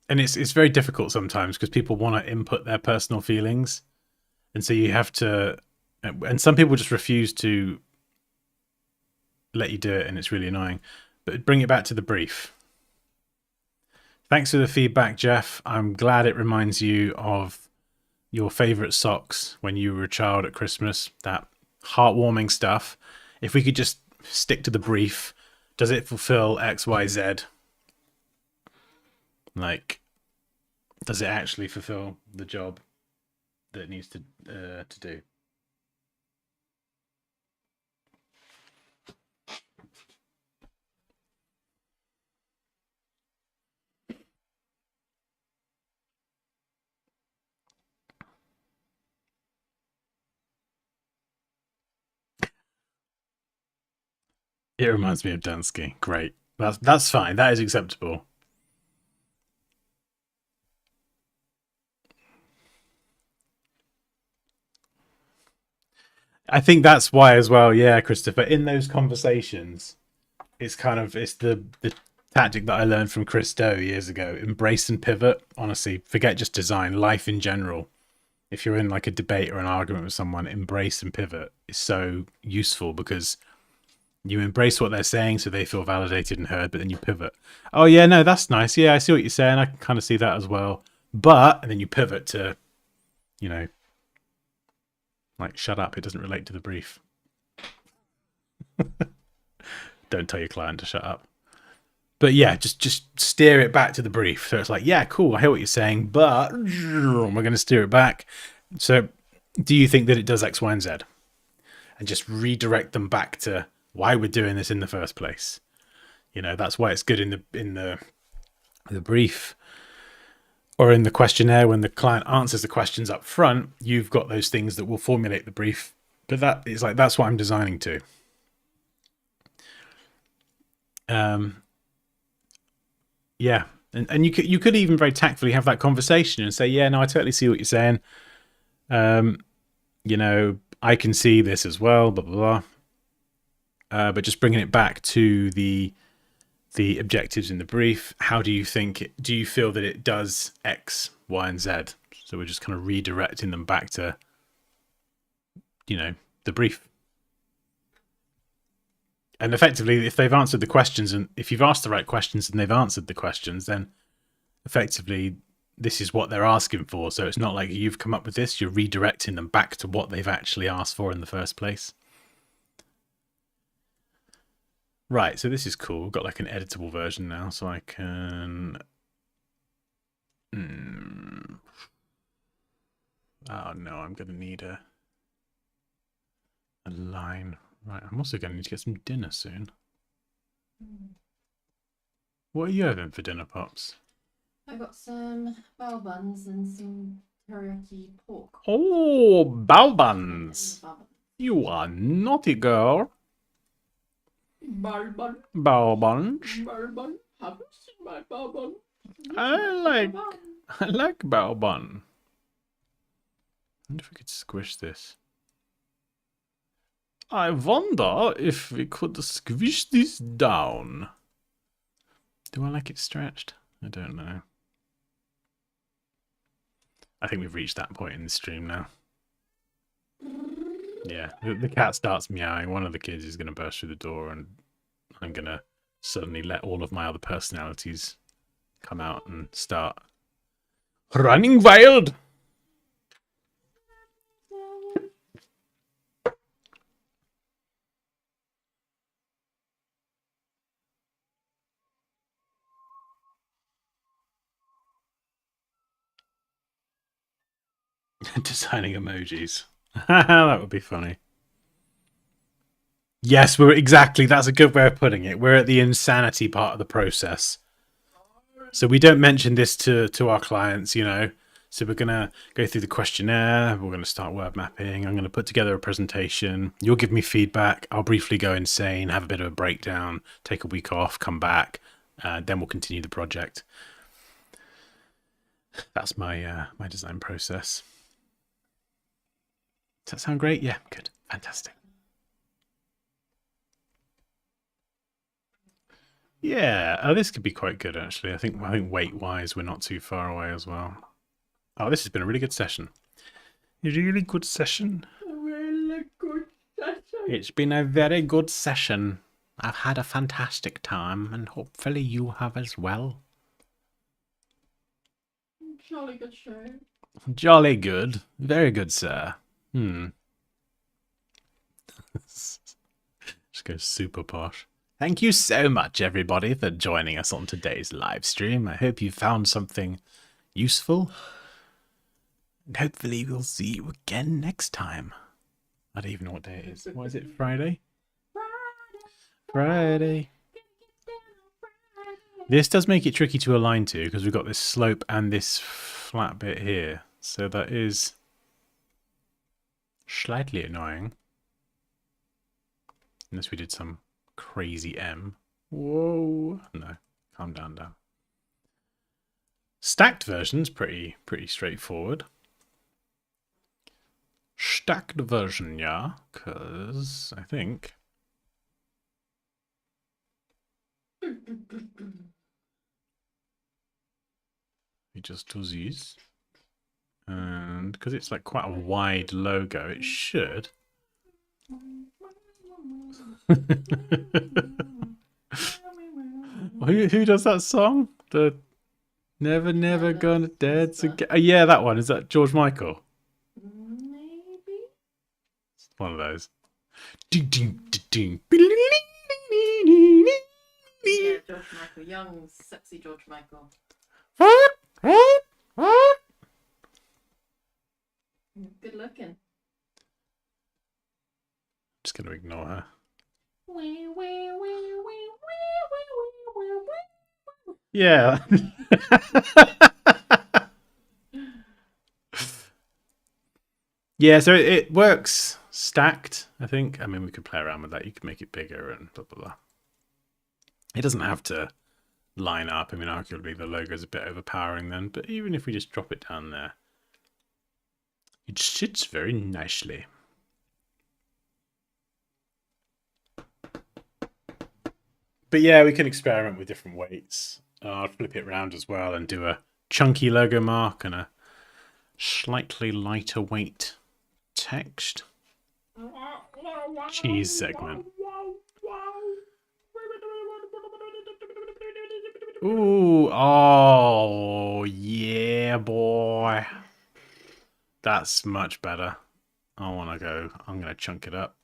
it's very difficult sometimes because people want to input their personal feelings, and so you have to, and some people just refuse to let you do it, and it's really annoying. But bring it back to the brief. Thanks for the feedback, Jeff. I'm glad it reminds you of your favorite socks when you were a child at Christmas. That heartwarming stuff. If we could just stick to the brief. Does it fulfill X, Y, Z? Like, does it actually fulfill the job that it needs to do? It reminds me of Dunsky. Great. That's fine. That is acceptable. I think that's why as well, yeah, Christopher. In those conversations, it's the tactic that I learned from Chris Doe years ago. Embrace and pivot. Honestly, forget just design, life in general. If you're in like a debate or an argument with someone, embrace and pivot is so useful because you embrace what they're saying so they feel validated and heard, but then you pivot. Oh yeah, no, that's nice. Yeah, I see what you're saying. I can kind of see that as well. But, and then you pivot to, Like, shut up, it doesn't relate to the brief. Don't tell your client to shut up. But yeah, just steer it back to the brief. So it's like, yeah, cool, I hear what you're saying, but we're going to steer it back. So do you think that it does X, Y, and Z? And just redirect them back to why we're doing this in the first place. You know, that's why it's good in the brief or in the questionnaire. When the client answers the questions up front, you've got those things that will formulate the brief. But that is like, that's what I'm designing to. Yeah, and you could even very tactfully have that conversation and say, yeah, no, I totally see what you're saying. You know, I can see this as well, blah blah blah. But just bringing it back to the objectives in the brief. How do you think? Do you feel that it does X, Y, and Z? So we're just kind of redirecting them back to, you know, the brief. And effectively, if they've answered the questions, and if you've asked the right questions and they've answered the questions, then effectively this is what they're asking for. So it's not like you've come up with this, you're redirecting them back to what they've actually asked for in the first place. Right, so this is cool. We've got like an editable version now, so I can... Oh no, I'm going to need a line. Right, I'm also going to need to get some dinner soon. What are you having for dinner, Pops?
I got some bao buns and some teriyaki pork.
Oh, bao buns! You are naughty girl.
Bao bun.
Bao buns.
Bao bun. Have you seen my bao bun?
I like bao bun. I wonder if we could squish this. I wonder if we could squish this down. Do I like it stretched? I don't know. I think we've reached that point in the stream now. Yeah, the cat starts meowing. One of the kids is going to burst through the door, and I'm going to suddenly let all of my other personalities come out and start running wild. Designing emojis. That would be funny. Yes, that's a good way of putting it. We're at the insanity part of the process. So we don't mention this to our clients, you know. So we're going to go through the questionnaire. We're going to start word mapping. I'm going to put together a presentation. You'll give me feedback. I'll briefly go insane, have a bit of a breakdown, take a week off, come back. Then we'll continue the project. That's my my design process. Does that sound great? Yeah, good. Fantastic. Yeah, this could be quite good actually. I think weight-wise we're not too far away as well. Oh, this has been a really good session. A really good session.
A really good session.
It's been a very good session. I've had a fantastic time, and hopefully you have as well.
Jolly good show.
Jolly good. Very good, sir. Just go super posh. Thank you so much, everybody, for joining us on today's live stream. I hope you found something useful. And hopefully we'll see you again next time. I don't even know what day it is. What is it, Friday? Friday. This does make it tricky to align to, because we've got this slope and this flat bit here. So that is slightly annoying. Unless we did some crazy M. Whoa. No, calm down. Stacked version's pretty straightforward. Stacked version, yeah, because I think we just do these, and because it's like quite a wide logo, it should. Who does that song? The Never Gonna Dance Again. Yeah, that one. Is that George Michael?
Maybe.
One of those.
Yeah, George Michael, young, sexy George Michael. Good looking.
Just going to ignore her. Yeah. Yeah, so it works stacked, I think. I mean, we could play around with that. You could make it bigger and blah, blah, blah. It doesn't have to line up. I mean, arguably the logo's a bit overpowering then, but even if we just drop it down there, it sits very nicely. But yeah, we can experiment with different weights. I'll flip it around as well and do a chunky logo mark and a slightly lighter weight text. Cheese segment. Ooh, oh, yeah, boy. That's much better. I'm going to chunk it up.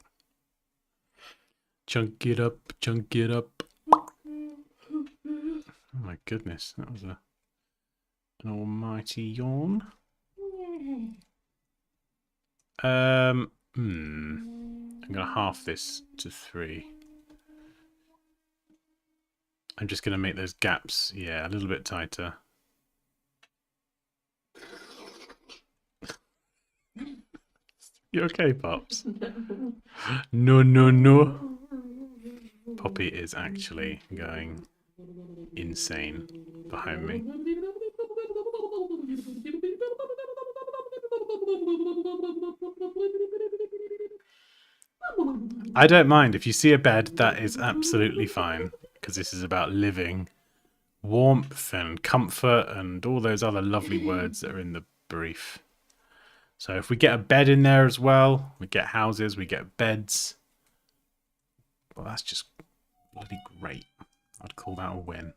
Chunk it up, chunk it up. Oh my goodness, that was an almighty yawn. I'm going to half this to 3. I'm just going to make those gaps, yeah, a little bit tighter. You okay, Pops? No, no, no. Poppy is actually going insane behind me. I don't mind. If you see a bed, that is absolutely fine. Because this is about living. Warmth and comfort and all those other lovely words that are in the brief. So if we get a bed in there as well, we get houses, we get beds. Well, that's just bloody great. I'd call that a win.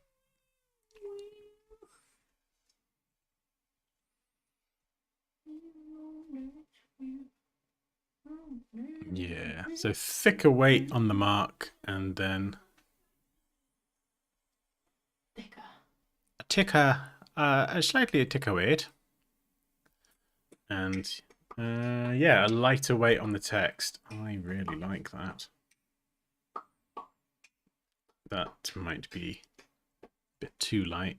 Yeah, so thicker weight on the mark and then slightly a thicker weight. And yeah, a lighter weight on the text. I really like that. That might be a bit too light.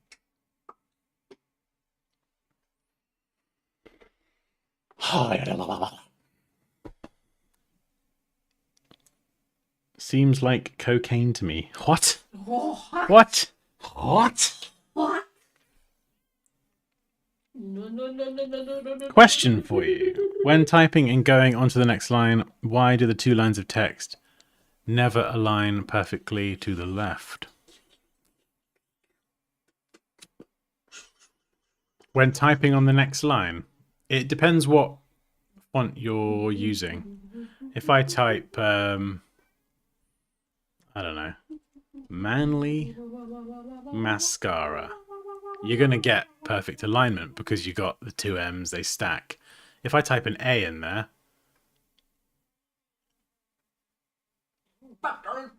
Seems like cocaine to me. What? What? What?
What? No.
Question for you. When typing and going on to the next line, why do the 2 lines of text never align perfectly to the left? When typing on the next line, it depends what font you're using. If I type, I don't know, manly mascara, you're going to get perfect alignment because you got the 2 M's, they stack. If I type an A in there,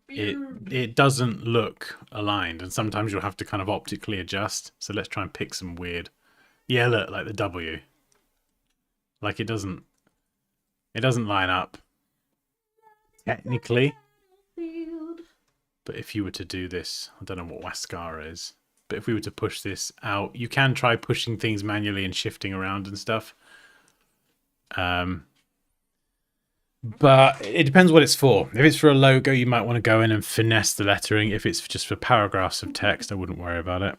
it doesn't look aligned, and sometimes you'll have to kind of optically adjust. So let's try and pick some weird. Yeah, look, like the W. Like it doesn't line up technically. But if you were to do this, I don't know what mascara is, but if we were to push this out, you can try pushing things manually and shifting around and stuff. But it depends what it's for. If it's for a logo, you might want to go in and finesse the lettering. If it's just for paragraphs of text, I wouldn't worry about it.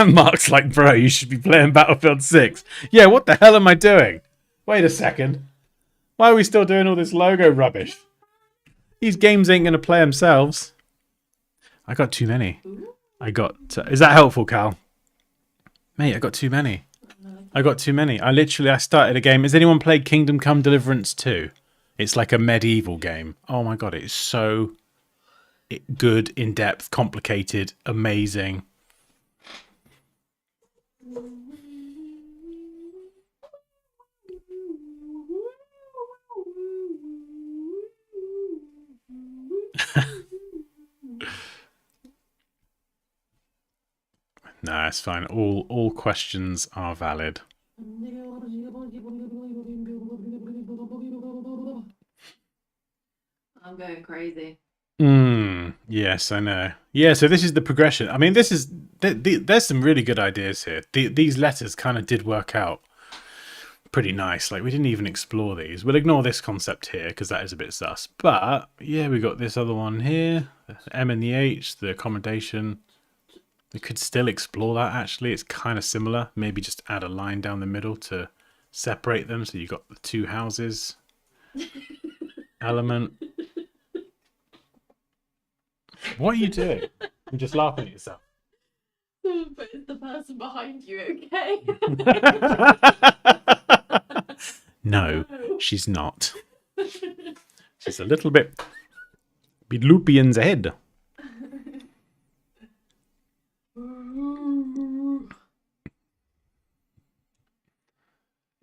Mark's like, bro, you should be playing Battlefield 6. Yeah, what the hell am I doing? Wait a second. Why are we still doing all this logo rubbish? These games ain't going to play themselves. I got too many. Is that helpful, Cal? Mate, I got too many. I started a game. Has anyone played Kingdom Come Deliverance 2? It's like a medieval game. Oh my god, it's so good, in-depth, complicated, amazing. No, it's fine. All questions are valid.
I'm going crazy.
Yes, I know. Yeah, so this is the progression. I mean, this is there's some really good ideas here. These letters kind of did work out pretty nice. Like, we didn't even explore these. We'll ignore this concept here because that is a bit sus. But yeah, we got this other one here, the M and the H, the accommodation. We could still explore that. Actually, it's kind of similar. Maybe just add a line down the middle to separate them, so you got the two houses element. What are you doing? You're just laughing at yourself.
But is the person behind you okay?
No, she's not. She's a little bit loopy in the head.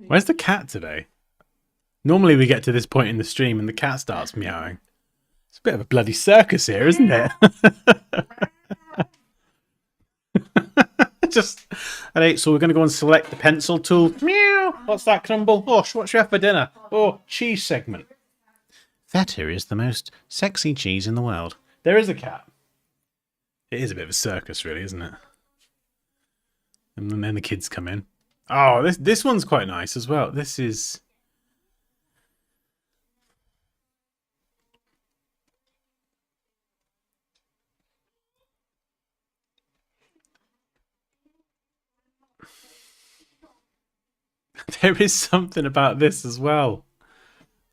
Where's the cat today? Normally we get to this point in the stream and the cat starts meowing. It's a bit of a bloody circus here, isn't it? Just at 8, so we're going to go and select the pencil tool. Meow. What's that, Crumble? Oh, what should we have for dinner? Oh, cheese segment. That here is the most sexy cheese in the world. There is a cat. It is a bit of a circus, really, isn't it? And then the kids come in. Oh, this one's quite nice as well. This is... There is something about this as well.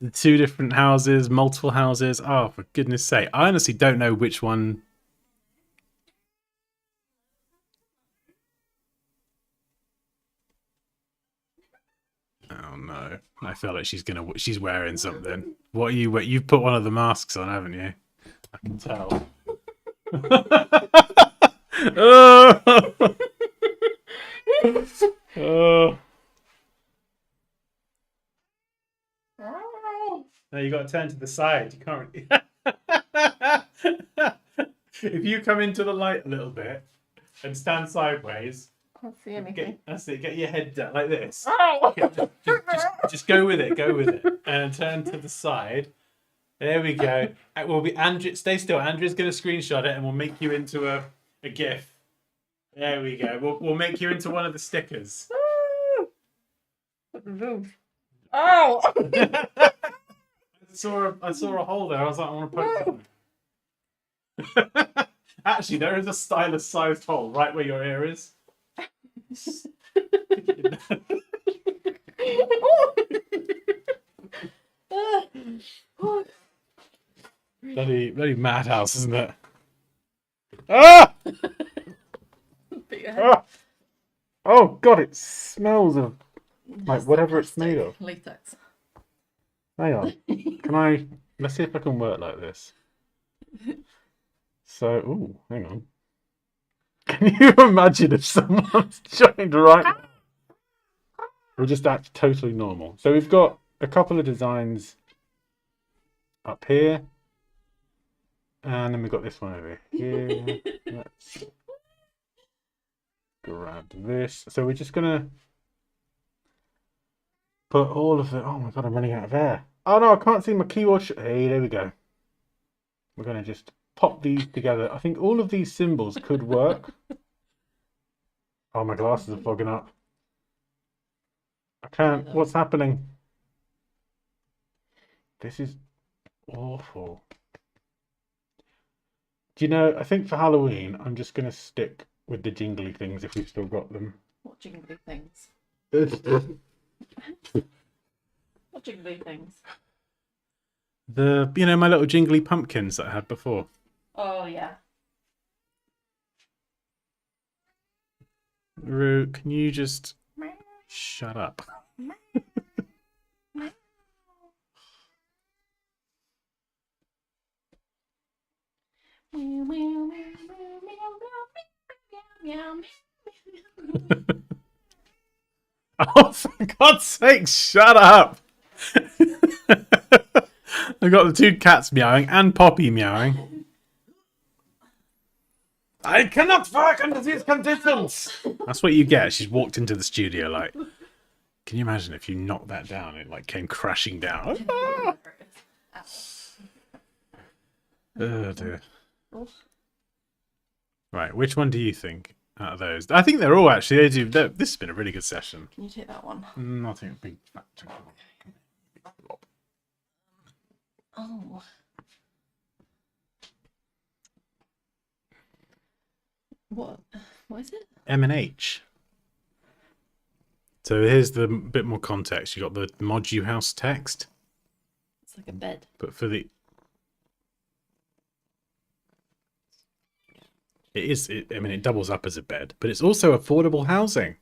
The two different houses, multiple houses. Oh, for goodness sake. I honestly don't know which one... Oh no. I feel like she's wearing something. What are you... You've put one of the masks on, haven't you? I can tell. Oh! Oh. No, you got to turn to the side. You can't. If you come into the light a little bit and stand sideways,
Can't see anything.
That's it. Get your head down like this.
Oh!
Just go with it. Go with it, and turn to the side. There we go. We'll be Andrew. Stay still. Andrew's going to screenshot it, and we'll make you into a GIF. There we go. We'll make you into one of the stickers.
Oh!
I saw a hole there. I was like, I want to poke something. Actually, there is a stylus-sized hole right where your ear is. bloody madhouse, isn't it? Ah! Oh God! It smells of like whatever it's made of.
Latex.
Hang on. Can I? Let's see if I can work like this. So, ooh, hang on. Can you imagine if someone's joined right now? We'll just act totally normal. So we've got a couple of designs up here. And then we've got this one over here. Let's grab this. So we're just going to put all of the... Oh my God, I'm running out of air. Oh no, I can't see my keyboard. Hey, there we go. We're going to just pop these together. I think all of these symbols could work. Oh, my glasses are fogging up. I can't. What's happening? This is awful. Do you know, I think for Halloween, I'm just going to stick with the jingly things if we've still got them.
What jingly things? What jingly things?
My little jingly pumpkins that I had before.
Oh, yeah.
Roo, can you just shut up? Oh, for God's sake, shut up! I've got the two cats meowing and Poppy meowing. I cannot work under these conditions. That's what you get. She's walked into the studio like. Can you imagine if you knocked that down and it like came crashing down? Oh dear. Right, which one do you think out of those? I think they're all actually. This has been a really good session.
Can you take that one?
I think a big fat chunk of it.
Oh. What is it?
M&H. So here's the bit more context. You got the ModuHaus text.
It's like a bed.
But for the... I mean, it doubles up as a bed, but it's also affordable housing.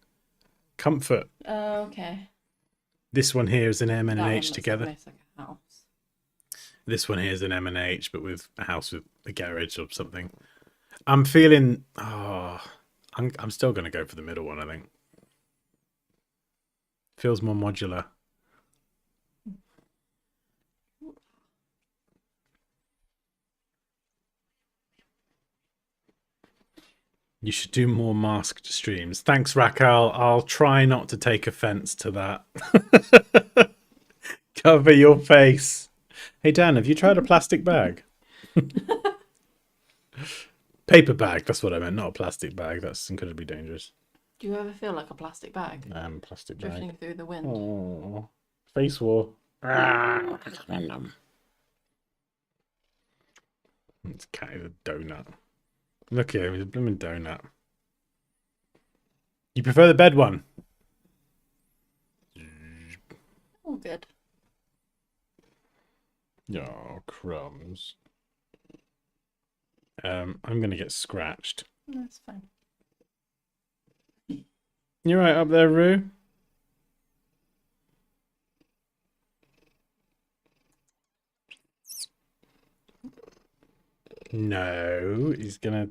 Comfort.
Oh, okay.
This one here is an M and an
That one
H
looks
together.
almost like a house.
This one here is an M&H, but with a house with a garage or something. I'm feeling... Oh, I'm still going to go for the middle one, I think. Feels more modular. You should do more masked streams. Thanks, Raquel. I'll try not to take offense to that. Cover your face. Hey, Dan, have you tried a plastic bag? Paper bag, that's what I meant, not a plastic bag. That's incredibly dangerous.
Do you ever feel like a plastic bag?
Plastic
Drifting
bag.
through the wind.
Oh, face war. It's cat is a donut. Look at him, he's a blooming donut. You prefer the bed one?
Oh, good.
Oh, crumbs. I'm gonna get scratched.
That's fine.
You right up there, Roo? No, he's gonna...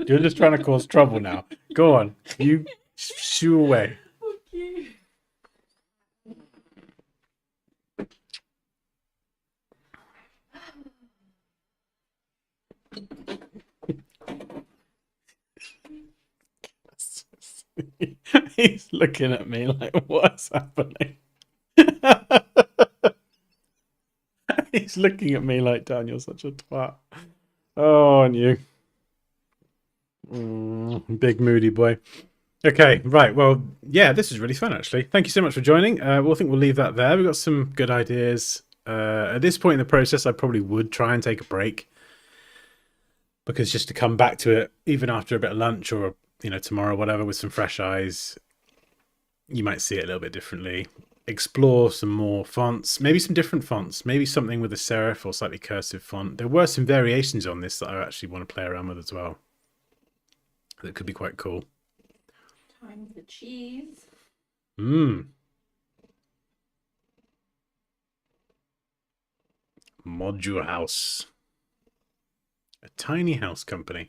You're just trying to cause trouble now. Go on, you shoo away.
Okay.
He's looking at me like, what's happening? He's looking at me like, Dan, you're such a twat. Oh, and you. Big moody boy. Okay, right. Well, yeah, this is really fun, actually. Thank you so much for joining. We'll leave that there. We've got some good ideas. At this point in the process, I probably would try and take a break. Because just to come back to it, even after a bit of lunch or, tomorrow, whatever, with some fresh eyes, you might see it a little bit differently. Explore some more fonts, maybe some different fonts, maybe something with a serif or slightly cursive font. There were some variations on this that I actually want to play around with as well. That could be quite cool.
Time for cheese.
ModuHaus. A tiny house company.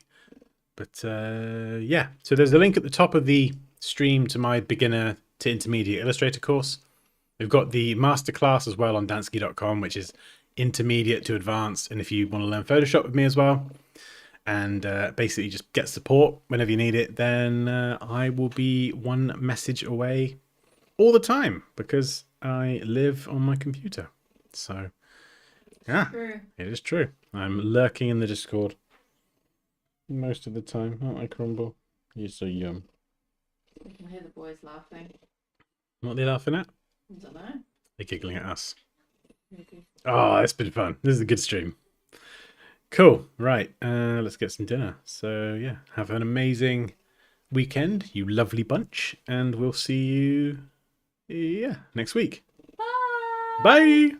But yeah, so there's a link at the top of the stream to my beginner to intermediate Illustrator course. We've got the masterclass as well on dansky.com, which is intermediate to advanced. And if you want to learn Photoshop with me as well, and basically just get support whenever you need it, then I will be one message away all the time because I live on my computer. So yeah,
True.
it is true. I'm lurking in the Discord most of the time, aren't I, Crumble? You're so yum.
I can hear the boys laughing.
What are they laughing at?
I don't know.
They're giggling at us.
Maybe.
Oh, it's been fun. This is a good stream. Cool. Right. Let's get some dinner. So yeah, have an amazing weekend, you lovely bunch, and we'll see you next week.
Bye.
Bye.